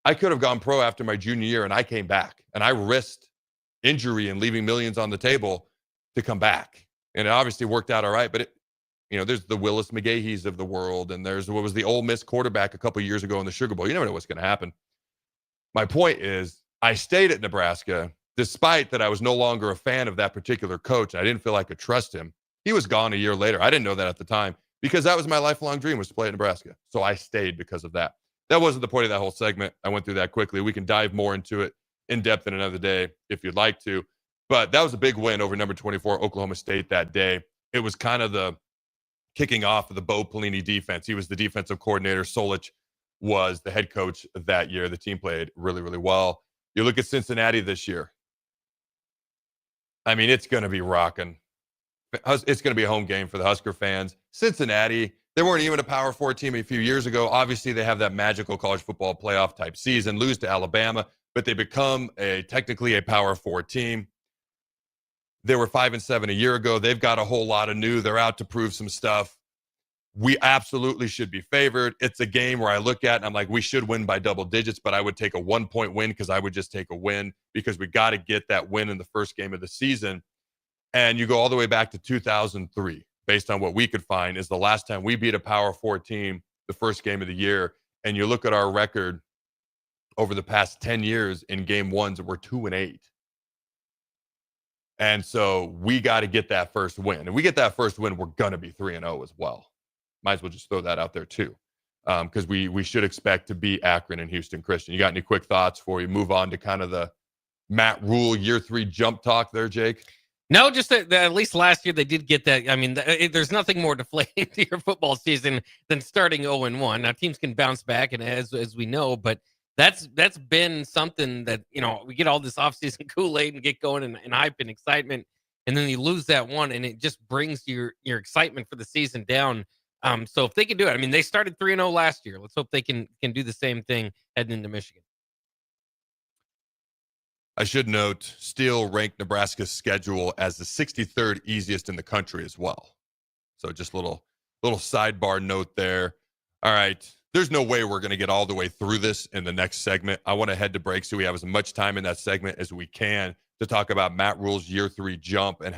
I could have gone pro after my junior year, and I came back, and I risked injury and leaving millions on the table to come back. And it obviously worked out all right, but there's the Willis McGahees of the world, and there's what was the Ole Miss quarterback a couple years ago in the Sugar Bowl. You never know what's going to happen. My point is, I stayed at Nebraska despite that I was no longer a fan of that particular coach. I didn't feel I could trust him. He was gone a year later. I didn't know that at the time, because that was my lifelong dream, was to play at Nebraska. So I stayed because of that. That wasn't the point of that whole segment. I went through that quickly. We can dive more into it in depth in another day if you'd like to. But that was a big win over number 24, Oklahoma State, that day. It was kind of the kicking off of the Bo Pelini defense. He was the defensive coordinator. Solich was the head coach that year. The team played really, really well. You look at Cincinnati this year. I mean, it's going to be rocking. It's going to be a home game for the Husker fans. Cincinnati, they weren't even a Power 4 team a few years ago. Obviously, they have that magical college football playoff type season, lose to Alabama, but they become technically a Power 4 team. They were 5-7 a year ago. They've got a whole lot of new. They're out to prove some stuff. We absolutely should be favored. It's a game where I look at and I'm like, we should win by double digits, but I would take a 1-point win, because I would just take a win, because we got to get that win in the first game of the season. And you go all the way back to 2003, based on what we could find, is the last time we beat a Power 4 team the first game of the year. And you look at our record over the past 10 years in game ones, we're 2-8. And so we got to get that first win. If we get that first win, we're going to be 3-0 as well. Might as well just throw that out there too, because we should expect to beat Akron and Houston Christian. You got any quick thoughts before we move on to kind of the Matt Rhule year 3 jump talk there, Jake? No, just that at least last year they did get that. I mean, there's nothing more deflating to your football season than starting 0-1. Now, teams can bounce back, and as we know, but that's been something that, we get all this offseason Kool-Aid and get going and hype and excitement, and then you lose that one, and it just brings your excitement for the season down. So if they can do it, I mean, they started 3-0 last year. Let's hope they can do the same thing heading into Michigan. I should note, Steele ranked Nebraska's schedule as the 63rd easiest in the country as well. So just little sidebar note there. All right. There's no way we're going to get all the way through this in the next segment. I want to head to break so we have as much time in that segment as we can to talk about Matt Rhule's year 3 jump and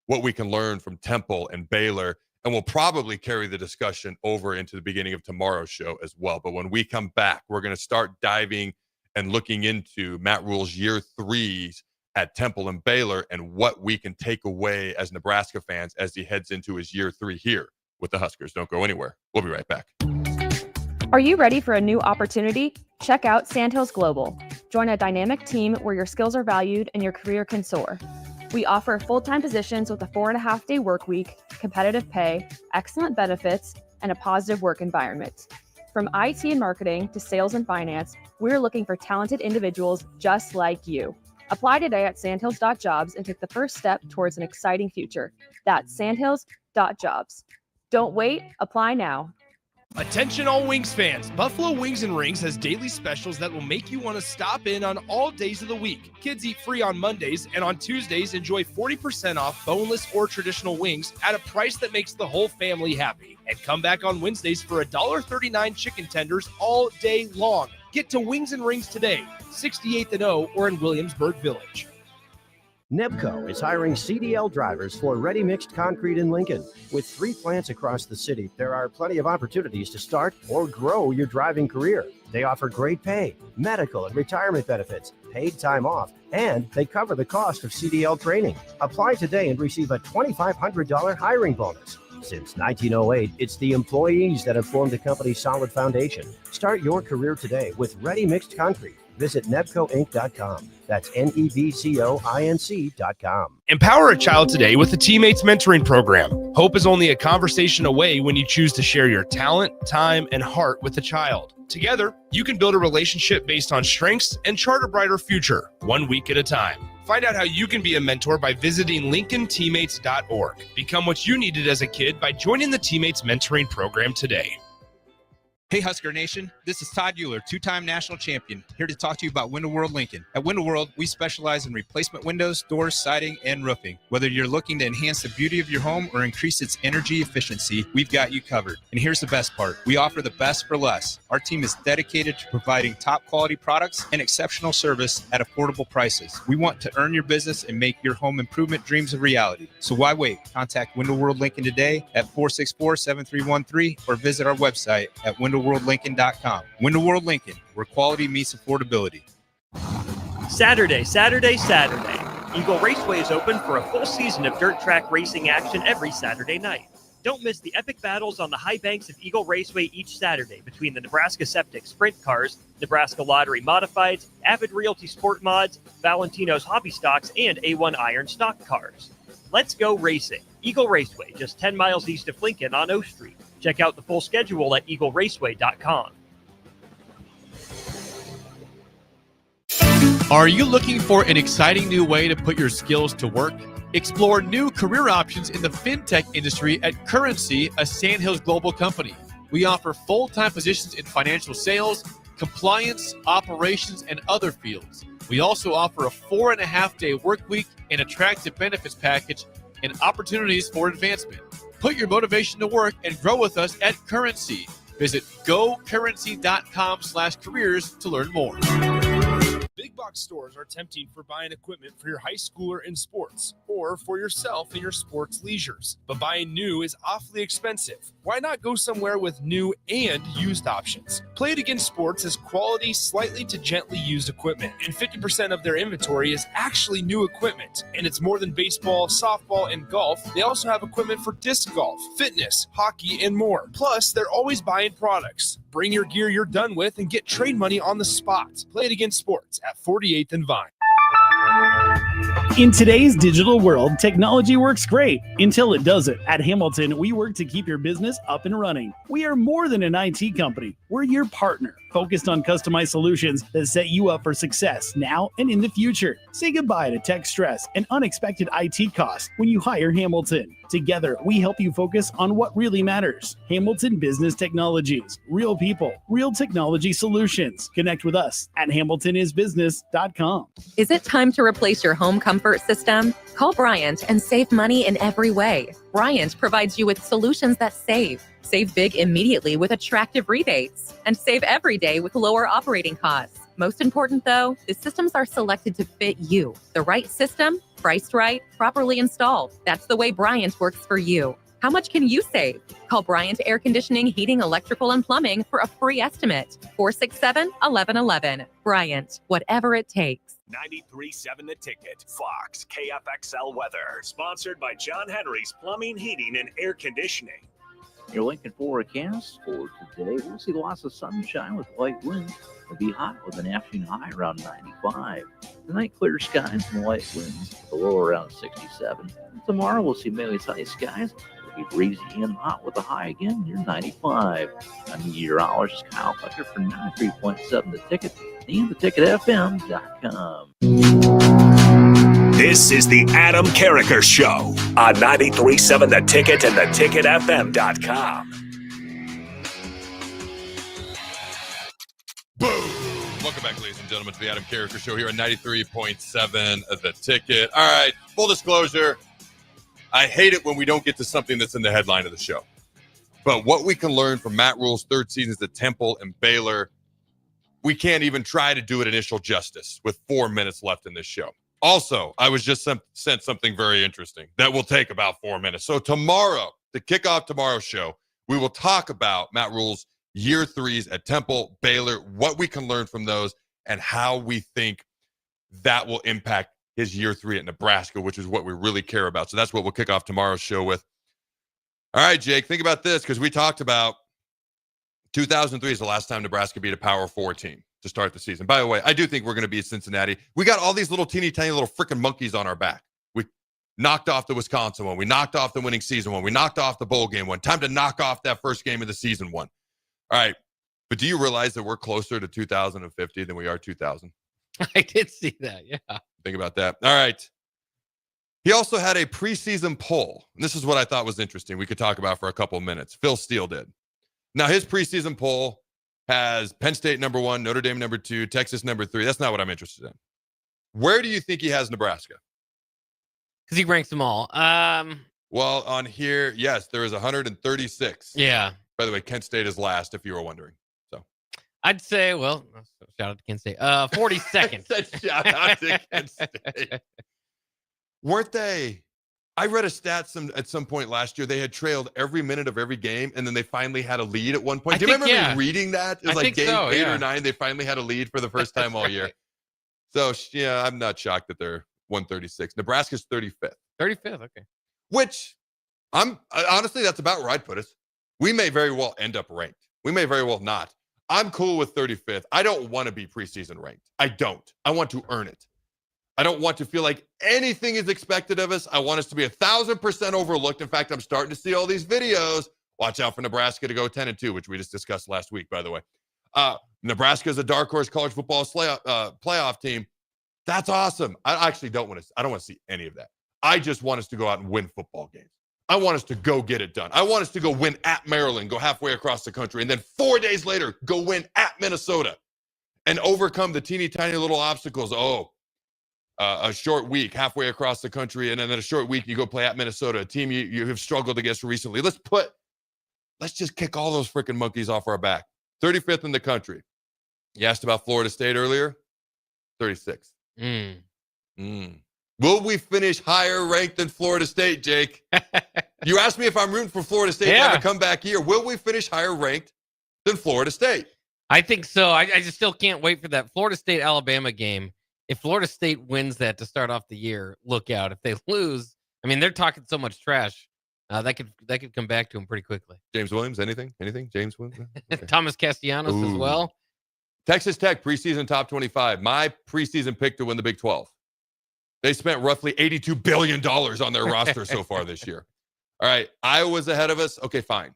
what we can learn from Temple and Baylor. And we'll probably carry the discussion over into the beginning of tomorrow's show as well. But when we come back, we're going to start diving and looking into Matt Rhule's year 3s at Temple and Baylor and what we can take away as Nebraska fans as he heads into his year 3 here with the Huskers. Don't go anywhere. We'll be right back. Are you ready for a new opportunity? Check out Sandhills Global. Join a dynamic team where your skills are valued and your career can soar. We offer full-time positions with a 4.5-day work week, competitive pay, excellent benefits, and a positive work environment. From IT and marketing to sales and finance, we're looking for talented individuals just like you. Apply today at sandhills.jobs and take the first step towards an exciting future. That's sandhills.jobs. Don't wait, apply now. Attention all Wings fans. Buffalo Wings and Rings has daily specials that will make you want to stop in on all days of the week. Kids eat free on Mondays, and on Tuesdays, enjoy 40% off boneless or traditional wings at a price that makes the whole family happy. And come back on Wednesdays for $1.39 chicken tenders all day long. Get to Wings and Rings today, 68th and O, or in Williamsburg Village. Nebco is hiring CDL drivers for ready-mixed concrete in Lincoln. With 3 plants across the city, there are plenty of opportunities to start or grow your driving career. They offer great pay, medical and retirement benefits, paid time off, and they cover the cost of CDL training. Apply today and receive a $2,500 hiring bonus. Since 1908, it's the employees that have formed the company's solid foundation. Start your career today with ready-mixed concrete. Visit nebcoinc.com. That's nebcoinc.com. Empower a child today with the Teammates Mentoring Program. Hope is only a conversation away when you choose to share your talent, time, and heart with a child. Together, you can build a relationship based on strengths and chart a brighter future, 1 week at a time. Find out how you can be a mentor by visiting lincolnteammates.org. Become what you needed as a kid by joining the Teammates Mentoring Program today. Hey Husker Nation, this is Todd Euler, 2-time national champion, here to talk to you about Window World Lincoln. At Window World, we specialize in replacement windows, doors, siding, and roofing. Whether you're looking to enhance the beauty of your home or increase its energy efficiency, we've got you covered. And here's the best part, we offer the best for less. Our team is dedicated to providing top quality products and exceptional service at affordable prices. We want to earn your business and make your home improvement dreams a reality. So why wait? Contact Window World Lincoln today at 464-7313 or visit our website at windowworldlincoln.com. Window World Lincoln, where quality meets affordability. Saturday. Eagle Raceway is open for a full season of dirt track racing action every Saturday night. Don't miss the epic battles on the high banks of Eagle Raceway each Saturday between the Nebraska Septic Sprint Cars, Nebraska Lottery Modifieds, Avid Realty Sport Mods, Valentino's Hobby Stocks, and A1 Iron Stock Cars. Let's go racing. Eagle Raceway, just 10 miles east of Lincoln on O Street. Check out the full schedule at eagleraceway.com. Are you looking for an exciting new way to put your skills to work? Explore new career options in the fintech industry at Currency, a Sandhills global company. We offer full-time positions in financial sales, compliance, operations, and other fields. We also offer a 4.5-day work week, an attractive benefits package, and opportunities for advancement. Put your motivation to work and grow with us at Currency. Visit gocurrency.com/careers to learn more. Big box stores are tempting for buying equipment for your high schooler in sports or for yourself in your sports leisures. But buying new is awfully expensive. Why not go somewhere with new and used options? Play It Again Sports has quality, slightly to gently used equipment, and 50% of their inventory is actually new equipment. And it's more than baseball, softball, and golf. They also have equipment for disc golf, fitness, hockey, and more. Plus, they're always buying products. Bring your gear you're done with and get trade money on the spot. Play It Again Sports at 48th and Vine. In today's digital world, technology works great until it doesn't. At Hamilton, we work to keep your business up and running. We are more than an IT company. We're your partner, focused on customized solutions that set you up for success now and in the future. Say goodbye to tech stress and unexpected IT costs when you hire Hamilton. Together, we help you focus on what really matters. Hamilton Business Technologies. Real people, real technology solutions. Connect with us at hamiltonisbusiness.com. Is it time to replace your home comfort system? Call Bryant and save money in every way. Bryant provides you with solutions that save. Save big immediately with attractive rebates, and save every day with lower operating costs. Most important though, the systems are selected to fit you. The right system, priced right, properly installed. That's the way Bryant works for you. How much can you save? Call Bryant Air Conditioning, Heating, Electrical, and Plumbing for a free estimate. 467-1111. Bryant, whatever it takes. 93.7 The Ticket, Fox, KFXL weather. Sponsored by John Henry's Plumbing, Heating, and Air Conditioning. You're looking for a cast for today. We'll see lots of sunshine with light winds. It'll be hot with an afternoon high around 95. Tonight, clear skies and light winds, the low around 67. And tomorrow, we'll see mainly sunny skies. It'll be breezy and hot with a high again near 95. I'm meteorologist Kyle Tucker for 93.7 The Ticket and theticketfm.com. This is the Adam Carriker Show on 93.7 The Ticket and theticketfm.com. Boom! Welcome back, ladies and gentlemen, to the Adam Carriker Show here on 93.7 The Ticket. All right, full disclosure, I hate it when we don't get to something that's in the headline of the show. But what we can learn from Matt Rhule's third seasons at Temple and Baylor, we can't even try to do it initial justice with 4 minutes left in this show. Also, I was just sent something very interesting that will take about 4 minutes. So tomorrow, to kick off tomorrow's show, we will talk about Matt Rhule's year threes at Temple, Baylor, what we can learn from those, and how we think that will impact his year three at Nebraska, which is what we really care about. So that's what we'll kick off tomorrow's show with. All right, Jake, think about this, because we talked about 2003 is the last time Nebraska beat a Power 4 team to start the season. By the way, I do think we're going to beat Cincinnati. We got all these little teeny tiny little freaking monkeys on our back. We knocked off the Wisconsin one. We knocked off the winning season one. We knocked off the bowl game one. Time to knock off that first game of the season one. All right. But do you realize that we're closer to 2050 than we are 2000? I did see that. Yeah. Think about that. All right. He also had a preseason poll. And this is what I thought was interesting. We could talk about for a couple of minutes. Phil Steele did. Now, his preseason poll has Penn State number 1, Notre Dame number 2, Texas number 3. That's not what I'm interested in. Where do you think he has Nebraska? Because he ranks them all. Well, on here, yes, there is 136. Yeah. By the way, Kent State is last, if you were wondering. So I'd say, well, shout out to Kent State. 42nd. Shout out to Kent State. Weren't they? I read a stat at some point last year. They had trailed every minute of every game, and then they finally had a lead at one point. Do you remember me reading that? It was like game 8 or 9. They finally had a lead for the first time all year. So, yeah, I'm not shocked that they're 136. Nebraska's 35th. 35th, okay. Which, honestly, that's about where I'd put us. We may very well end up ranked. We may very well not. I'm cool with 35th. I don't want to be preseason ranked. I don't. I want to earn it. I don't want to feel like anything is expected of us. I want us to be 1,000% overlooked. In fact, I'm starting to see all these videos. Watch out for Nebraska to go 10-2, which we just discussed last week, by the way. Nebraska is a dark horse college football playoff team. That's awesome. I actually don't want to see any of that. I just want us to go out and win football games. I want us to go get it done. I want us to go win at Maryland, go halfway across the country, and then 4 days later, go win at Minnesota and overcome the teeny tiny little obstacles. A short week halfway across the country, and then a short week you go play at Minnesota, a team you have struggled against recently. Let's just kick all those freaking monkeys off our back. 35th in the country. You asked about Florida State earlier. 36th. Will we finish higher ranked than Florida State, Jake? You asked me if I'm rooting for Florida State to have a comeback year. Will we finish higher ranked than Florida State? I think so. I just still can't wait for that Florida State-Alabama game. If Florida State wins that to start off the year, look out. If they lose, I mean, they're talking so much trash. That could come back to them pretty quickly. James Williams, anything? James Williams? Okay. Thomas Castellanos as well. Texas Tech, preseason top 25. My preseason pick to win the Big 12. They spent roughly $82 billion on their roster so far this year. All right, Iowa's ahead of us. Okay, fine.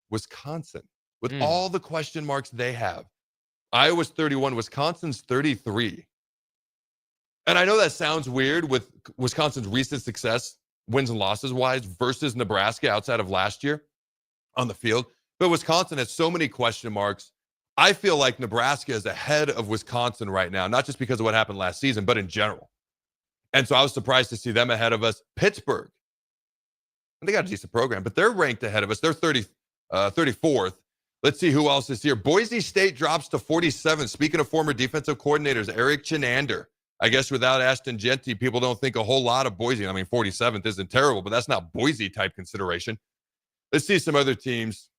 Wisconsin, with all the question marks they have. Iowa's 31, Wisconsin's 33. And I know that sounds weird with Wisconsin's recent success, wins and losses wise, versus Nebraska outside of last year on the field. But Wisconsin has so many question marks. I feel like Nebraska is ahead of Wisconsin right now, not just because of what happened last season, but in general. And so I was surprised to see them ahead of us. Pittsburgh, they got a decent program, but they're ranked ahead of us. They're 34th. Let's see who else is here. Boise State drops to 47. Speaking of former defensive coordinators, Eric Chinander. I guess without Ashton Genty, people don't think a whole lot of Boise. I mean, 47th isn't terrible, but that's not Boise type consideration. Let's see some other teams.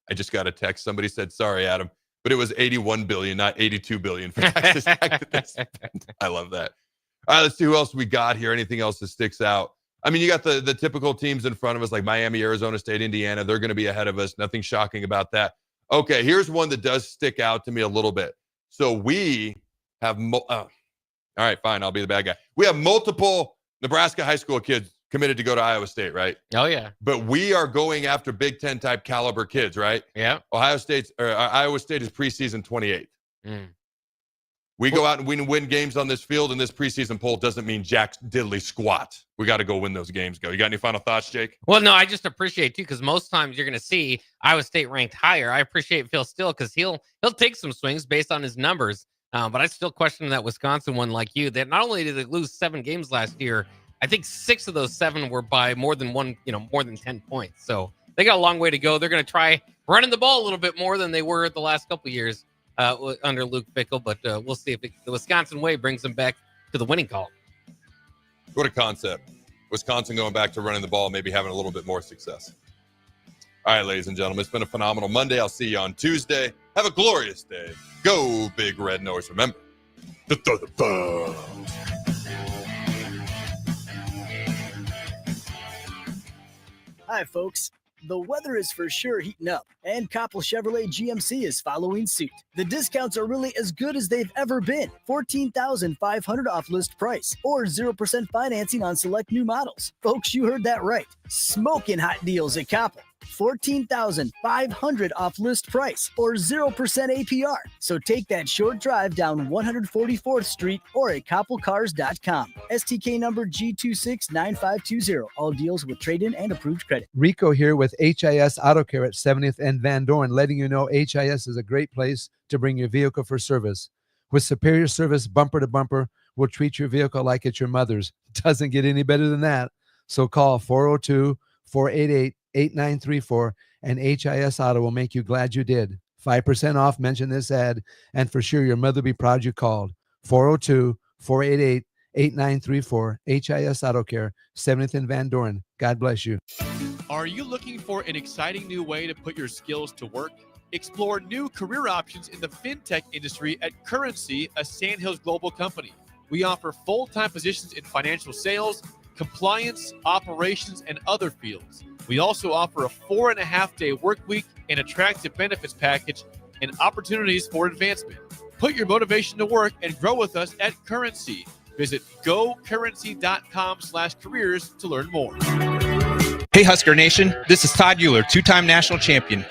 I just got a text. Somebody said, sorry, Adam, but it was 81 billion, not 82 billion for Texas Tech. I love that. All right, let's see who else we got here. Anything else that sticks out? I mean, you got the typical teams in front of us, like Miami, Arizona State, Indiana. They're going to be ahead of us. Nothing shocking about that. Okay, here's one that does stick out to me a little bit. So we have, all right, fine, I'll be the bad guy. We have multiple Nebraska high school kids committed to go to Iowa State, right? Oh, yeah. But we are going after Big Ten type caliber kids, right? Yeah. Iowa State is preseason 28th. We go out and win games on this field, and this preseason poll doesn't mean jack diddly squat. We got to go win those games. You got any final thoughts, Jake? Well, no, I just appreciate too, because most times you're going to see Iowa State ranked higher. I appreciate Phil Steele because he'll take some swings based on his numbers. But I still question that Wisconsin one, like you. That not only did they lose 7 games last year, I think 6 of those 7 were by more than 10 points. So they got a long way to go. They're going to try running the ball a little bit more than they were the last couple of years under Luke Fickell. But we'll see if the Wisconsin way brings them back to the winning column. What a concept. Wisconsin going back to running the ball, maybe having a little bit more success. All right, ladies and gentlemen, it's been a phenomenal Monday. I'll see you on Tuesday. Have a glorious day. Go Big Red Nose. Remember to throw the ball. Hi, folks. The weather is for sure heating up, and Koppel Chevrolet GMC is following suit. The discounts are really as good as they've ever been. $14,500 off list price, or 0% financing on select new models. Folks, you heard that right. Smoking hot deals at Koppel. $14,500 off list price, or 0% APR. So take that short drive down 144th Street or at koppelcars.com. STK number G269520. All deals with trade-in and approved credit. Rico here with HIS Auto Care at 70th and Van Dorn, letting you know HIS is a great place to bring your vehicle for service. With superior service bumper to bumper, we'll treat your vehicle like it's your mother's. Doesn't get any better than that. So call 402-488-8934 and HIS Auto will make you glad you did. 5% off, mention this ad, and for sure your mother will be proud you called. 402-488-8934, HIS Auto Care, 70th and Van Dorn. God bless you. Are you looking for an exciting new way to put your skills to work? Explore new career options in the fintech industry at Currency, a Sandhills global company. We offer full-time positions in financial sales, compliance, operations, and other fields. We also offer a 4.5-day work week, an attractive benefits package, and opportunities for advancement. Put your motivation to work and grow with us at Currency. Visit gocurrency.com/careers to learn more. Hey, Husker Nation. This is Todd Euler, 2-time national champion.